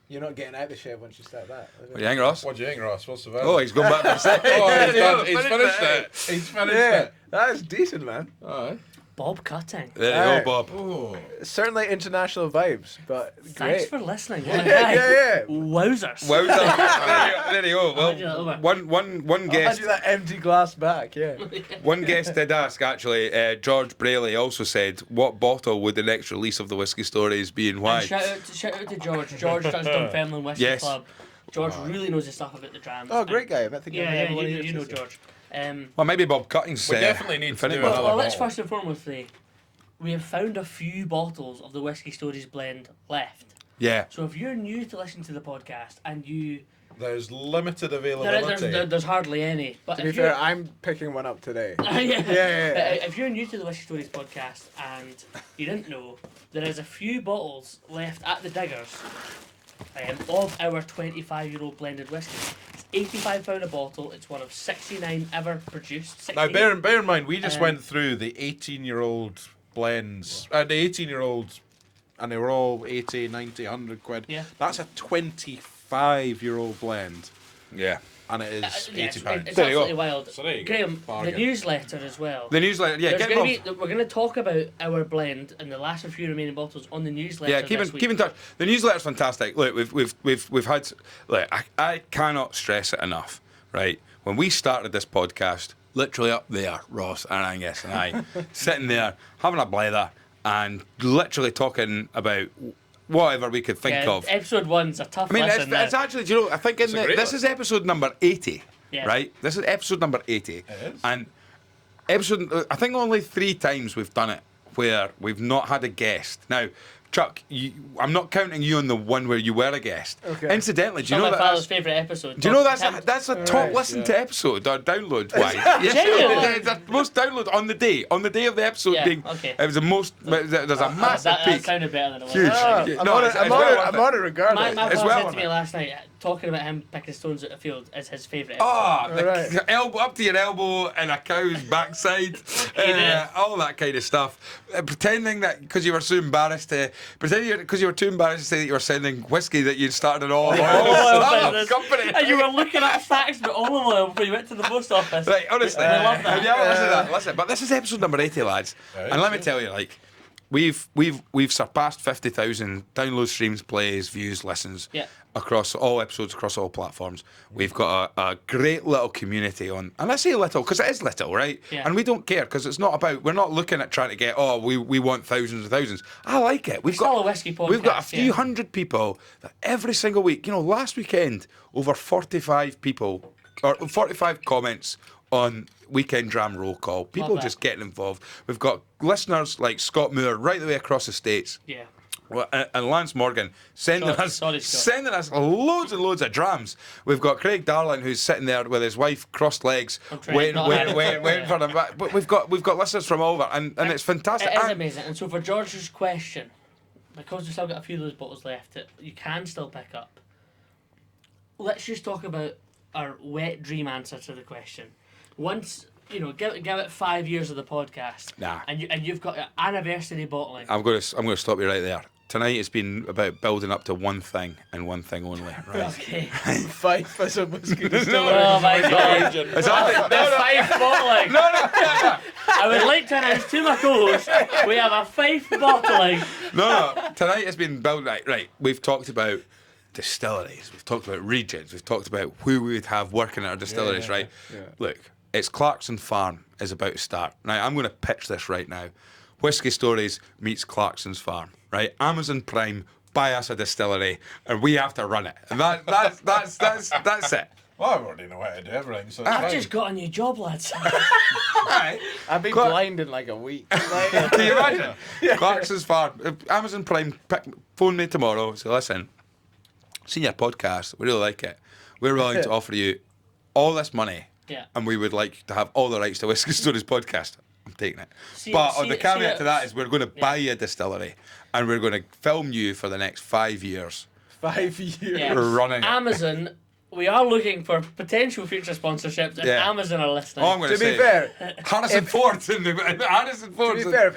you're not getting out the shed once you start that. What do you think, Ross? What do you think, Ross? What's the value? Oh, he's gone back for a second. Oh, he's, done, he's Finished finished it. it. He's finished Yeah, it. that is decent, man. Aye. Bob Cutting. There you Aye. go, Bob. Oh. Certainly international vibes, but Thanks great. for listening. Yeah, What a guy. yeah. Wowzers. Wowza. There you go. I'll hand you that over. Well, one I'll hand guest you that empty glass back, yeah. one guest did ask, actually, George Brayley also said, what bottle would the next release of the Whiskey Stories be and why? And shout out to George. George does Dunfermline Whiskey Yes. Club. George really knows his stuff about the drams. Oh, great guy. I think Yeah, I've yeah, never one of you know yours. George. Well, maybe Bob Cutting's We definitely need to Infinity do Bottle. another Well, let's bottle. first and foremost say we have found a few bottles of the Whiskey Stories blend left. Yeah. So if you're new to listening to the podcast and you There's limited availability. there's hardly any, but To be if fair, you're I'm picking one up today. yeah. If you're new to the Whisky Stories podcast and you didn't know, there is a few bottles left at the Diggers of our 25-year-old blended whiskey. It's £85 a bottle. It's one of 69 ever produced. 68. Now, bear in mind, we just Um, went through the 18-year-old blends. The 18-year-olds, and they were all 80, 90, 100 quid. Yeah. That's a 25-year-old blend, Yeah. and it is Yeah, £80. it's There you go. absolutely wild. So there you go. Graham, Bargain. the newsletter as well. The newsletter, yeah, There's get gonna involved. we're going to talk about our blend and the last few remaining bottles on the newsletter. Yeah, keep this in, week. keep in touch. The newsletter's fantastic. Look, we've had. Look, I cannot stress it enough. Right, when we started this podcast, literally up there, Ross and Angus and I, sitting there having a blather and literally talking about whatever we could think Yeah, of. episode 1's a tough I mean, listen. it's actually, do you know, I think It's a great this one. is episode number 80, Yeah. right? This is episode number 80. It is. And I think only 3 times we've done it where we've not had a guest. Now, Chuck, I'm not counting you on the one where you were a guest. Okay. Incidentally, do Some you know of my that father's favourite episode. do you know Top that's 10. a top Right, listen yeah. to episode or download wise? Genuinely? It's the most download on the day of the episode Yeah, being. okay. It was the most. There's a massive that peak. sounded better than it was. Huge. Ah, Yeah, I'm no, on it, it's I'm well on it, worth I'm it. on it regardless. My It's father well said on to me it. last night, talking about him picking stones at a field is his favourite. Ah, the Alright. elbow up to your elbow in a cow's backside, all that kind of stuff. Pretending that because you were so embarrassed to because you were too embarrassed to say that you were sending whiskey that you'd started all oil business. company. And you were looking at facts about olive oil before you went to the post office. Right, honestly, We love that. have you ever listened to that? Listen, but this is episode number 80, lads, Right. and let me tell you, like. We've surpassed 50,000 downloads, streams, plays, views, listens Yeah. across all episodes, across all platforms. We've got a great little community on, and I say little because it is little, right? Yeah. And we don't care because it's not about. We're not looking at trying to get. Oh, we want thousands and thousands. I like it. We've still got a whiskey We've got a podcast, few yeah. hundred people that every single week. You know, last weekend over 45 people or 45 comments on Weekend Dram Roll Call. People that. just getting involved. We've got listeners like Scott Moore right the way across the states. Yeah. Well, and Lance Morgan sending Sorry, Scott. sending us loads and loads of drams. We've got Craig Darling who's sitting there with his wife crossed legs, I'm trying not to- waiting for them back. But we've got listeners from all over, and it's fantastic. It is And- amazing. And so for George's question, because we've still got a few of those bottles left that you can still pick up, let's just talk about our wet dream answer to the question. Once, give it 5 years of the podcast, Nah. and you've got your anniversary bottling. I'm going to stop you right there. tonight has been about building up to one thing and one thing only, right? Okay. 5 for some whiskey distillery. Oh my god. Is that There's 5 bottling. no. I would like to announce to my co-hosts, we have a 5 bottling. No. Tonight has been built right. We've talked about distilleries. We've talked about regions. We've talked about who we would have working at our distilleries, right? Yeah. Look, it's Clarkson Farm is about to start. Now, I'm going to pitch this right now. Whisky Stories meets Clarkson's Farm, right? Amazon Prime, buy us a distillery, and we have to run it. And that's it. Well, I already know how to do everything, so it's I've fine. just got a new job, lads. Right. I've been blind in like a week. Can you imagine? Clarkson's Farm. If Amazon Prime phone me tomorrow. Say, listen, seen your podcast. We really like it. We're willing to offer you all this money, Yeah. and we would like to have all the rights to Whisky Stories podcast. I'm taking it. See- But see- on the see caveat it- to that is we're going to buy you a distillery, and we're going to film you for the next 5 years. 5 years. Yeah. We're running it. Amazon, we are looking for potential future sponsorships if Yeah. Amazon are listening. All I'm going To to say, be fair, Harrison Ford's in the Harrison to Ford's. be fair,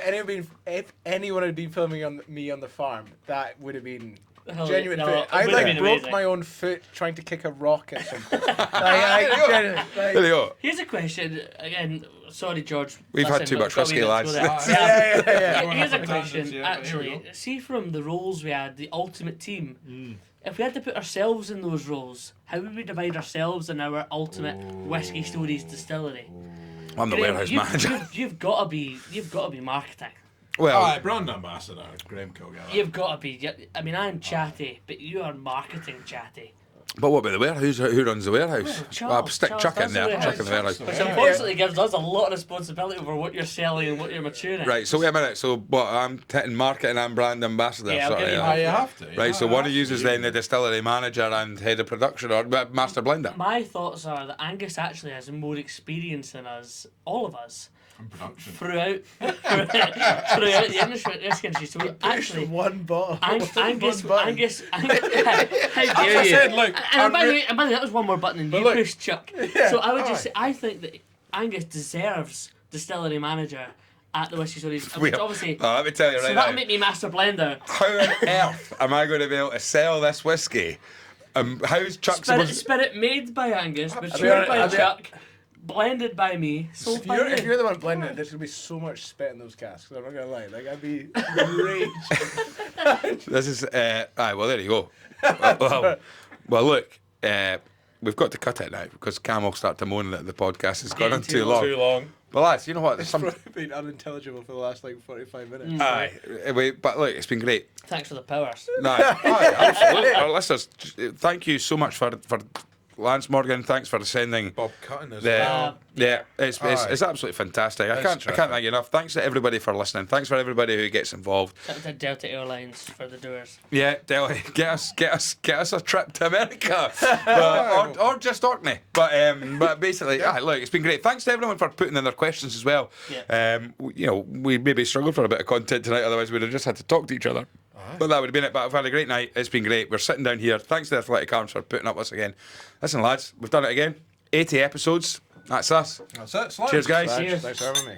if anyone had been filming on me on the farm, that would have been Hell, genuine. no, foot. it I would have like been broke amazing. my own foot trying to kick a rock at some point. There you go. Here's a question, again, sorry George. We've had listen, too but much got me whiskey, next lads. with it. yeah. Going Here's off a on question, tangents, yeah, but here we actually. See from the roles we had, the ultimate team, if we had to put ourselves in those roles, how would we divide ourselves in our ultimate Whisky Stories distillery? I'm the Graham, warehouse you've, manager. You've got to be marketing. Well, Aye, brand ambassador, Graham Kilgallen. You've got to be. I mean, I'm chatty, but you are marketing chatty. but what about the warehouse? Who runs the warehouse? Charles, Stick Charles Chuck in does the there. warehouse. Chuck in the warehouse. Which unfortunately gives us a lot of responsibility over what you're selling and what you're maturing. Right, so wait a minute. So what? I'm hitting marketing and brand ambassador. Yeah, I'll sort give of, you yeah. Aye, you have to. Right, so Aye, one of you is absolutely. then the distillery manager and head of production or master blender. My thoughts are that Angus actually has more experience than us, all of us, In production. throughout the industry. So we actually. one bottle. Angus, one button. Angus, how dare I you? said, look, And by the way, that was one more button than But you look- pushed, Chuck. So I would just say, I think that Angus deserves distillery manager at the Whisky Stories, which obviously. Oh, let me tell you So right that'll now. make me master blender. How on earth am I going to be able to sell this whiskey? How's Chuck supposed Spirit made by Angus, I'll be matured by honest- Chuck, blended by me, sold If by you're, you. if you're the one blending it, there's gonna be so much spit in those casks. I'm not gonna lie. Like I'd be rage. This is aye. Well, there you go. Well, look, we've got to cut it now because Cam will start to moan that the podcast has gone on too long. Too long. Well, lads, you know what? There's It's some. probably been unintelligible for the last like 45 minutes. Aye, but look, it's been great. Thanks for the powers. No, aye, absolutely. Our listeners, thank you so much for Lance Morgan. Thanks for sending. Bob Cutting as The, well. yeah, it's Aye. absolutely fantastic. I It's can't terrific. thank you enough. Thanks to everybody for listening. Thanks for everybody who gets involved. Shout out to Delta Airlines for the doors. Yeah, Delhi, get us a trip to America, or just Orkney. But basically, look, it's been great. Thanks to everyone for putting in their questions as well. Yeah. We maybe struggled for a bit of content tonight. Otherwise, we'd have just had to talk to each other. But that would have been it. But I've had a great night. It's been great. We're sitting down here. Thanks to the Athletic Arms for putting up with us again. Listen, lads, we've done it again. 80 episodes. That's us. That's it. Slime. Cheers, guys. Cheers. Thanks for having me.